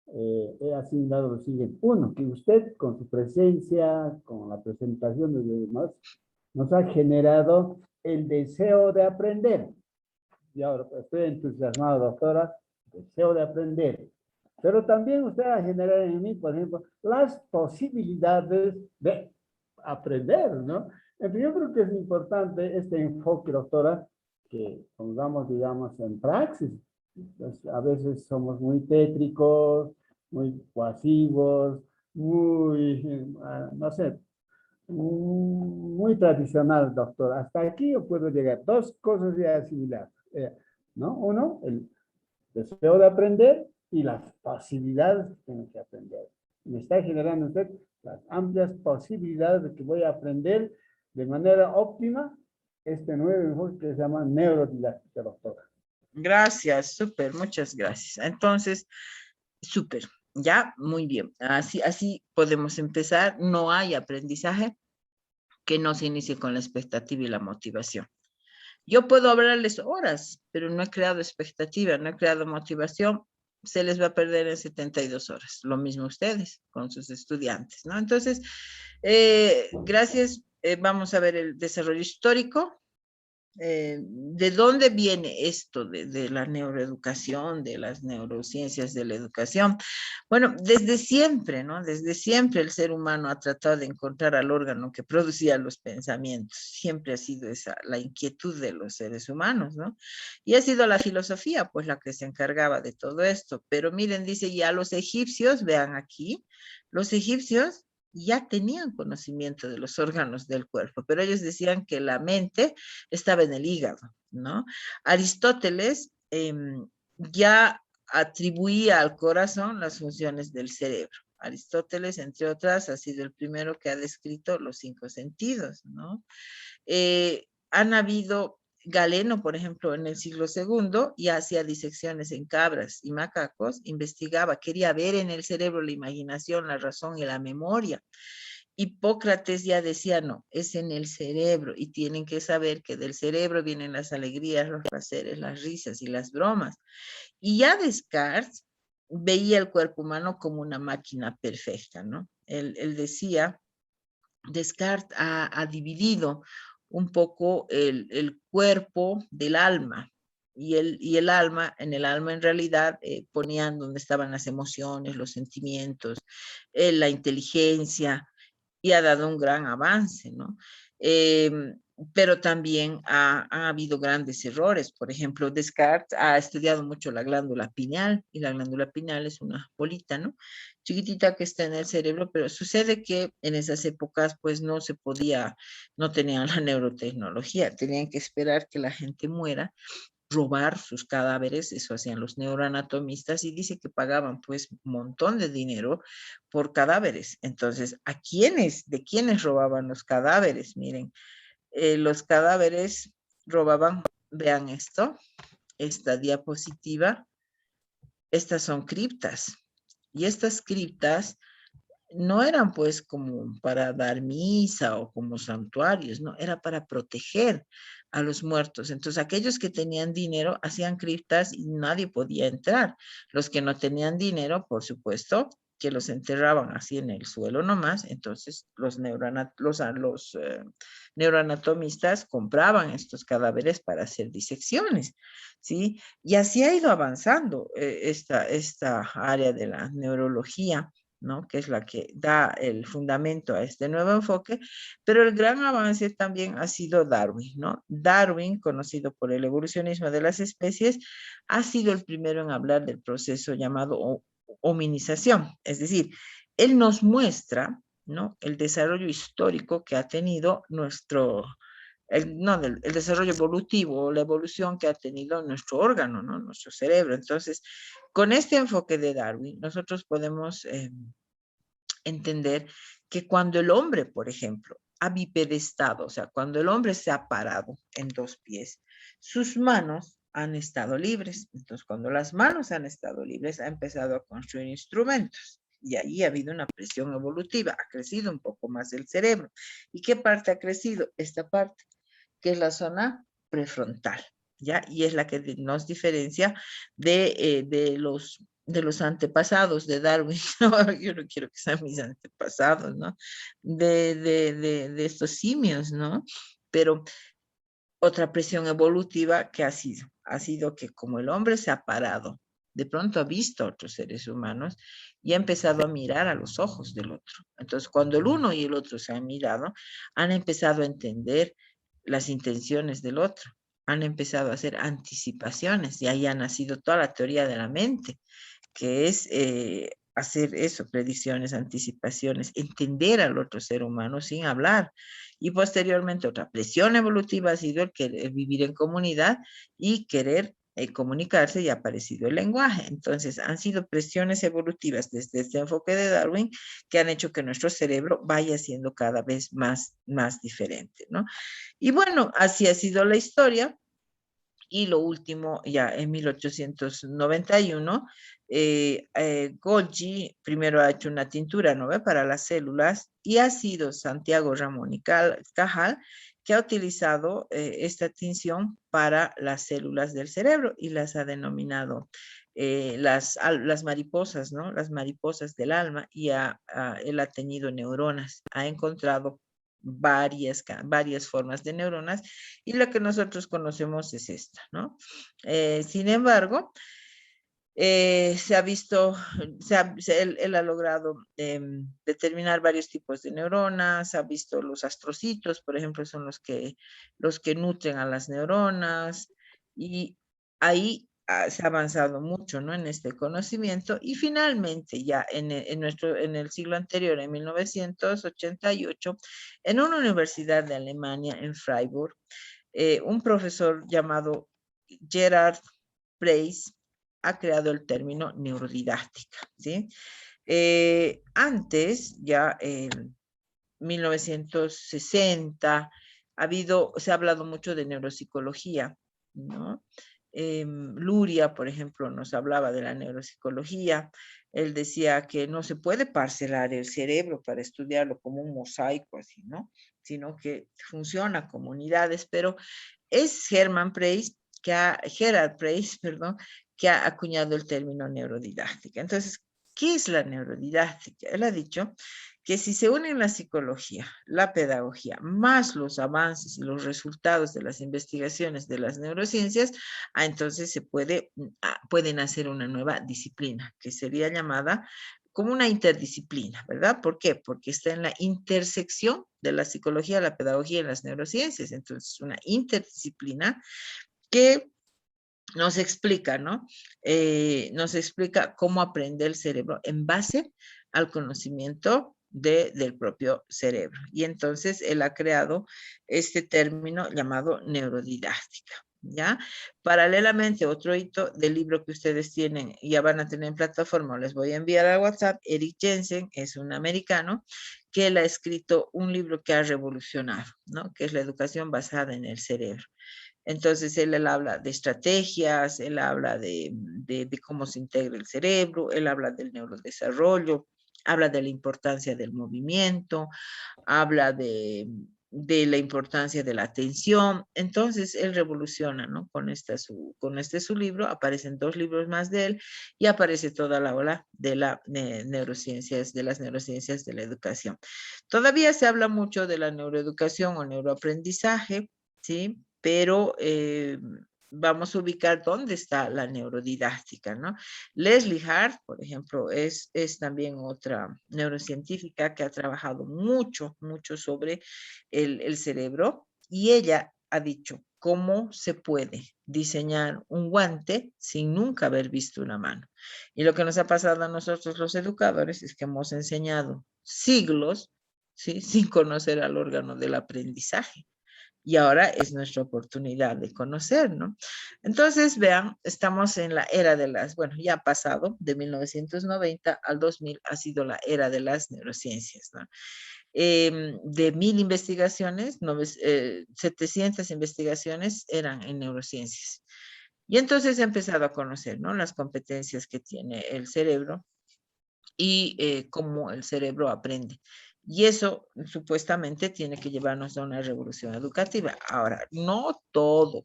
[SPEAKER 2] he asimilado lo siguiente. Uno, que usted con su presencia, con la presentación de los demás, nos ha generado el deseo de aprender. Y ahora estoy entusiasmado, doctora, deseo de aprender. Pero también usted ha generado en mí, por ejemplo, las posibilidades de aprender, ¿no? En fin, yo creo que es importante este enfoque, doctora, que pongamos, digamos, en praxis. Pues, a veces somos muy tétricos, muy pasivos, muy, no sé, muy tradicional, doctor. Hasta aquí yo puedo llegar. 2 cosas ya similares, ¿no? Uno, el deseo de aprender y las posibilidades que tengo que aprender. Me está generando usted las amplias posibilidades de que voy a aprender de manera óptima este nuevo enfoque que se llama neurodidáctica, doctora.
[SPEAKER 1] Gracias, súper, muchas gracias. Entonces, súper, ya, muy bien. Así podemos empezar. No hay aprendizaje que no se inicie con la expectativa y la motivación. Yo puedo hablarles horas, pero no he creado expectativa, no he creado motivación, se les va a perder en 72 horas. Lo mismo ustedes con sus estudiantes, ¿no? Entonces, gracias. Vamos a ver el desarrollo histórico. ¿De dónde viene esto de la neuroeducación, de las neurociencias de la educación? Bueno, desde siempre, ¿no? Desde siempre el ser humano ha tratado de encontrar al órgano que producía los pensamientos. Siempre ha sido esa la inquietud de los seres humanos, ¿no? Y ha sido la filosofía, pues, la que se encargaba de todo esto. Pero miren, dice ya los egipcios, vean aquí, los egipcios ya tenían conocimiento de los órganos del cuerpo, pero ellos decían que la mente estaba en el hígado, ¿no? Aristóteles ya atribuía al corazón las funciones del cerebro. Aristóteles, entre otras, ha sido el primero que ha descrito los 5 sentidos, ¿no? Han habido, Galeno, por ejemplo, en el siglo II, ya hacía disecciones en cabras y macacos, investigaba, quería ver en el cerebro la imaginación, la razón y la memoria. Hipócrates ya decía, no, es en el cerebro y tienen que saber que del cerebro vienen las alegrías, los placeres, las risas y las bromas. Y ya Descartes veía el cuerpo humano como una máquina perfecta, ¿no? Él decía, Descartes ha dividido un poco el cuerpo del alma, y el alma, en el alma en realidad ponían donde estaban las emociones, los sentimientos, la inteligencia, y ha dado un gran avance, ¿no? Pero también ha habido grandes errores. Por ejemplo, Descartes ha estudiado mucho la glándula pineal, y la glándula pineal es una bolita, ¿no? Chiquitita que está en el cerebro, pero sucede que en esas épocas pues no se podía, no tenían la neurotecnología, tenían que esperar que la gente muera, robar sus cadáveres, eso hacían los neuroanatomistas, y dice que pagaban pues un montón de dinero por cadáveres. Entonces, ¿de quiénes robaban los cadáveres? Miren, los cadáveres robaban, vean esto, esta diapositiva, estas son criptas, y estas criptas no eran pues como para dar misa o como santuarios, no, era para proteger a los muertos. Entonces aquellos que tenían dinero hacían criptas y nadie podía entrar. Los que no tenían dinero, por supuesto, que los enterraban así en el suelo nomás. Entonces los neuroanatomistas compraban estos cadáveres para hacer disecciones, ¿sí? Y así ha ido avanzando esta área de la neurología, ¿no? Que es la que da el fundamento a este nuevo enfoque, pero el gran avance también ha sido Darwin, ¿no? Darwin, conocido por el evolucionismo de las especies, ha sido el primero en hablar del proceso llamado hominización, es decir, él nos muestra, ¿no? El desarrollo histórico que ha tenido el desarrollo evolutivo, la evolución que ha tenido nuestro órgano, ¿no? Nuestro cerebro. Entonces, con este enfoque de Darwin, nosotros podemos entender que cuando el hombre, por ejemplo, ha bipedestado, o sea, cuando el hombre se ha parado en 2 pies, sus manos han estado libres. Entonces, cuando las manos han estado libres, ha empezado a construir instrumentos. Y ahí ha habido una presión evolutiva, ha crecido un poco más el cerebro. ¿Y qué parte ha crecido? Esta parte, que es la zona prefrontal, ¿ya? Y es la que nos diferencia de los antepasados de Darwin. No, yo no quiero que sean mis antepasados, ¿no? De estos simios, ¿no? Pero otra presión evolutiva que ha sido que como el hombre se ha parado, de pronto ha visto a otros seres humanos y ha empezado a mirar a los ojos del otro. Entonces, cuando el uno y el otro se han mirado, han empezado a entender las intenciones del otro, han empezado a hacer anticipaciones, y ahí ha nacido toda la teoría de la mente, que es hacer eso, predicciones, anticipaciones, entender al otro ser humano sin hablar. Y posteriormente otra presión evolutiva ha sido el vivir en comunidad y querer comunicarse, y ha aparecido el lenguaje. Entonces han sido presiones evolutivas desde este enfoque de Darwin que han hecho que nuestro cerebro vaya siendo cada vez más diferente, ¿no? Y bueno, así ha sido la historia. Y lo último, ya en 1891, Golgi primero ha hecho una tintura, ¿no ve?, para las células, y ha sido Santiago Ramón y Cajal que ha utilizado esta tinción para las células del cerebro y las ha denominado las mariposas, ¿no? Las mariposas del alma, y él ha tenido neuronas, ha encontrado varias formas de neuronas, y lo que nosotros conocemos es esta, ¿no? Sin embargo, se ha visto, él ha logrado determinar varios tipos de neuronas, ha visto los astrocitos, por ejemplo, son los que nutren a las neuronas, y ahí se ha avanzado mucho, ¿no?, en este conocimiento. Y finalmente, ya en el siglo anterior, en 1988, en una universidad de Alemania, en Freiburg, un profesor llamado Gerhard Preis ha creado el término neurodidáctica, ¿sí? Antes, ya en 1960, se ha hablado mucho de neuropsicología, ¿no? Luria, por ejemplo, nos hablaba de la neuropsicología. Él decía que no se puede parcelar el cerebro para estudiarlo como un mosaico, así, ¿no? Sino que funciona como unidades, pero es Gerard Preis, perdón, que ha acuñado el término neurodidáctica. Entonces, ¿qué es la neurodidáctica? Él ha dicho que si se unen la psicología, la pedagogía, más los avances y los resultados de las investigaciones de las neurociencias, entonces pueden hacer una nueva disciplina, que sería llamada como una interdisciplina, ¿verdad? ¿Por qué? Porque está en la intersección de la psicología, la pedagogía y las neurociencias. Entonces, una interdisciplina que nos explica, ¿no? Nos explica cómo aprende el cerebro en base al conocimiento del propio cerebro. Y entonces él ha creado este término llamado neurodidáctica, ¿ya? Paralelamente, otro hito del libro que ustedes tienen, ya van a tener en plataforma, les voy a enviar al WhatsApp. Eric Jensen es un americano que él ha escrito un libro que ha revolucionado, ¿no? Que es la educación basada en el cerebro. Entonces, él habla de estrategias, él habla de cómo se integra el cerebro, él habla del neurodesarrollo, habla de la importancia del movimiento, habla de la importancia de la atención. Entonces, él revoluciona, ¿no? Con este su libro, aparecen 2 libros más de él y aparece toda la ola de las neurociencias de la educación. Todavía se habla mucho de la neuroeducación o neuroaprendizaje, ¿sí? Pero vamos a ubicar dónde está la neurodidáctica, ¿no? Leslie Hart, por ejemplo, es también otra neurocientífica que ha trabajado mucho sobre el cerebro, y ella ha dicho cómo se puede diseñar un guante sin nunca haber visto una mano. Y lo que nos ha pasado a nosotros los educadores es que hemos enseñado siglos, ¿sí? Sin conocer al órgano del aprendizaje. Y ahora es nuestra oportunidad de conocer, ¿no? Entonces, vean, estamos en la era bueno, ya ha pasado, de 1990 al 2000 ha sido la era de las neurociencias, ¿no? De 1000 investigaciones, 700 investigaciones eran en neurociencias. Y entonces he empezado a conocer, ¿no? Las competencias que tiene el cerebro y cómo el cerebro aprende. Y eso supuestamente tiene que llevarnos a una revolución educativa. Ahora, no todo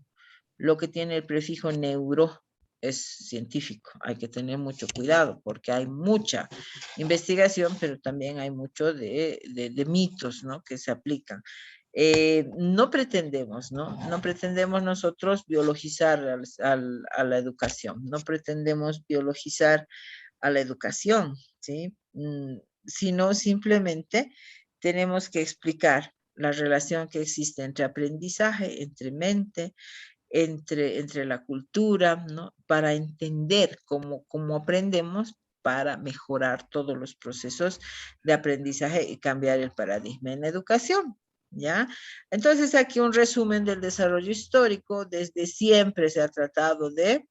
[SPEAKER 1] lo que tiene el prefijo neuro es científico. Hay que tener mucho cuidado porque hay mucha investigación, pero también hay mucho de mitos, ¿no? Que se aplican. No pretendemos, ¿no? No pretendemos nosotros biologizar a la educación. No pretendemos biologizar a la educación, ¿sí? Sino simplemente tenemos que explicar la relación que existe entre aprendizaje, entre mente, entre la cultura, ¿no? Para entender cómo aprendemos, para mejorar todos los procesos de aprendizaje y cambiar el paradigma en la educación, ¿ya? Entonces, aquí un resumen del desarrollo histórico. Desde siempre se ha tratado de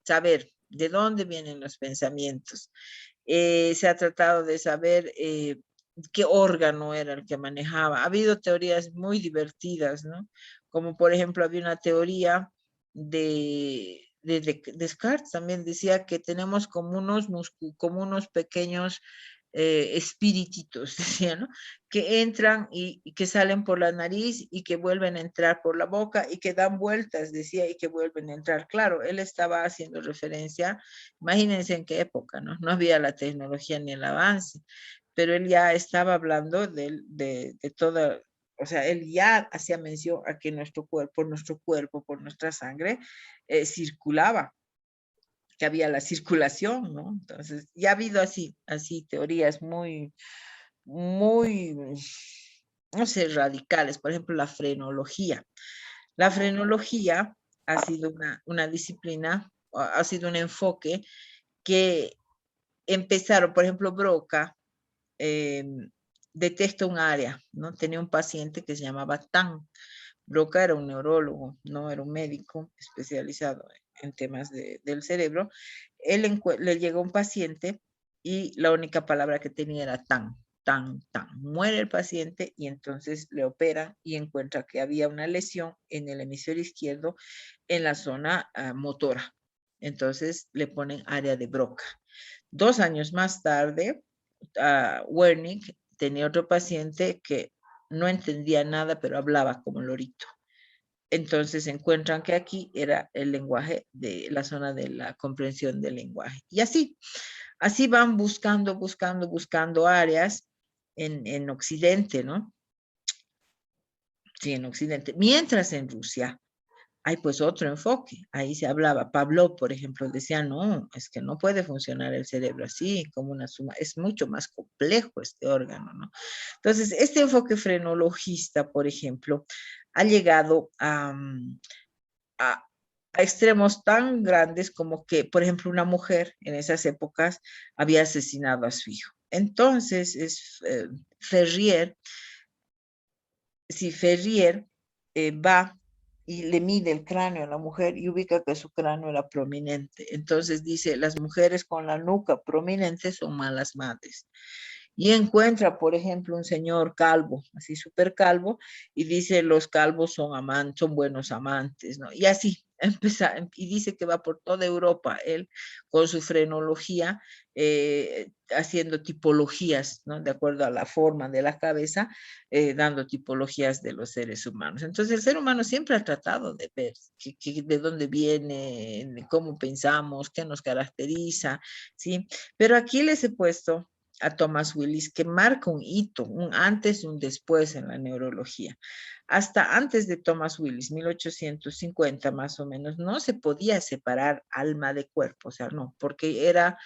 [SPEAKER 1] saber de dónde vienen los pensamientos. Se ha tratado de saber qué órgano era el que manejaba. Ha habido teorías muy divertidas, ¿no? Como por ejemplo había una teoría de Descartes, también decía que tenemos como unos pequeños espirititos, decía, ¿no? Que entran y que salen por la nariz y que vuelven a entrar por la boca y que dan vueltas, decía, y que vuelven a entrar. Claro, él estaba haciendo referencia, imagínense en qué época, ¿no? No había la tecnología ni el avance, pero él ya estaba hablando de toda, o sea, él ya hacía mención a que nuestro cuerpo, por nuestra sangre, circulaba, que había la circulación, ¿no? Entonces, ya ha habido así teorías muy, no sé, radicales. Por ejemplo, la frenología. La frenología ha sido una disciplina, ha sido un enfoque que empezaron, por ejemplo, Broca detecta un área, ¿no? Tenía un paciente que se llamaba Tan. Broca era un neurólogo, no era un médico especializado en temas del cerebro. Él le llegó un paciente y la única palabra que tenía era tan, tan, tan. Muere el paciente y entonces le operan y encuentra que había una lesión en el hemisferio izquierdo en la zona motora. Entonces le ponen área de Broca. 2 años más tarde, Wernicke tenía otro paciente que no entendía nada, pero hablaba como lorito. Entonces encuentran que aquí era el lenguaje de la zona de la comprensión del lenguaje. Y así van buscando áreas en Occidente, ¿no? Sí, en Occidente. Mientras en Rusia hay pues otro enfoque. Ahí se hablaba, Pavlov, por ejemplo, decía, no, es que no puede funcionar el cerebro así, como una suma, es mucho más complejo este órgano, ¿no? Entonces, este enfoque frenologista, por ejemplo, ha llegado a extremos tan grandes como que, por ejemplo, una mujer en esas épocas había asesinado a su hijo. Entonces, Ferrier va y le mide el cráneo a la mujer y ubica que su cráneo era prominente. Entonces dice, las mujeres con la nuca prominente son malas madres. Y encuentra, por ejemplo, un señor calvo, así súper calvo, y dice, los calvos son amantes, son buenos amantes, ¿no? Y así, y dice que va por toda Europa, él con su frenología, haciendo tipologías, ¿no? De acuerdo a la forma de la cabeza, dando tipologías de los seres humanos. Entonces, el ser humano siempre ha tratado de ver de dónde viene, de cómo pensamos, qué nos caracteriza, ¿sí? Pero aquí les he puesto a Thomas Willis, que marca un hito, un antes y un después en la neurología. Hasta antes de Thomas Willis, 1850 más o menos, no se podía separar alma de cuerpo, o sea, no, porque era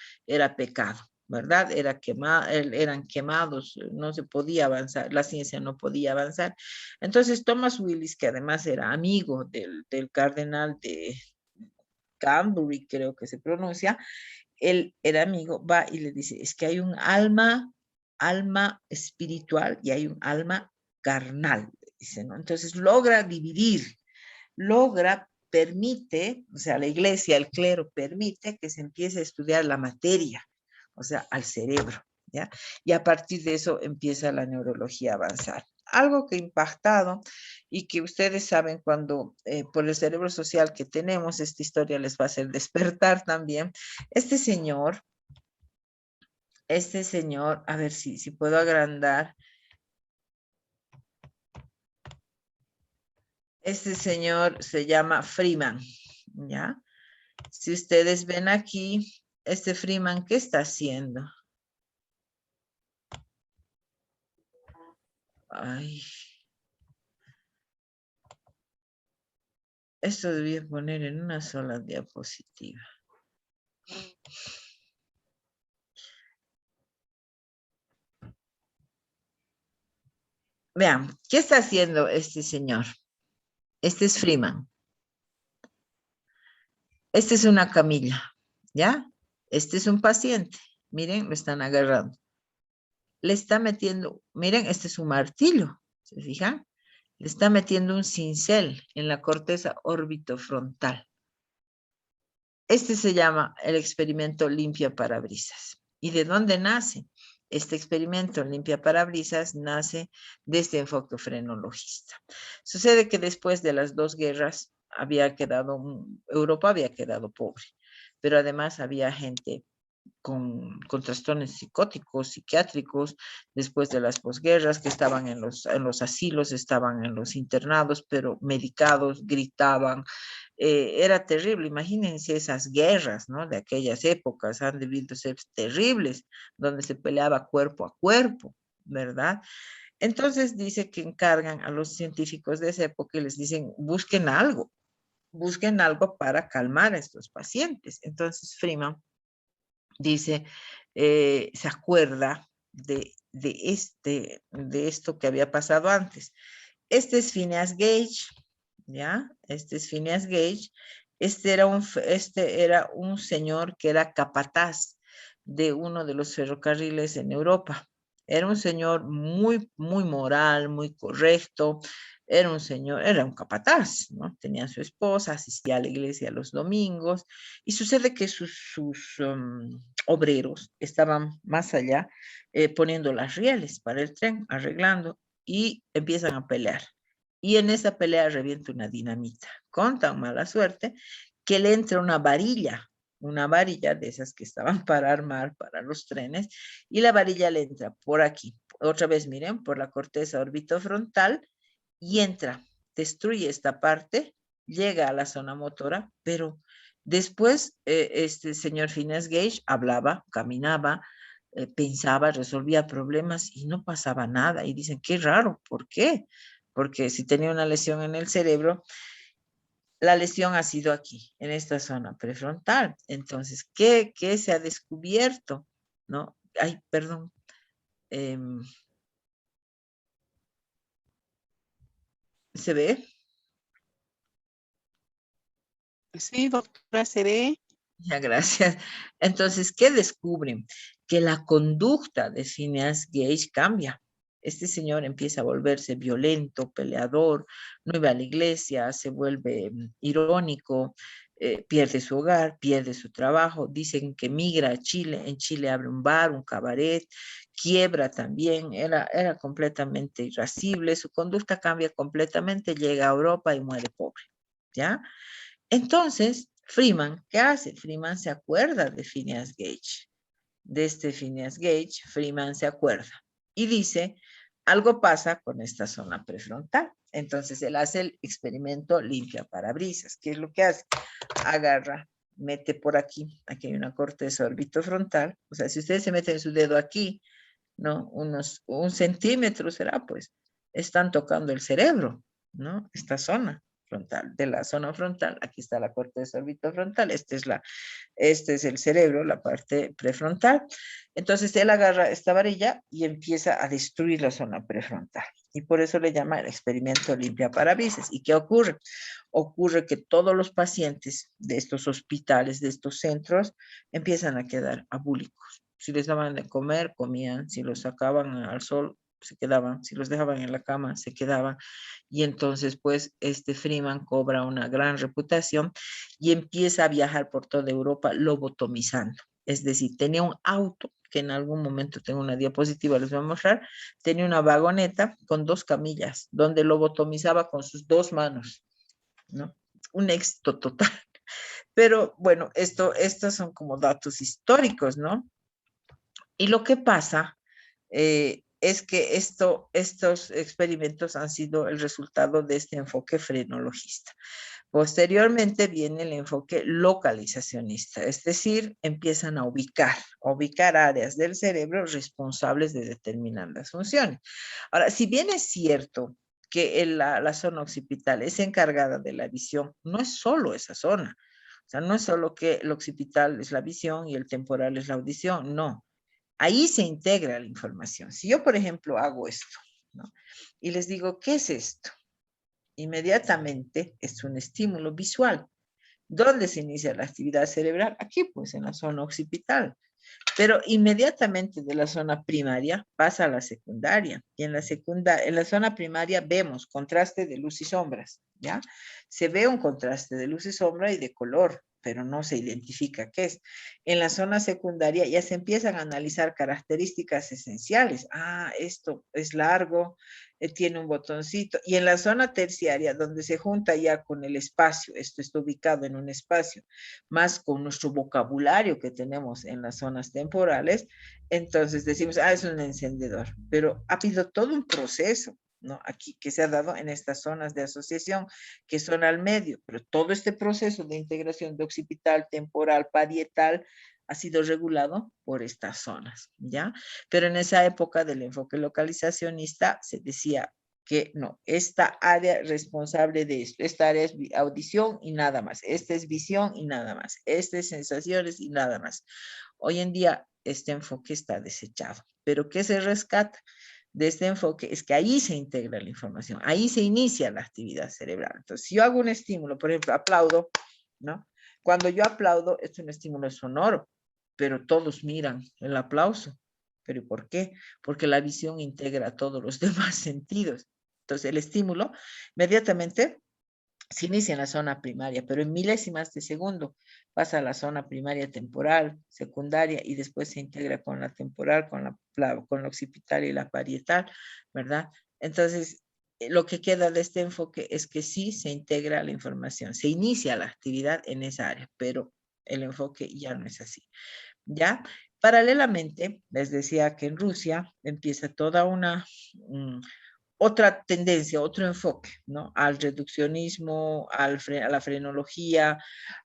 [SPEAKER 1] pecado, ¿verdad? Eran quemados, no se podía avanzar, la ciencia no podía avanzar. Entonces, Thomas Willis, que además era amigo del cardenal de Canterbury, creo que se pronuncia, él era amigo, va y le dice, es que hay un alma espiritual y hay un alma carnal, dice, ¿no? Entonces logra dividir, permite, o sea, la iglesia, el clero, permite que se empiece a estudiar la materia, o sea, al cerebro, ¿ya? Y a partir de eso empieza la neurología a avanzar. Algo que ha impactado y que ustedes saben cuando por el cerebro social que tenemos, esta historia les va a hacer despertar también. Este señor, a ver si puedo agrandar. Este señor se llama Freeman, ¿ya? Si ustedes ven aquí, este Freeman, ¿qué está haciendo? Ay. Esto debía poner en una sola diapositiva. Vean, ¿qué está haciendo este señor? Este es Freeman. Esta es una camilla, ¿ya? Este es un paciente. Miren, lo están agarrando. Le está metiendo, miren, este es un martillo, ¿se fijan? Le está metiendo un cincel en la corteza órbitofrontal. Este se llama el experimento limpia parabrisas. ¿Y de dónde nace? Este experimento limpia parabrisas nace de este enfoque frenologista. Sucede que después de las 2 guerras Europa había quedado pobre, pero además había gente con trastornos psicóticos, psiquiátricos, después de las posguerras, que estaban en los asilos, estaban en los internados, pero medicados, gritaban. Era terrible, imagínense esas guerras, ¿no? De aquellas épocas, han debido ser terribles, donde se peleaba cuerpo a cuerpo, ¿verdad? Entonces dice que encargan a los científicos de esa época y les dicen, busquen algo para calmar a estos pacientes. Entonces Freeman dice, se acuerda de esto que había pasado antes. Este es Phineas Gage, ¿ya? Este es Phineas Gage. Este era un señor que era capataz de uno de los ferrocarriles en Europa. Era un señor muy, muy moral, muy correcto. Era un capataz, ¿no? Tenía su esposa, asistía a la iglesia los domingos. Y sucede que obreros estaban más allá poniendo las rieles para el tren, arreglando, y empiezan a pelear. Y en esa pelea revienta una dinamita, con tan mala suerte que le entra una varilla de esas que estaban para armar para los trenes, y la varilla le entra por aquí. Otra vez, miren, por la corteza orbitofrontal, y entra, destruye esta parte, llega a la zona motora, pero después este señor Phineas Gage hablaba, caminaba, pensaba, resolvía problemas y no pasaba nada. Y dicen, qué raro, ¿por qué? Porque si tenía una lesión en el cerebro, la lesión ha sido aquí, en esta zona prefrontal. Entonces, ¿qué se ha descubierto? ¿No? Ay, perdón. ¿Se ve?
[SPEAKER 5] Sí, doctora, se ve.
[SPEAKER 1] Ya, gracias. Entonces, ¿qué descubren? Que la conducta de Phineas Gage cambia. Este señor empieza a volverse violento, peleador, no iba a la iglesia, se vuelve irónico, pierde su hogar, pierde su trabajo, dicen que migra a Chile, en Chile abre un bar, un cabaret, quiebra también, era completamente irascible, su conducta cambia completamente, llega a Europa y muere pobre, ¿ya? Entonces, Freeman, ¿qué hace? Freeman se acuerda de Phineas Gage. De este Phineas Gage, Freeman se acuerda y dice, algo pasa con esta zona prefrontal. Entonces, él hace el experimento limpia parabrisas. ¿Qué es lo que hace? Agarra, mete por aquí hay una corteza orbitofrontal. O sea, si ustedes se meten su dedo aquí, ¿no? Un centímetro será, pues, están tocando el cerebro, ¿no? Esta zona frontal, de la zona frontal, aquí está la corteza orbitofrontal, este es el cerebro, la parte prefrontal. Entonces él agarra esta varilla y empieza a destruir la zona prefrontal. Y por eso le llama el experimento limpia parabrisas. ¿Y qué ocurre? Ocurre que todos los pacientes de estos hospitales, de estos centros, empiezan a quedar abúlicos. Si les daban de comer, comían. Si los sacaban al sol, se quedaban. Si los dejaban en la cama, se quedaban. Y entonces, pues, este Freeman cobra una gran reputación y empieza a viajar por toda Europa lobotomizando. Es decir, tenía un auto, que en algún momento tengo una diapositiva, les voy a mostrar, tenía una vagoneta con 2 camillas, donde lobotomizaba con sus 2 manos, ¿no? Un éxito total. Pero bueno, estos son como datos históricos, ¿no? Y lo que pasa es que estos experimentos han sido el resultado de este enfoque frenologista. Posteriormente viene el enfoque localizacionista, es decir, empiezan a ubicar áreas del cerebro responsables de determinadas funciones. Ahora, si bien es cierto que la zona occipital es encargada de la visión, no es solo esa zona. O sea, no es solo que el occipital es la visión y el temporal es la audición, no. Ahí se integra la información. Si yo, por ejemplo, hago esto, ¿no? Y les digo, ¿qué es esto? Inmediatamente es un estímulo visual. ¿Dónde se inicia la actividad cerebral? Aquí, pues, en la zona occipital. Pero inmediatamente de la zona primaria pasa a la secundaria. Y en la zona primaria vemos contraste de luz y sombras, ¿ya? Se ve un contraste de luz y sombra y de color, pero no se identifica qué es. En la zona secundaria ya se empiezan a analizar características esenciales. Ah, esto es largo, tiene un botoncito. Y en la zona terciaria, donde se junta ya con el espacio, esto está ubicado en un espacio, más con nuestro vocabulario que tenemos en las zonas temporales, entonces decimos, es un encendedor. Pero ha habido todo un proceso, ¿no? Aquí que se ha dado en estas zonas de asociación que son al medio, pero todo este proceso de integración de occipital, temporal, parietal ha sido regulado por estas zonas, ¿ya? Pero en esa época del enfoque localizacionista se decía que no, esta área responsable de esto, esta área es audición y nada más, esta es visión y nada más, esta es sensaciones y nada más. Hoy en día este enfoque está desechado, pero ¿qué se rescata de este enfoque? Es que ahí se integra la información, ahí se inicia la actividad cerebral. Entonces, si yo hago un estímulo, por ejemplo, aplaudo, ¿no? Cuando yo aplaudo, es un estímulo sonoro, pero todos miran el aplauso. ¿Pero por qué? Porque la visión integra todos los demás sentidos. Entonces, el estímulo inmediatamente se inicia en la zona primaria, pero en milésimas de segundo pasa a la zona primaria temporal, secundaria, y después se integra con la temporal, con la occipital y la parietal, ¿verdad? Entonces, lo que queda de este enfoque es que sí se integra la información, se inicia la actividad en esa área, pero el enfoque ya no es así, ¿ya? Paralelamente, les decía que en Rusia empieza toda una otra tendencia, otro enfoque, ¿no? Al reduccionismo, a la frenología,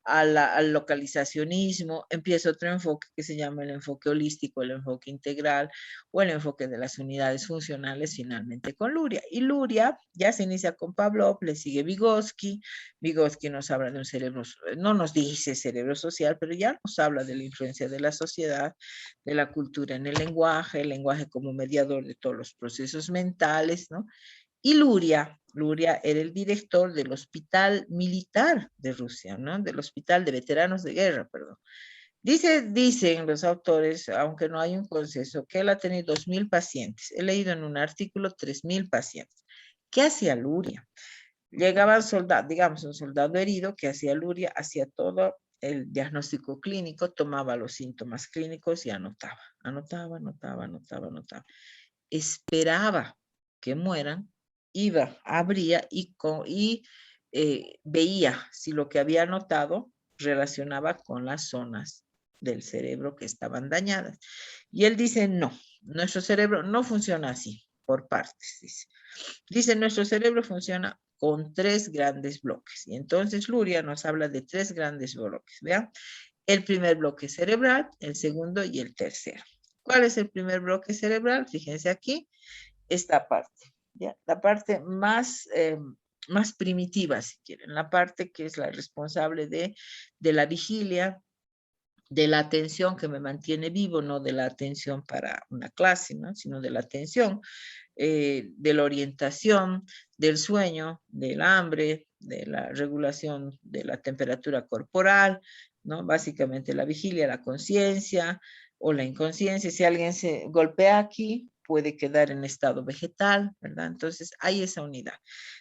[SPEAKER 1] al localizacionismo, empieza otro enfoque que se llama el enfoque holístico, el enfoque integral o el enfoque de las unidades funcionales, finalmente con Luria. Y Luria ya se inicia con Pavlov, le sigue Vygotsky. Vygotsky nos habla de un cerebro, no nos dice cerebro social, pero ya nos habla de la influencia de la sociedad, de la cultura en el lenguaje como mediador de todos los procesos mentales, ¿no? Y Luria era el director del Hospital Militar de Rusia, ¿no? Del Hospital de Veteranos de Guerra, perdón. Dicen los autores, aunque no hay un consenso, que él ha tenido 2.000 pacientes. He leído en un artículo 3.000 pacientes. ¿Qué hacía Luria? Llegaban soldados, digamos, un soldado herido que hacía Luria, hacía todo el diagnóstico clínico, tomaba los síntomas clínicos y anotaba. Esperaba que mueran, iba, abría y veía si lo que había anotado relacionaba con las zonas del cerebro que estaban dañadas. Y él dice, no, nuestro cerebro no funciona así, por partes, dice. Dice, nuestro cerebro funciona con 3 grandes bloques. Y entonces Luria nos habla de 3 grandes bloques, ¿vean? El primer bloque cerebral, el segundo y el tercero. ¿Cuál es el primer bloque cerebral? Fíjense aquí, esta parte, ¿ya? La parte más primitiva, si quieren, la parte que es la responsable de la vigilia, de la atención que me mantiene vivo, no de la atención para una clase, ¿no? Sino de la atención, de la orientación, del sueño, del hambre, de la regulación de la temperatura corporal, ¿no? Básicamente la vigilia, la conciencia o la inconsciencia. Si alguien se golpea aquí, puede quedar en estado vegetal, ¿verdad? Entonces hay esa unidad.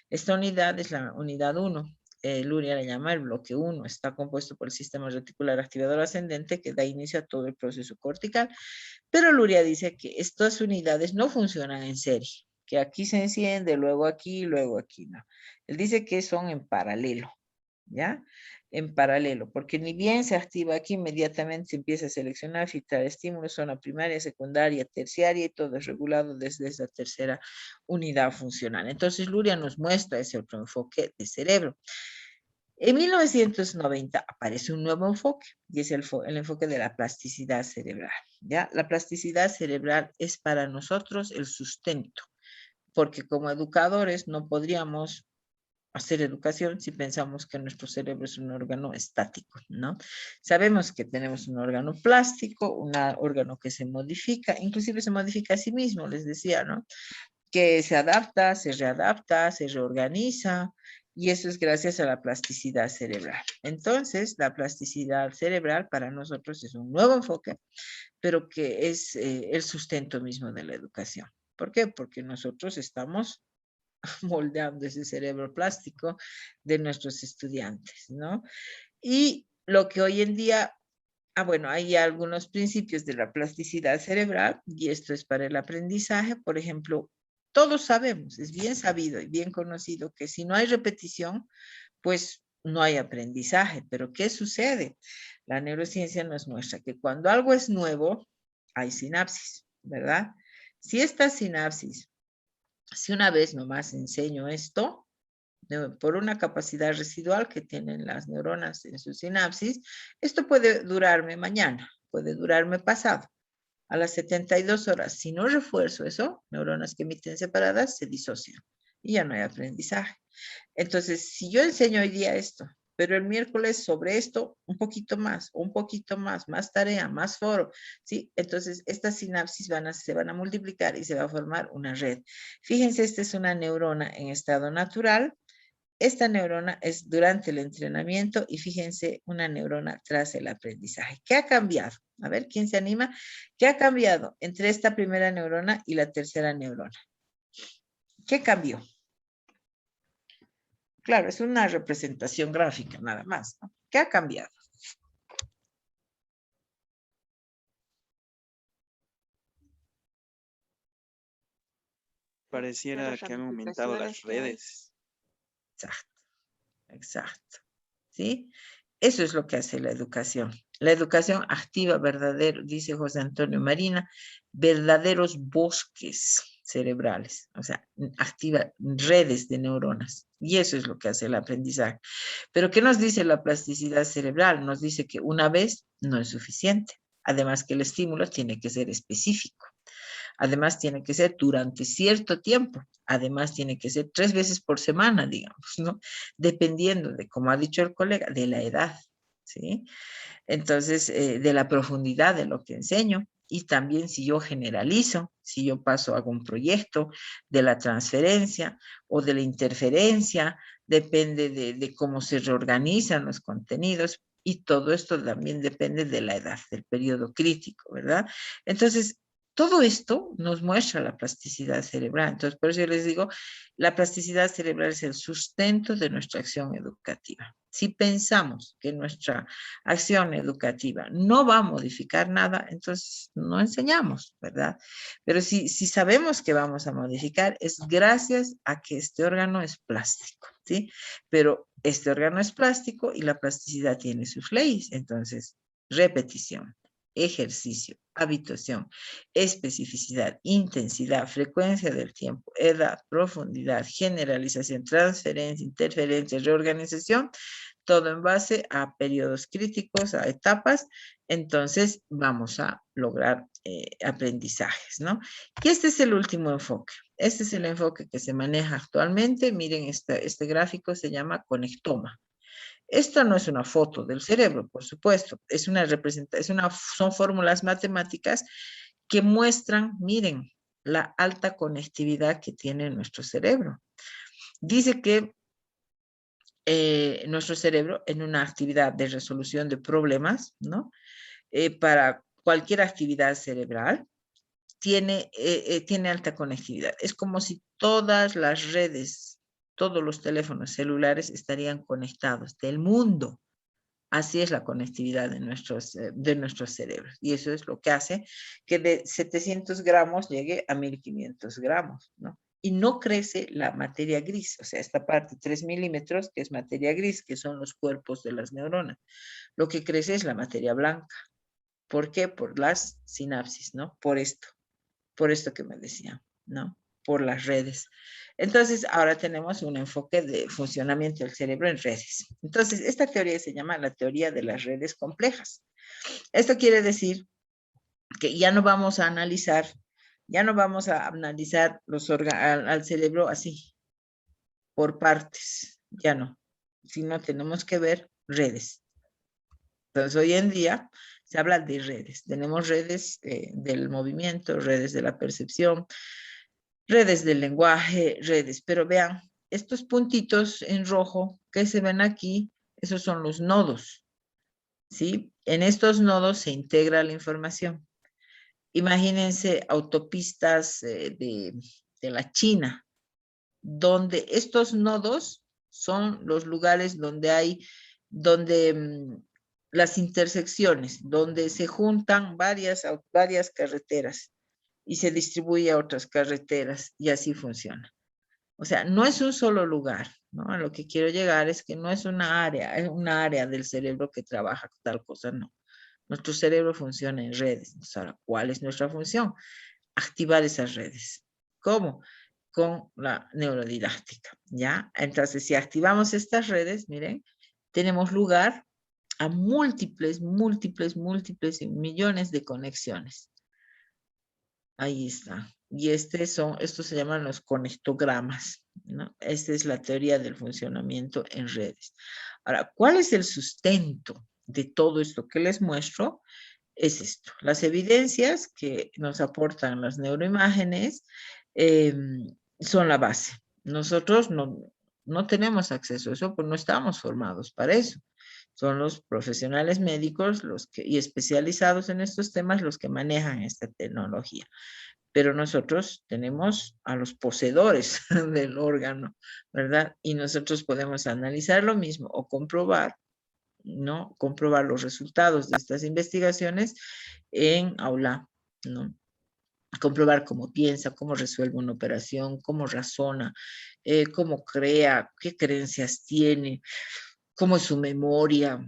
[SPEAKER 1] Esta unidad es la unidad 1. Luria le llama el bloque 1, está compuesto por el sistema reticular activador ascendente que da inicio a todo el proceso cortical, pero Luria dice que estas unidades no funcionan en serie, que aquí se enciende, luego aquí, no. Él dice que son en paralelo, ¿ya? En paralelo, porque ni bien se activa aquí, inmediatamente se empieza a seleccionar, filtrar estímulos, zona primaria, secundaria, terciaria, y todo es regulado desde esa tercera unidad funcional. Entonces, Luria nos muestra ese otro enfoque de cerebro. En 1990 aparece un nuevo enfoque, y es el enfoque de la plasticidad cerebral, ¿ya? La plasticidad cerebral es para nosotros el sustento, porque como educadores no podríamos hacer educación si pensamos que nuestro cerebro es un órgano estático, ¿no? Sabemos que tenemos un órgano plástico, un órgano que se modifica, inclusive se modifica a sí mismo, les decía, ¿no? Que se adapta, se readapta, se reorganiza, y eso es gracias a la plasticidad cerebral. Entonces, la plasticidad cerebral para nosotros es un nuevo enfoque, pero que es el sustento mismo de la educación. ¿Por qué? Porque nosotros estamos moldeando ese cerebro plástico de nuestros estudiantes, ¿no? Y lo que hoy en día, bueno, hay algunos principios de la plasticidad cerebral, y esto es para el aprendizaje. Por ejemplo, todos sabemos, es bien sabido y bien conocido que si no hay repetición, pues no hay aprendizaje. Pero ¿qué sucede? La neurociencia nos muestra que cuando algo es nuevo, hay sinapsis, ¿verdad? Si esta sinapsis, si una vez nomás enseño esto, por una capacidad residual que tienen las neuronas en su sinapsis, esto puede durarme mañana, puede durarme pasado. A las 72 horas, si no refuerzo eso, neuronas que emiten separadas se disocian y ya no hay aprendizaje. Entonces, si yo enseño hoy día esto, pero el miércoles sobre esto, un poquito más tarea, más foro, ¿sí? Entonces, estas sinapsis se van a multiplicar y se va a formar una red. Fíjense, esta es una neurona en estado natural. Esta neurona es durante el entrenamiento, y fíjense, una neurona tras el aprendizaje. ¿Qué ha cambiado? A ver, ¿quién se anima? ¿Qué ha cambiado entre esta primera neurona y la tercera neurona? ¿Qué cambió? Claro, es una representación gráfica nada más, ¿no? ¿Qué ha cambiado?
[SPEAKER 8] Pareciera que han aumentado las redes.
[SPEAKER 1] Exacto, exacto. ¿Sí? Eso es lo que hace la educación. La educación activa verdadero, dice José Antonio Marina, verdaderos bosques cerebrales, o sea, activa redes de neuronas. Y eso es lo que hace el aprendizaje. Pero ¿qué nos dice la plasticidad cerebral? Nos dice que una vez no es suficiente. Además que el estímulo tiene que ser específico. Además tiene que ser durante cierto tiempo. Además tiene que ser 3 veces por semana, digamos, ¿no? Dependiendo de, como ha dicho el colega, de la edad, ¿sí? Entonces, de la profundidad de lo que enseño. Y también si yo generalizo, si yo paso a algún proyecto, de la transferencia o de la interferencia, depende de cómo se reorganizan los contenidos. Y todo esto también depende de la edad, del periodo crítico, ¿verdad? Entonces, todo esto nos muestra la plasticidad cerebral. Entonces, por eso yo les digo, la plasticidad cerebral es el sustento de nuestra acción educativa. Si pensamos que nuestra acción educativa no va a modificar nada, entonces no enseñamos, ¿verdad? Pero si sabemos que vamos a modificar, es gracias a que este órgano es plástico, ¿sí? Pero este órgano es plástico y la plasticidad tiene sus leyes. Entonces, repetición, ejercicio, habituación, especificidad, intensidad, frecuencia del tiempo, edad, profundidad, generalización, transferencia, interferencia, reorganización, todo en base a periodos críticos, a etapas, entonces vamos a lograr aprendizajes, ¿no? Y este es el último enfoque. Este es el enfoque que se maneja actualmente. Miren, este gráfico se llama conectoma. Esto no es una foto del cerebro, por supuesto, es una representación, son fórmulas matemáticas que muestran, miren, la alta conectividad que tiene nuestro cerebro. Dice que nuestro cerebro en una actividad de resolución de problemas, ¿no? Para cualquier actividad cerebral, tiene alta conectividad. Es como si todas las redes, todos los teléfonos celulares estarían conectados del mundo. Así es la conectividad de nuestros cerebros. Y eso es lo que hace que de 700 gramos llegue a 1500 gramos, ¿no? Y no crece la materia gris, o sea, esta parte 3 milímetros, que es materia gris, que son los cuerpos de las neuronas. Lo que crece es la materia blanca. ¿Por qué? Por las sinapsis, ¿no? Por esto que me decían, ¿no? Por las redes. Entonces, ahora tenemos un enfoque de funcionamiento del cerebro en redes. Entonces, esta teoría se llama la teoría de las redes complejas. Esto quiere decir que ya no vamos a analizar al cerebro así, por partes, ya no, sino tenemos que ver redes. Entonces, hoy en día se habla de redes. Tenemos redes del movimiento, redes de la percepción, redes del lenguaje, redes. Pero vean, estos puntitos en rojo que se ven aquí, esos son los nodos, ¿sí? En estos nodos se integra la información. Imagínense autopistas de la China, donde estos nodos son los lugares donde las intersecciones, donde se juntan varias carreteras y se distribuye a otras carreteras y así funciona. O sea, no es un solo lugar, ¿no? A lo que quiero llegar es que no es una área del cerebro que trabaja tal cosa, no. Nuestro cerebro funciona en redes. Entonces, ahora, ¿cuál es nuestra función? Activar esas redes. ¿Cómo? Con la neurodidáctica, ¿ya? Entonces, si activamos estas redes, miren, tenemos lugar a múltiples y millones de conexiones. Ahí está. Y estos se llaman los conectogramas, ¿no? Esta es la teoría del funcionamiento en redes. Ahora, ¿cuál es el sustento de todo esto que les muestro? Es esto. Las evidencias que nos aportan las neuroimágenes son la base. Nosotros no tenemos acceso a eso, porque no estamos formados para eso. Son los profesionales médicos y especializados en estos temas los que manejan esta tecnología. pero nosotros tenemos a los poseedores del órgano, ¿verdad? Y nosotros podemos analizar lo mismo o comprobar, ¿no? Comprobar los resultados de estas investigaciones en aula, ¿no? Comprobar cómo piensa, cómo resuelve una operación, cómo razona, cómo crea, qué creencias tiene, cómo es su memoria,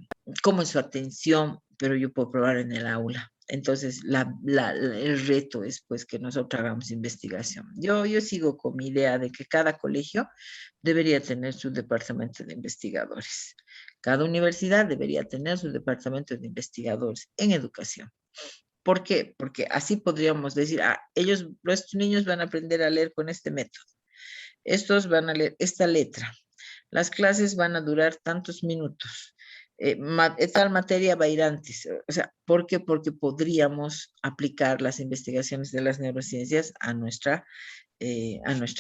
[SPEAKER 1] cómo es su atención, pero yo puedo probar en el aula. Entonces, el reto es pues que nosotros hagamos investigación. Yo sigo con mi idea de que cada colegio debería tener su departamento de investigadores. Cada universidad debería tener su departamento de investigadores en educación. ¿Por qué? Porque así podríamos decir, los niños van a aprender a leer con este método. Estos van a leer esta letra. Las clases van a durar tantos minutos. Tal materia va a ir antes. O sea, ¿por qué? Porque podríamos aplicar las investigaciones de las neurociencias a nuestra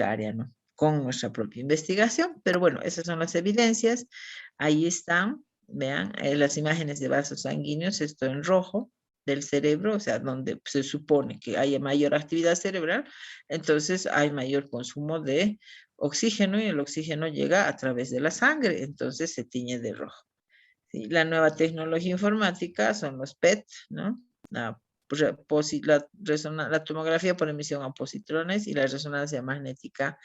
[SPEAKER 1] área, ¿no? Con nuestra propia investigación. Pero bueno, esas son las evidencias. Ahí están, vean, las imágenes de vasos sanguíneos, esto en rojo, del cerebro, o sea, donde se supone que haya mayor actividad cerebral, entonces hay mayor consumo de oxígeno y el oxígeno llega a través de la sangre, entonces se tiñe de rojo. ¿Sí? La nueva tecnología informática son los PET, ¿no? La tomografía por emisión a positrones y la resonancia magnética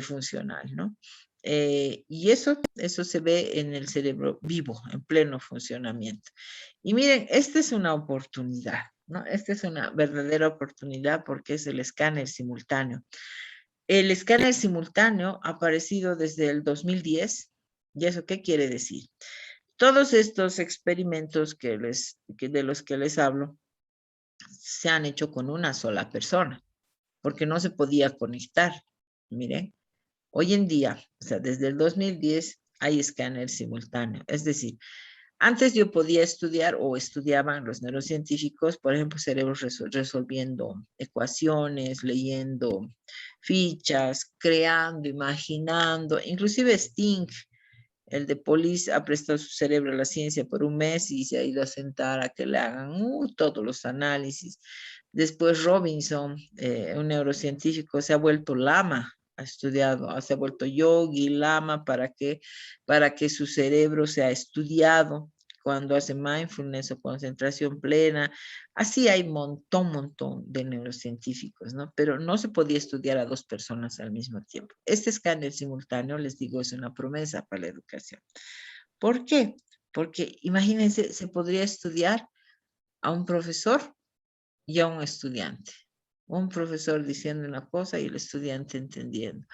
[SPEAKER 1] funcional, ¿no? Y eso se ve en el cerebro vivo, en pleno funcionamiento. Y miren, esta es una oportunidad, ¿no? Esta es una verdadera oportunidad porque es el escáner simultáneo. El escáner simultáneo ha aparecido desde el 2010. ¿Y eso qué quiere decir? Todos estos experimentos de los que les hablo se han hecho con una sola persona, porque no se podía conectar. Miren, hoy en día, o sea, desde el 2010 hay escáner simultáneo. Es decir, antes yo podía estudiar o estudiaban los neurocientíficos, por ejemplo, cerebros resolviendo ecuaciones, leyendo fichas, creando, imaginando, inclusive Sting, el de Police, ha prestado su cerebro a la ciencia por un mes y se ha ido a sentar a que le hagan todos los análisis. Después Robinson, un neurocientífico, se ha vuelto lama, se ha vuelto yogi, lama, para que su cerebro sea estudiado cuando hace mindfulness o concentración plena. Así hay montón de neurocientíficos, ¿no? Pero no se podía estudiar a dos personas al mismo tiempo. Este escáner simultáneo, les digo, es una promesa para la educación. ¿Por qué? Porque imagínense, se podría estudiar a un profesor y a un estudiante. Un profesor diciendo una cosa y el estudiante entendiendo,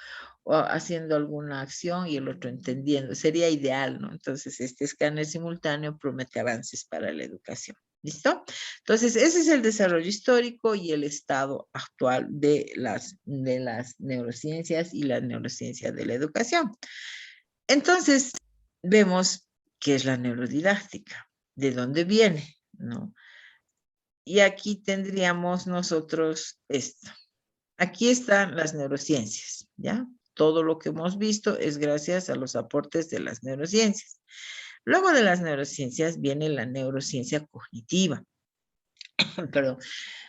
[SPEAKER 1] o haciendo alguna acción y el otro entendiendo. Sería ideal, ¿no? Entonces, este escáner simultáneo promete avances para la educación. ¿Listo? Entonces, ese es el desarrollo histórico y el estado actual de las neurociencias y la neurociencia de la educación. Entonces, vemos qué es la neurodidáctica, de dónde viene, ¿no? Y aquí tendríamos nosotros esto. Aquí están las neurociencias, ¿ya? Todo lo que hemos visto es gracias a los aportes de las neurociencias. Luego de las neurociencias viene la neurociencia cognitiva. Perdón.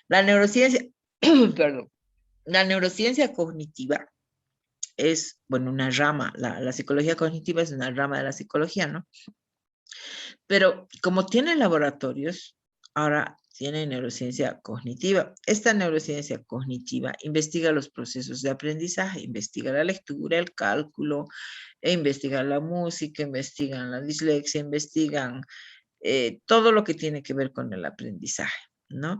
[SPEAKER 1] La neurociencia, perdón. La neurociencia cognitiva es, bueno, una rama, la psicología cognitiva es una rama de la psicología, ¿no? Pero como tiene laboratorios, ahora tiene neurociencia cognitiva. Esta neurociencia cognitiva investiga los procesos de aprendizaje, investiga la lectura, el cálculo, investiga la música, investigan la dislexia, investigan todo lo que tiene que ver con el aprendizaje, ¿no?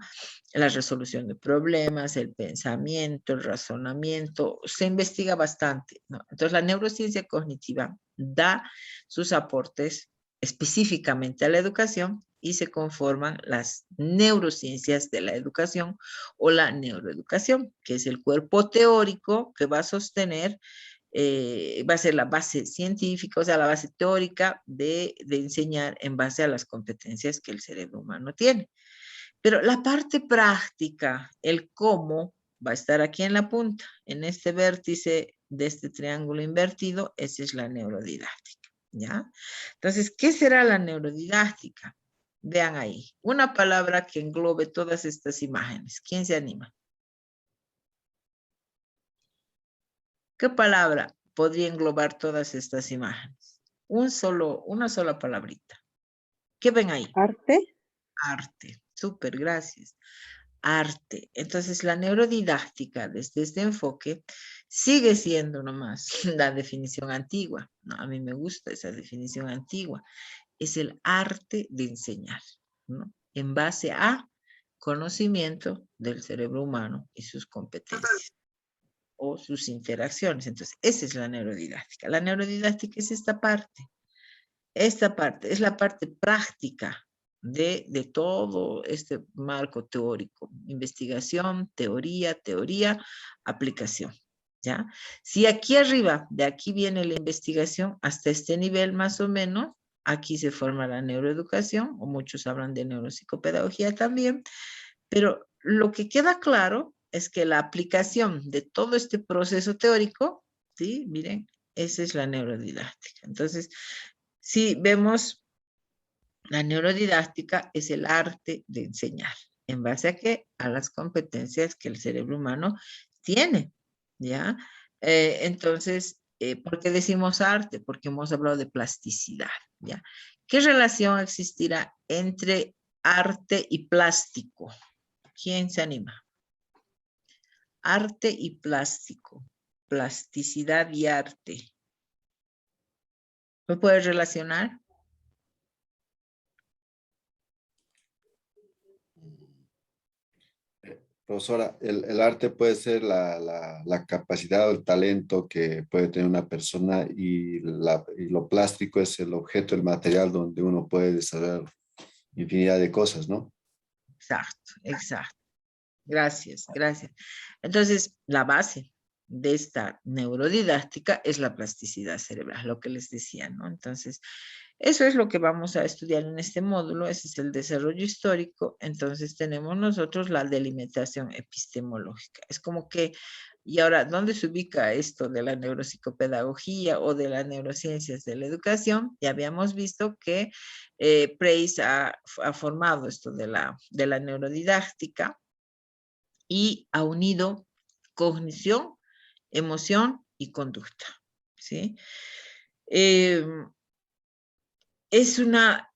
[SPEAKER 1] La resolución de problemas, el pensamiento, el razonamiento, se investiga bastante, ¿no? Entonces, la neurociencia cognitiva da sus aportes específicamente a la educación y se conforman las neurociencias de la educación o la neuroeducación, que es el cuerpo teórico que va a sostener, va a ser la base científica, o sea, la base teórica de enseñar en base a las competencias que el cerebro humano tiene. Pero la parte práctica, el cómo, va a estar aquí en la punta, en este vértice de este triángulo invertido, esa es la neurodidáctica. ¿Ya? Entonces, ¿qué será la neurodidáctica? Vean ahí, una palabra que englobe todas estas imágenes. ¿Quién se anima? ¿Qué palabra podría englobar todas estas imágenes? Una sola palabrita. ¿Qué ven ahí?
[SPEAKER 5] Arte.
[SPEAKER 1] Arte. Súper, gracias. Arte. Entonces, la neurodidáctica, desde este enfoque, sigue siendo nomás la definición antigua. No, a mí me gusta esa definición antigua. Es el arte de enseñar, ¿no? En base a conocimiento del cerebro humano y sus competencias o sus interacciones. Entonces, esa es la neurodidáctica. La neurodidáctica es esta parte. Esta parte es la parte práctica de todo este marco teórico. Investigación, teoría, aplicación. ¿Ya? Si aquí arriba, de aquí viene la investigación, hasta este nivel más o menos, aquí se forma la neuroeducación, o muchos hablan de neuropsicopedagogía también, pero lo que queda claro es que la aplicación de todo este proceso teórico, ¿sí? Miren, esa es la neurodidáctica. Entonces, si vemos, la neurodidáctica es el arte de enseñar. ¿En base a qué? A las competencias que el cerebro humano tiene, ¿ya? Entonces, ¿por qué decimos arte? Porque hemos hablado de plasticidad, ¿ya? ¿Qué relación existirá entre arte y plástico? ¿Quién se anima? Arte y plástico. Plasticidad y arte. ¿Me puedes relacionar?
[SPEAKER 11] Profesora, el arte puede ser la capacidad o el talento que puede tener una persona y lo plástico es el objeto, el material donde uno puede desarrollar infinidad de cosas, ¿no?
[SPEAKER 1] Exacto, exacto. Gracias, gracias. Entonces, la base de esta neurodidáctica es la plasticidad cerebral, lo que les decía, ¿no? Entonces, eso es lo que vamos a estudiar en este módulo, ese es el desarrollo histórico. Entonces, tenemos nosotros la delimitación epistemológica. Es como que, y ahora, ¿dónde se ubica esto de la neuropsicopedagogía o de las neurociencias de la educación? Ya habíamos visto que Price ha formado esto de la neurodidáctica y ha unido cognición, emoción y conducta, ¿sí? Es una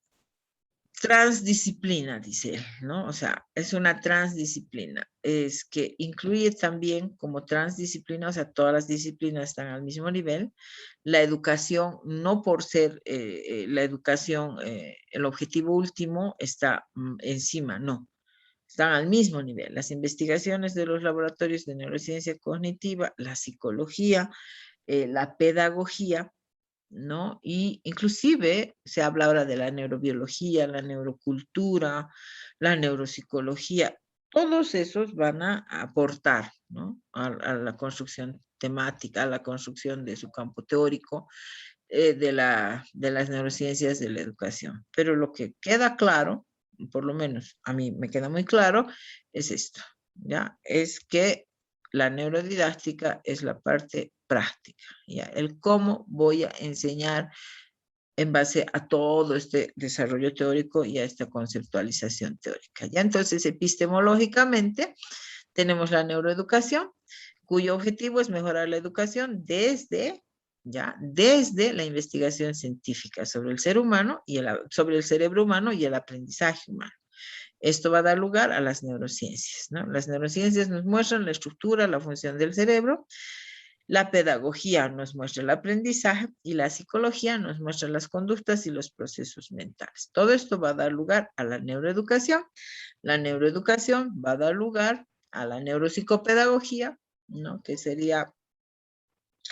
[SPEAKER 1] transdisciplina, dice él, ¿no? O sea, es una transdisciplina. Es que incluye también como transdisciplina, o sea, todas las disciplinas están al mismo nivel. La educación, no por ser la educación, el objetivo último está encima, no. Están al mismo nivel. Las investigaciones de los laboratorios de neurociencia cognitiva, la psicología, la pedagogía, ¿no? Y inclusive se habla ahora de la neurobiología, la neurocultura, la neuropsicología. Todos esos van a aportar, ¿no? A la construcción temática, a la construcción de su campo teórico, de las neurociencias de la educación. Pero lo que queda claro, por lo menos a mí me queda muy claro, es esto, ¿ya? Es que la neurodidáctica es la parte práctica, ¿ya? El cómo voy a enseñar en base a todo este desarrollo teórico y a esta conceptualización teórica, ¿ya? Entonces, epistemológicamente, tenemos la neuroeducación, cuyo objetivo es mejorar la educación desde la investigación científica sobre el ser humano y sobre el cerebro humano y el aprendizaje humano. Esto va a dar lugar a las neurociencias, ¿no? Las neurociencias nos muestran la estructura, la función del cerebro, la pedagogía nos muestra el aprendizaje y la psicología nos muestra las conductas y los procesos mentales. Todo esto va a dar lugar a la neuroeducación. La neuroeducación va a dar lugar a la neuropsicopedagogía, ¿no? Que sería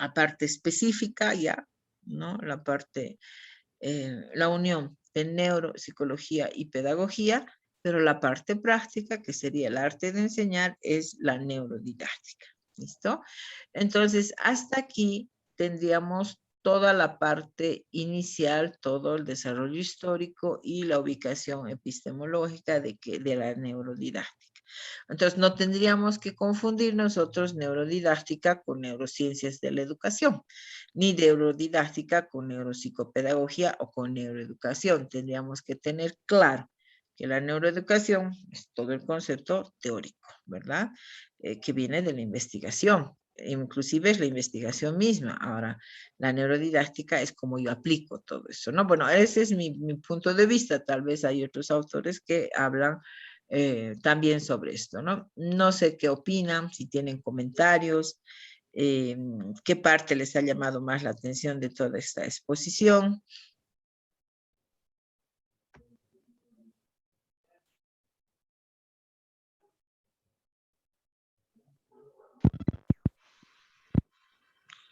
[SPEAKER 1] la parte específica ya, ¿no? La parte, la unión de neuropsicología y pedagogía, pero la parte práctica, que sería el arte de enseñar, es la neurodidáctica. ¿Listo? Entonces, hasta aquí tendríamos toda la parte inicial, todo el desarrollo histórico y la ubicación epistemológica de la neurodidáctica. Entonces, no tendríamos que confundir nosotros neurodidáctica con neurociencias de la educación, ni neurodidáctica con neuropsicopedagogía o con neuroeducación. Tendríamos que tener claro que la neuroeducación es todo el concepto teórico, ¿verdad? Que viene de la investigación. inclusive es la investigación misma. Ahora, la neurodidáctica es como yo aplico todo eso, ¿no? Bueno, ese es mi punto de vista. Tal vez hay otros autores que hablan también sobre esto, ¿no? No sé qué opinan, si tienen comentarios, qué parte les ha llamado más la atención de toda esta exposición.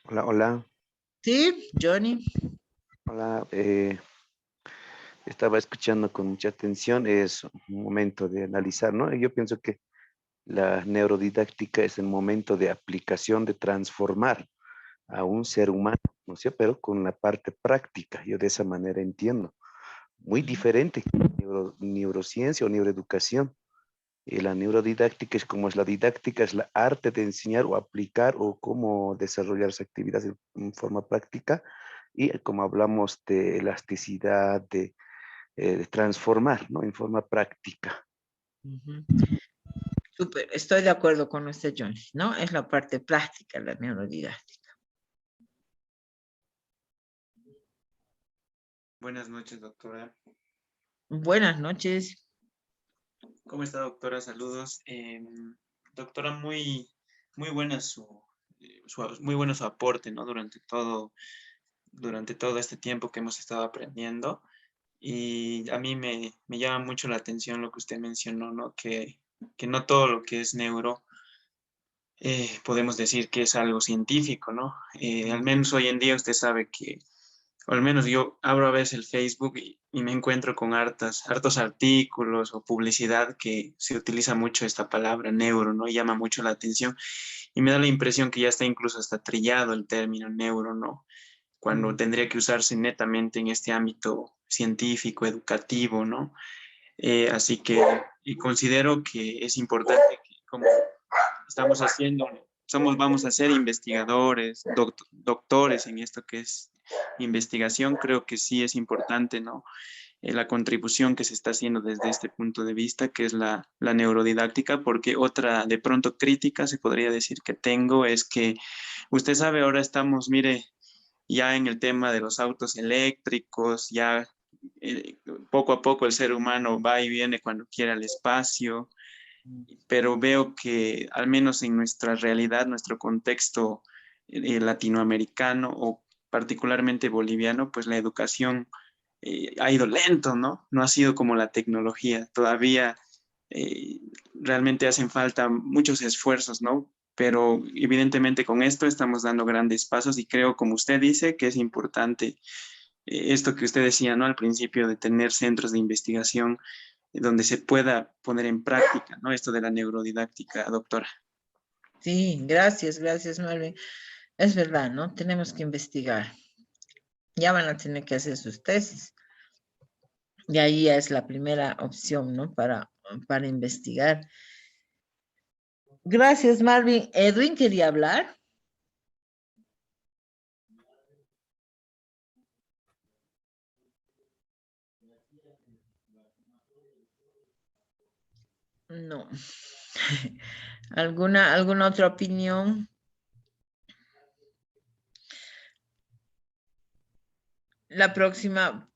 [SPEAKER 7] Hola, hola.
[SPEAKER 1] Sí, Johnny.
[SPEAKER 7] Hola, estaba escuchando con mucha atención, es un momento de analizar, ¿no? Yo pienso que la neurodidáctica es el momento de aplicación, de transformar a un ser humano, ¿no es cierto? Pero con la parte práctica, yo de esa manera entiendo. Muy diferente que la neurociencia o neuroeducación. Y la neurodidáctica es como es la didáctica, es la arte de enseñar o aplicar o cómo desarrollar sus actividades en forma práctica. Y como hablamos de elasticidad, de transformar, ¿no? En forma práctica.
[SPEAKER 1] Súper, estoy de acuerdo con usted, Johnny, ¿no? Es la parte práctica, la neurodidáctica.
[SPEAKER 8] Buenas noches, doctora.
[SPEAKER 1] Buenas noches.
[SPEAKER 8] ¿Cómo está, doctora? Saludos. Doctora, muy buena muy bueno su aporte, ¿no? Durante todo este tiempo que hemos estado aprendiendo. Y a mí me llama mucho la atención lo que usted mencionó, ¿no? Que no todo lo que es neuro podemos decir que es algo científico, ¿no? Al menos hoy en día usted sabe que, o al menos yo abro a veces el Facebook y me encuentro con hartos artículos o publicidad que se utiliza mucho esta palabra neuro, ¿no? Y llama mucho la atención y me da la impresión que ya está incluso hasta trillado el término neuro, ¿no? Cuando tendría que usarse netamente en este ámbito científico, educativo, ¿no? Así que y considero que es importante que como estamos haciendo, vamos a ser investigadores, doctores en esto que es investigación, creo que sí es importante, ¿no? La contribución que se está haciendo desde este punto de vista, que es la neurodidáctica, porque otra de pronto crítica se podría decir que tengo es que usted sabe, ahora estamos, mire, ya en el tema de los autos eléctricos, ya poco a poco el ser humano va y viene cuando quiere al espacio, pero veo que al menos en nuestra realidad, nuestro contexto latinoamericano o particularmente boliviano, pues la educación ha ido lento, ¿no? No ha sido como la tecnología. Todavía realmente hacen falta muchos esfuerzos, ¿no? Pero evidentemente con esto estamos dando grandes pasos y creo, como usted dice, que es importante esto que usted decía, ¿no? Al principio de tener centros de investigación donde se pueda poner en práctica, ¿no? Esto de la neurodidáctica, doctora.
[SPEAKER 1] Sí, gracias, Marvin. Es verdad, ¿no? Tenemos que investigar. Ya van a tener que hacer sus tesis. Y ahí ya es la primera opción, ¿no? Para investigar. Gracias, Marvin. Edwin quería hablar. No. ¿Alguna otra opinión? La próxima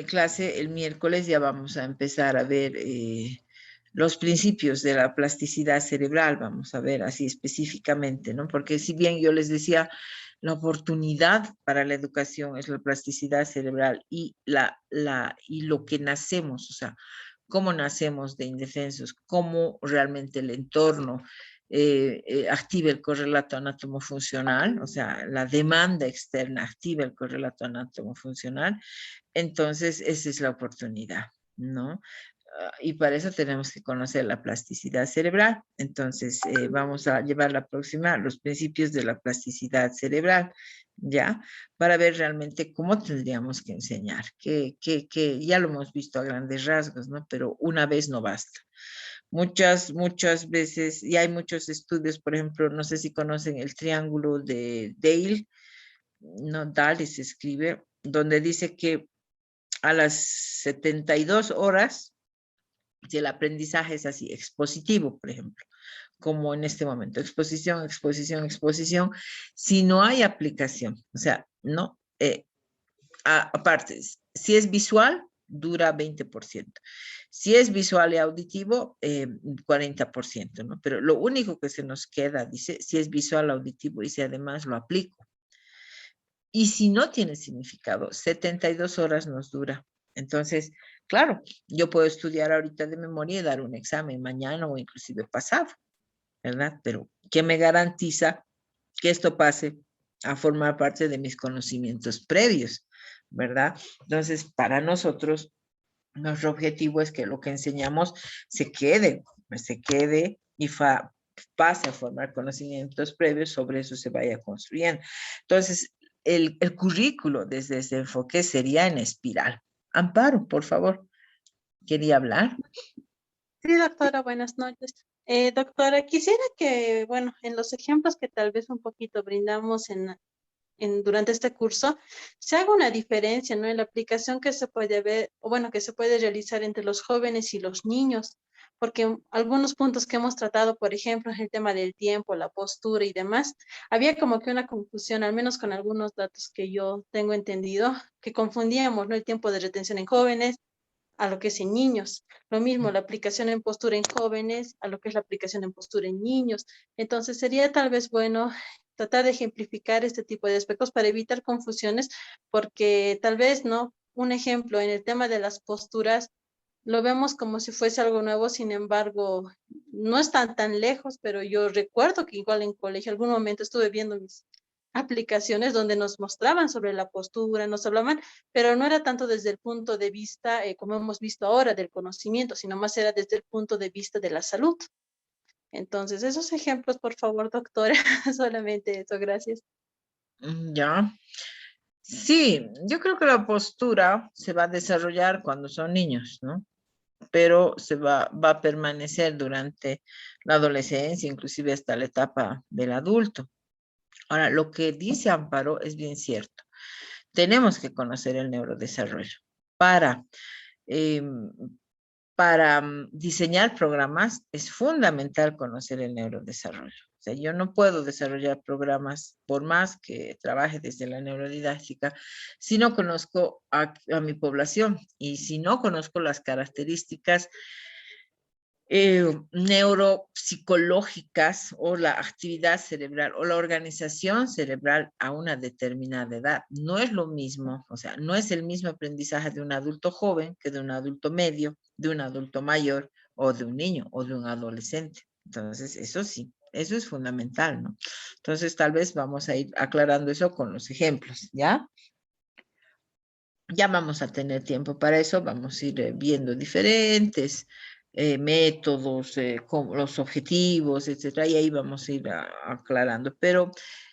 [SPEAKER 1] clase, el miércoles, ya vamos a empezar a ver los principios de la plasticidad cerebral, vamos a ver así específicamente, ¿no? Porque si bien yo les decía, la oportunidad para la educación es la plasticidad cerebral y lo que nacemos, o sea, cómo nacemos de indefensos, cómo realmente el entorno activa el correlato anatomofuncional, o sea, la demanda externa activa el correlato anatomofuncional, entonces esa es la oportunidad, ¿no? Y para eso tenemos que conocer la plasticidad cerebral. Entonces, vamos a llevar la próxima, los principios de la plasticidad cerebral, ¿ya? Para ver realmente cómo tendríamos que enseñar, que ya lo hemos visto a grandes rasgos, ¿no? Pero una vez no basta. Muchas veces, y hay muchos estudios, por ejemplo, no sé si conocen el triángulo de Dale, no, Dale se escribe, donde dice que a las 72 horas, si el aprendizaje es así, expositivo, por ejemplo, como en este momento, exposición, exposición, exposición, si no hay aplicación, o sea, no, aparte, si es visual, dura 20%. Si es visual y auditivo, 40%, ¿no? Pero lo único que se nos queda, dice, si es visual, auditivo y si además lo aplico. Y si no tiene significado, 72 horas nos dura. Entonces, claro, yo puedo estudiar ahorita de memoria y dar un examen mañana o inclusive pasado, ¿verdad? Pero ¿qué me garantiza que esto pase a formar parte de mis conocimientos previos, ¿verdad? Entonces, para nosotros, nuestro objetivo es que lo que enseñamos se quede y pase a formar conocimientos previos, sobre eso se vaya construyendo. Entonces, el currículo desde ese enfoque sería en espiral. Amparo, por favor, quería hablar.
[SPEAKER 12] Sí, doctora, buenas noches. Doctora, quisiera que, bueno, en los ejemplos que tal vez un poquito brindamos durante este curso, se haga una diferencia, ¿no? En la aplicación que se puede ver, o bueno, que se puede realizar entre los jóvenes y los niños, porque algunos puntos que hemos tratado, por ejemplo, el tema del tiempo, la postura y demás, había como que una confusión, al menos con algunos datos que yo tengo entendido, que confundíamos, ¿no? El tiempo de retención en jóvenes a lo que es en niños. Lo mismo, la aplicación en postura en jóvenes a lo que es la aplicación en postura en niños. Entonces, sería tal vez bueno tratar de ejemplificar este tipo de aspectos para evitar confusiones, porque tal vez, ¿no? Un ejemplo, en el tema de las posturas, lo vemos como si fuese algo nuevo, sin embargo, no están tan lejos, pero yo recuerdo que igual en colegio, algún momento estuve viendo mis aplicaciones donde nos mostraban sobre la postura, nos hablaban, pero no era tanto desde el punto de vista, como hemos visto ahora, del conocimiento, sino más era desde el punto de vista de la salud. Entonces, esos ejemplos, por favor, doctora, solamente eso, gracias.
[SPEAKER 1] Ya. Sí, yo creo que la postura se va a desarrollar cuando son niños, ¿no? Pero va a permanecer durante la adolescencia, inclusive hasta la etapa del adulto. Ahora, lo que dice Amparo es bien cierto. Tenemos que conocer el neurodesarrollo para diseñar programas. Es fundamental conocer el neurodesarrollo. O sea, yo no puedo desarrollar programas por más que trabaje desde la neurodidáctica si no conozco a mi población y si no conozco las características neuropsicológicas o la actividad cerebral o la organización cerebral a una determinada edad. No es lo mismo, o sea, no es el mismo aprendizaje de un adulto joven que de un adulto medio, de un adulto mayor o de un niño o de un adolescente. Entonces, eso sí, eso es fundamental, ¿no? Entonces, tal vez vamos a ir aclarando eso con los ejemplos, ¿ya? Ya vamos a tener tiempo para eso, vamos a ir viendo diferentes métodos, como los objetivos, etcétera, y ahí vamos a ir aclarando. Pero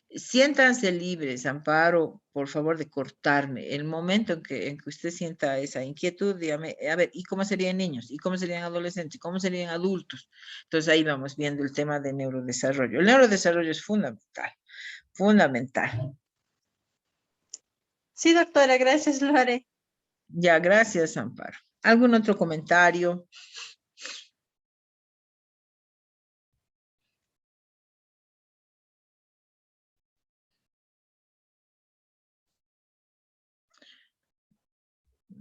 [SPEAKER 1] siéntanse libres, Amparo, por favor, de cortarme. El momento en que usted sienta esa inquietud, dígame, a ver, ¿y cómo serían niños? ¿Y cómo serían adolescentes? ¿Cómo serían adultos? Entonces ahí vamos viendo el tema de neurodesarrollo. El neurodesarrollo es fundamental, fundamental.
[SPEAKER 12] Sí, doctora, gracias, lo haré.
[SPEAKER 1] Ya, gracias, Amparo. ¿Algún otro comentario?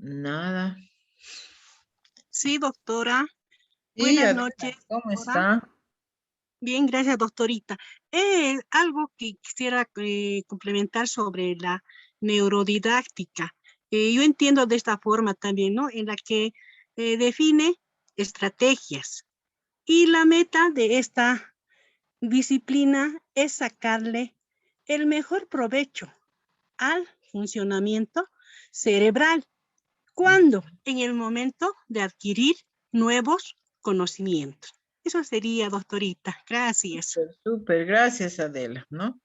[SPEAKER 1] Nada.
[SPEAKER 5] Sí, doctora.
[SPEAKER 1] Sí,
[SPEAKER 5] Buenas
[SPEAKER 1] Adela,
[SPEAKER 5] noches.
[SPEAKER 1] ¿cómo
[SPEAKER 5] doctora.
[SPEAKER 1] está?
[SPEAKER 5] Bien, gracias, doctorita. Algo que quisiera complementar sobre la neurodidáctica. Yo entiendo de esta forma también, ¿no? En la que define estrategias. Y la meta de esta disciplina es sacarle el mejor provecho al funcionamiento cerebral. ¿Cuándo? En el momento de adquirir nuevos conocimientos. Eso sería, doctorita. Gracias.
[SPEAKER 1] Súper, gracias, Adela, ¿no?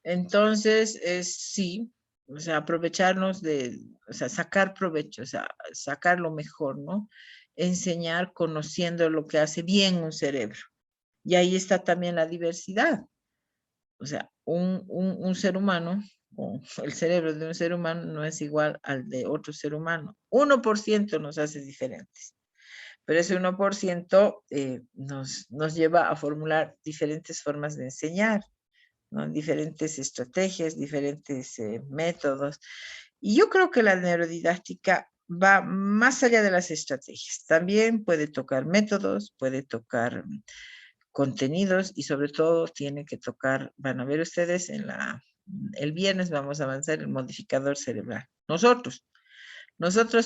[SPEAKER 1] Entonces, sí, o sea, aprovecharnos o sea, sacar provecho, o sea, sacar lo mejor, ¿no? Enseñar conociendo lo que hace bien un cerebro. Y ahí está también la diversidad. O sea, un ser humano, o el cerebro de un ser humano no es igual al de otro ser humano. 1% nos hace diferentes. Pero ese 1% nos lleva a formular diferentes formas de enseñar, ¿no? Diferentes estrategias, diferentes métodos. Y yo creo que la neurodidáctica va más allá de las estrategias. También puede tocar métodos, puede tocar contenidos y sobre todo tiene que tocar, van a ver ustedes, el viernes vamos a avanzar el modificador cerebral. Nosotros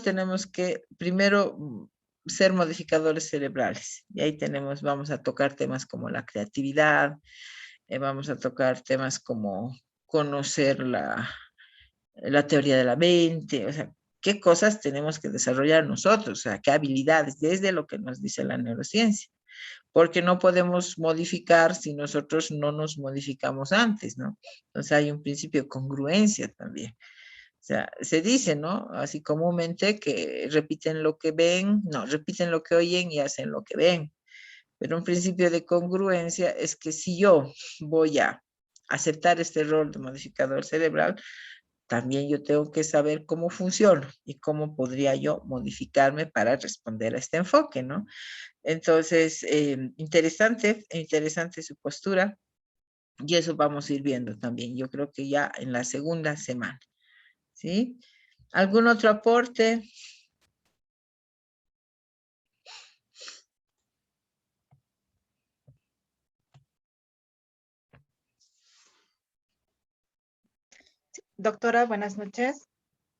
[SPEAKER 1] tenemos que primero ser modificadores cerebrales. Y ahí vamos a tocar temas como la creatividad, vamos a tocar temas como conocer la teoría de la mente, o sea, qué cosas tenemos que desarrollar nosotros, o sea, qué habilidades, desde lo que nos dice la neurociencia. Porque no podemos modificar si nosotros no nos modificamos antes, ¿no? Entonces hay un principio de congruencia también. O sea, se dice, ¿no? Así comúnmente que repiten lo que ven, no, repiten lo que oyen y hacen lo que ven. Pero un principio de congruencia es que si yo voy a aceptar este rol de modificador cerebral, también yo tengo que saber cómo funciona y cómo podría yo modificarme para responder a este enfoque, ¿no? Entonces, interesante su postura y eso vamos a ir viendo también. Yo creo que ya en la segunda semana, ¿sí? ¿Algún otro aporte?
[SPEAKER 13] Doctora, buenas noches.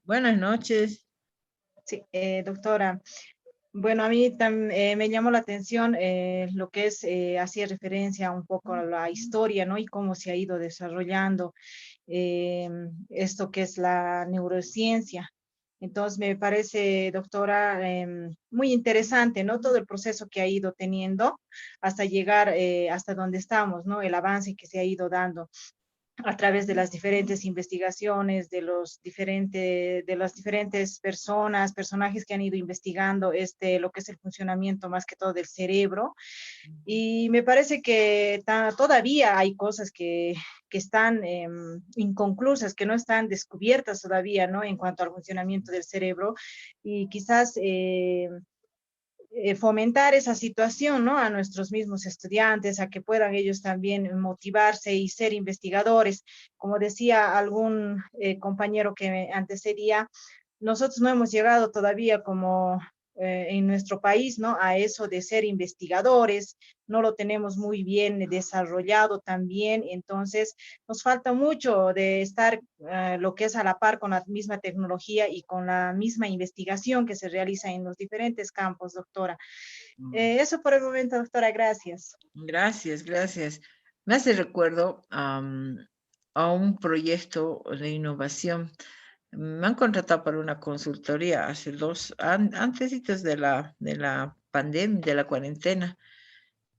[SPEAKER 1] Buenas noches.
[SPEAKER 13] Sí, doctora. Bueno, a mí me llamó la atención lo que es, hacía referencia un poco a la historia, ¿no? Y cómo se ha ido desarrollando esto que es la neurociencia. Entonces, me parece, doctora, muy interesante, ¿no? Todo el proceso que ha ido teniendo hasta llegar hasta donde estamos, ¿no? El avance que se ha ido dando a través de las diferentes investigaciones, de las diferentes personajes que han ido investigando lo que es el funcionamiento más que todo del cerebro. Y me parece que todavía hay cosas que están inconclusas, que no están descubiertas todavía, ¿no? En cuanto al funcionamiento del cerebro. Y quizás fomentar esa situación, ¿no? A nuestros mismos estudiantes, a que puedan ellos también motivarse y ser investigadores. Como decía algún compañero que me antecedía, nosotros no hemos llegado todavía como en nuestro país, ¿no? A eso de ser investigadores, no lo tenemos muy bien desarrollado también, entonces nos falta mucho de estar lo que es a la par con la misma tecnología y con la misma investigación que se realiza en los diferentes campos, doctora. Eso por el momento, doctora, gracias.
[SPEAKER 1] Gracias, gracias. Me hace recuerdo a un proyecto de innovación. Me han contratado para una consultoría hace antesitos de la pandemia, de la cuarentena,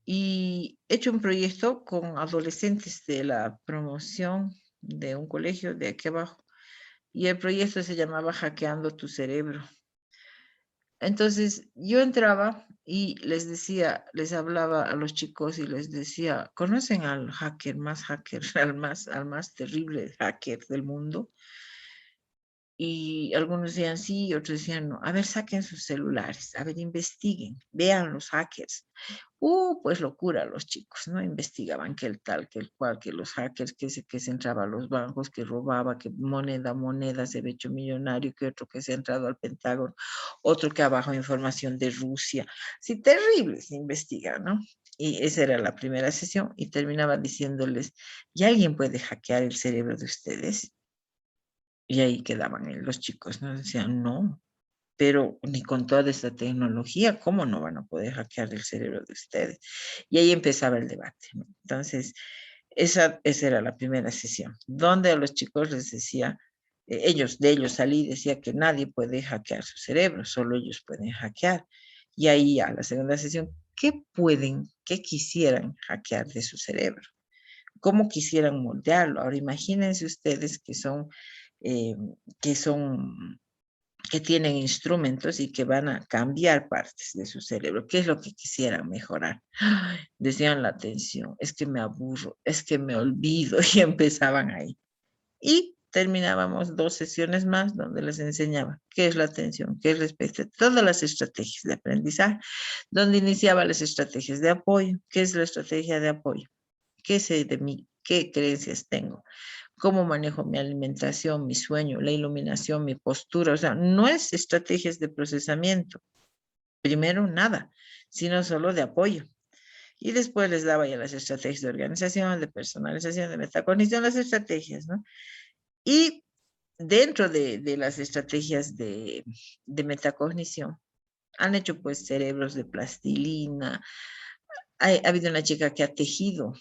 [SPEAKER 1] y he hecho un proyecto con adolescentes de la promoción de un colegio de aquí abajo, y el proyecto se llamaba Hackeando tu Cerebro. Entonces yo entraba y les decía, les hablaba a los chicos y les decía, ¿conocen al hacker, al más terrible hacker del mundo? Y algunos decían sí, y otros decían no. A ver, saquen sus celulares, a ver, investiguen, vean los hackers. Pues locura los chicos, ¿no? Investigaban que el tal, que el cual, que los hackers, que se entraba a los bancos, que robaba, que moneda, se había hecho millonario, que otro que se ha entrado al Pentágono, otro que ha bajado información de Rusia. Sí, terribles investigan, ¿no? Y esa era la primera sesión y terminaba diciéndoles, ¿y alguien puede hackear el cerebro de ustedes? Y ahí quedaban los chicos, ¿no? Decían, no, pero ni con toda esta tecnología, ¿cómo no van a poder hackear el cerebro de ustedes? Y ahí empezaba el debate, ¿no? Entonces, esa era la primera sesión, donde a los chicos les decía, de ellos salí y decía que nadie puede hackear su cerebro, solo ellos pueden hackear. Y ahí a la segunda sesión, qué quisieran hackear de su cerebro? ¿Cómo quisieran moldearlo? Ahora imagínense ustedes que que tienen instrumentos y que van a cambiar partes de su cerebro. ¿Qué es lo que quisieran mejorar? Decían la atención, es que me aburro, es que me olvido y empezaban ahí. Y terminábamos 2 sesiones más donde les enseñaba qué es la atención, qué es respeto, todas las estrategias de aprendizaje, donde iniciaba las estrategias de apoyo, qué es la estrategia de apoyo, qué sé de mí, qué creencias tengo, cómo manejo mi alimentación, mi sueño, la iluminación, mi postura, o sea, no es estrategias de procesamiento, primero nada, sino solo de apoyo. Y después les daba ya las estrategias de organización, de personalización, de metacognición, las estrategias, ¿no? Y dentro de las estrategias de metacognición, han hecho pues cerebros de plastilina. Ha habido una chica que ha tejido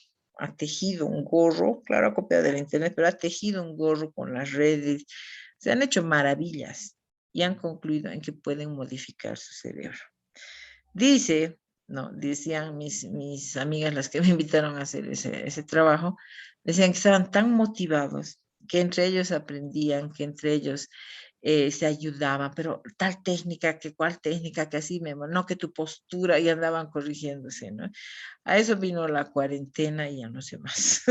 [SPEAKER 1] un gorro, claro, ha copiado de la internet, pero ha tejido un gorro con las redes. Se han hecho maravillas y han concluido en que pueden modificar su cerebro. Dice, no, decían mis amigas, las que me invitaron a hacer ese trabajo, decían que estaban tan motivados, que entre ellos aprendían, que entre ellos se ayudaban, pero tal técnica, que cuál técnica, que así me, no, que tu postura, y andaban corrigiéndose, ¿no? A eso vino la cuarentena y ya no sé más.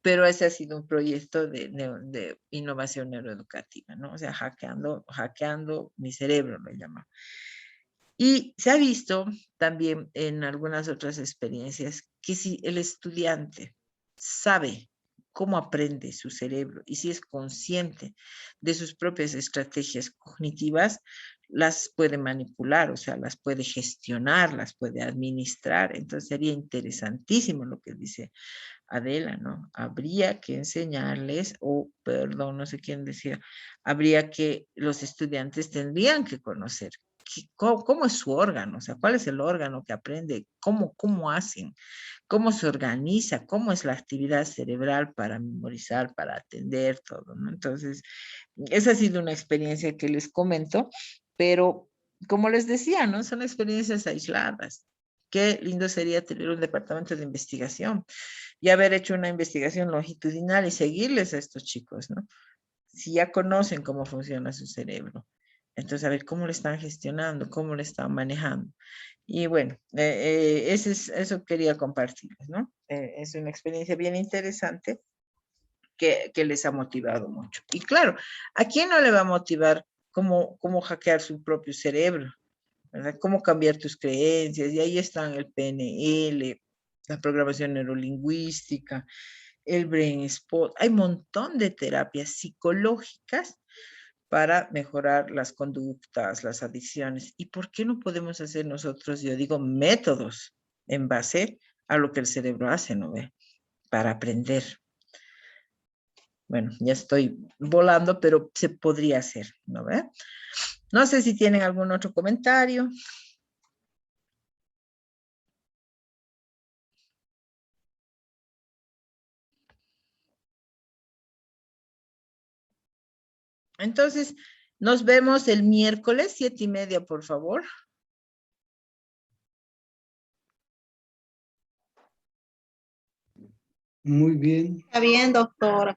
[SPEAKER 1] Pero ese ha sido un proyecto de innovación neuroeducativa, ¿no? O sea, hackeando mi cerebro, lo llamamos. Y se ha visto también en algunas otras experiencias que si el estudiante sabe cómo aprende su cerebro y si es consciente de sus propias estrategias cognitivas, las puede manipular, o sea, las puede gestionar, las puede administrar. Entonces sería interesantísimo lo que dice Adela, ¿no? Habría que enseñarles, o perdón, no sé quién decía, habría que, los estudiantes tendrían que conocer cómo es su órgano, o sea, cuál es el órgano que aprende, cómo hacen, cómo se organiza, cómo es la actividad cerebral para memorizar, para atender todo, ¿no? Entonces, esa ha sido una experiencia que les comento, pero como les decía, ¿no? Son experiencias aisladas. Qué lindo sería tener un departamento de investigación y haber hecho una investigación longitudinal y seguirles a estos chicos, ¿no? Si ya conocen cómo funciona su cerebro. Entonces, a ver cómo lo están gestionando, cómo lo están manejando. Y bueno, eso quería compartirles, ¿no? Es una experiencia bien interesante que les ha motivado mucho. Y claro, ¿a quién no le va a motivar cómo hackear su propio cerebro? ¿Verdad? Cómo cambiar tus creencias. Y ahí están el PNL, la programación neurolingüística, el Brain Spot. Hay un montón de terapias psicológicas para mejorar las conductas, las adicciones. ¿Y por qué no podemos hacer nosotros, yo digo, métodos en base a lo que el cerebro hace, ¿no ve? Para aprender. Bueno, ya estoy volando, pero se podría hacer, ¿no ve? No sé si tienen algún otro comentario. Entonces, nos vemos el miércoles, 7:30, por favor.
[SPEAKER 14] Muy bien.
[SPEAKER 12] Está bien, doctora.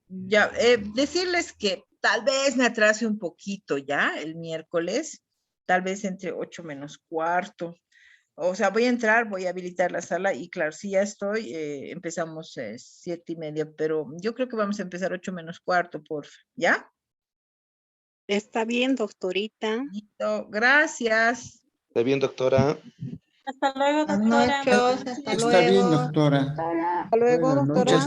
[SPEAKER 1] Ya, decirles que tal vez me atrase un poquito ya el miércoles, tal vez entre 8 menos cuarto. O sea, voy a entrar, voy a habilitar la sala y claro, si ya estoy, empezamos 7:30, pero yo creo que vamos a empezar 8 menos cuarto, porfa, ¿ya?
[SPEAKER 5] Está bien, doctorita.
[SPEAKER 1] Listo, gracias.
[SPEAKER 7] Está bien, doctora.
[SPEAKER 12] Hasta luego,
[SPEAKER 6] Buenas
[SPEAKER 12] doctora.
[SPEAKER 6] noches, hasta
[SPEAKER 14] Está bien,
[SPEAKER 6] luego.
[SPEAKER 14] doctora.
[SPEAKER 5] Hasta luego,
[SPEAKER 2] Buenas
[SPEAKER 5] doctora.
[SPEAKER 14] Muchas gracias.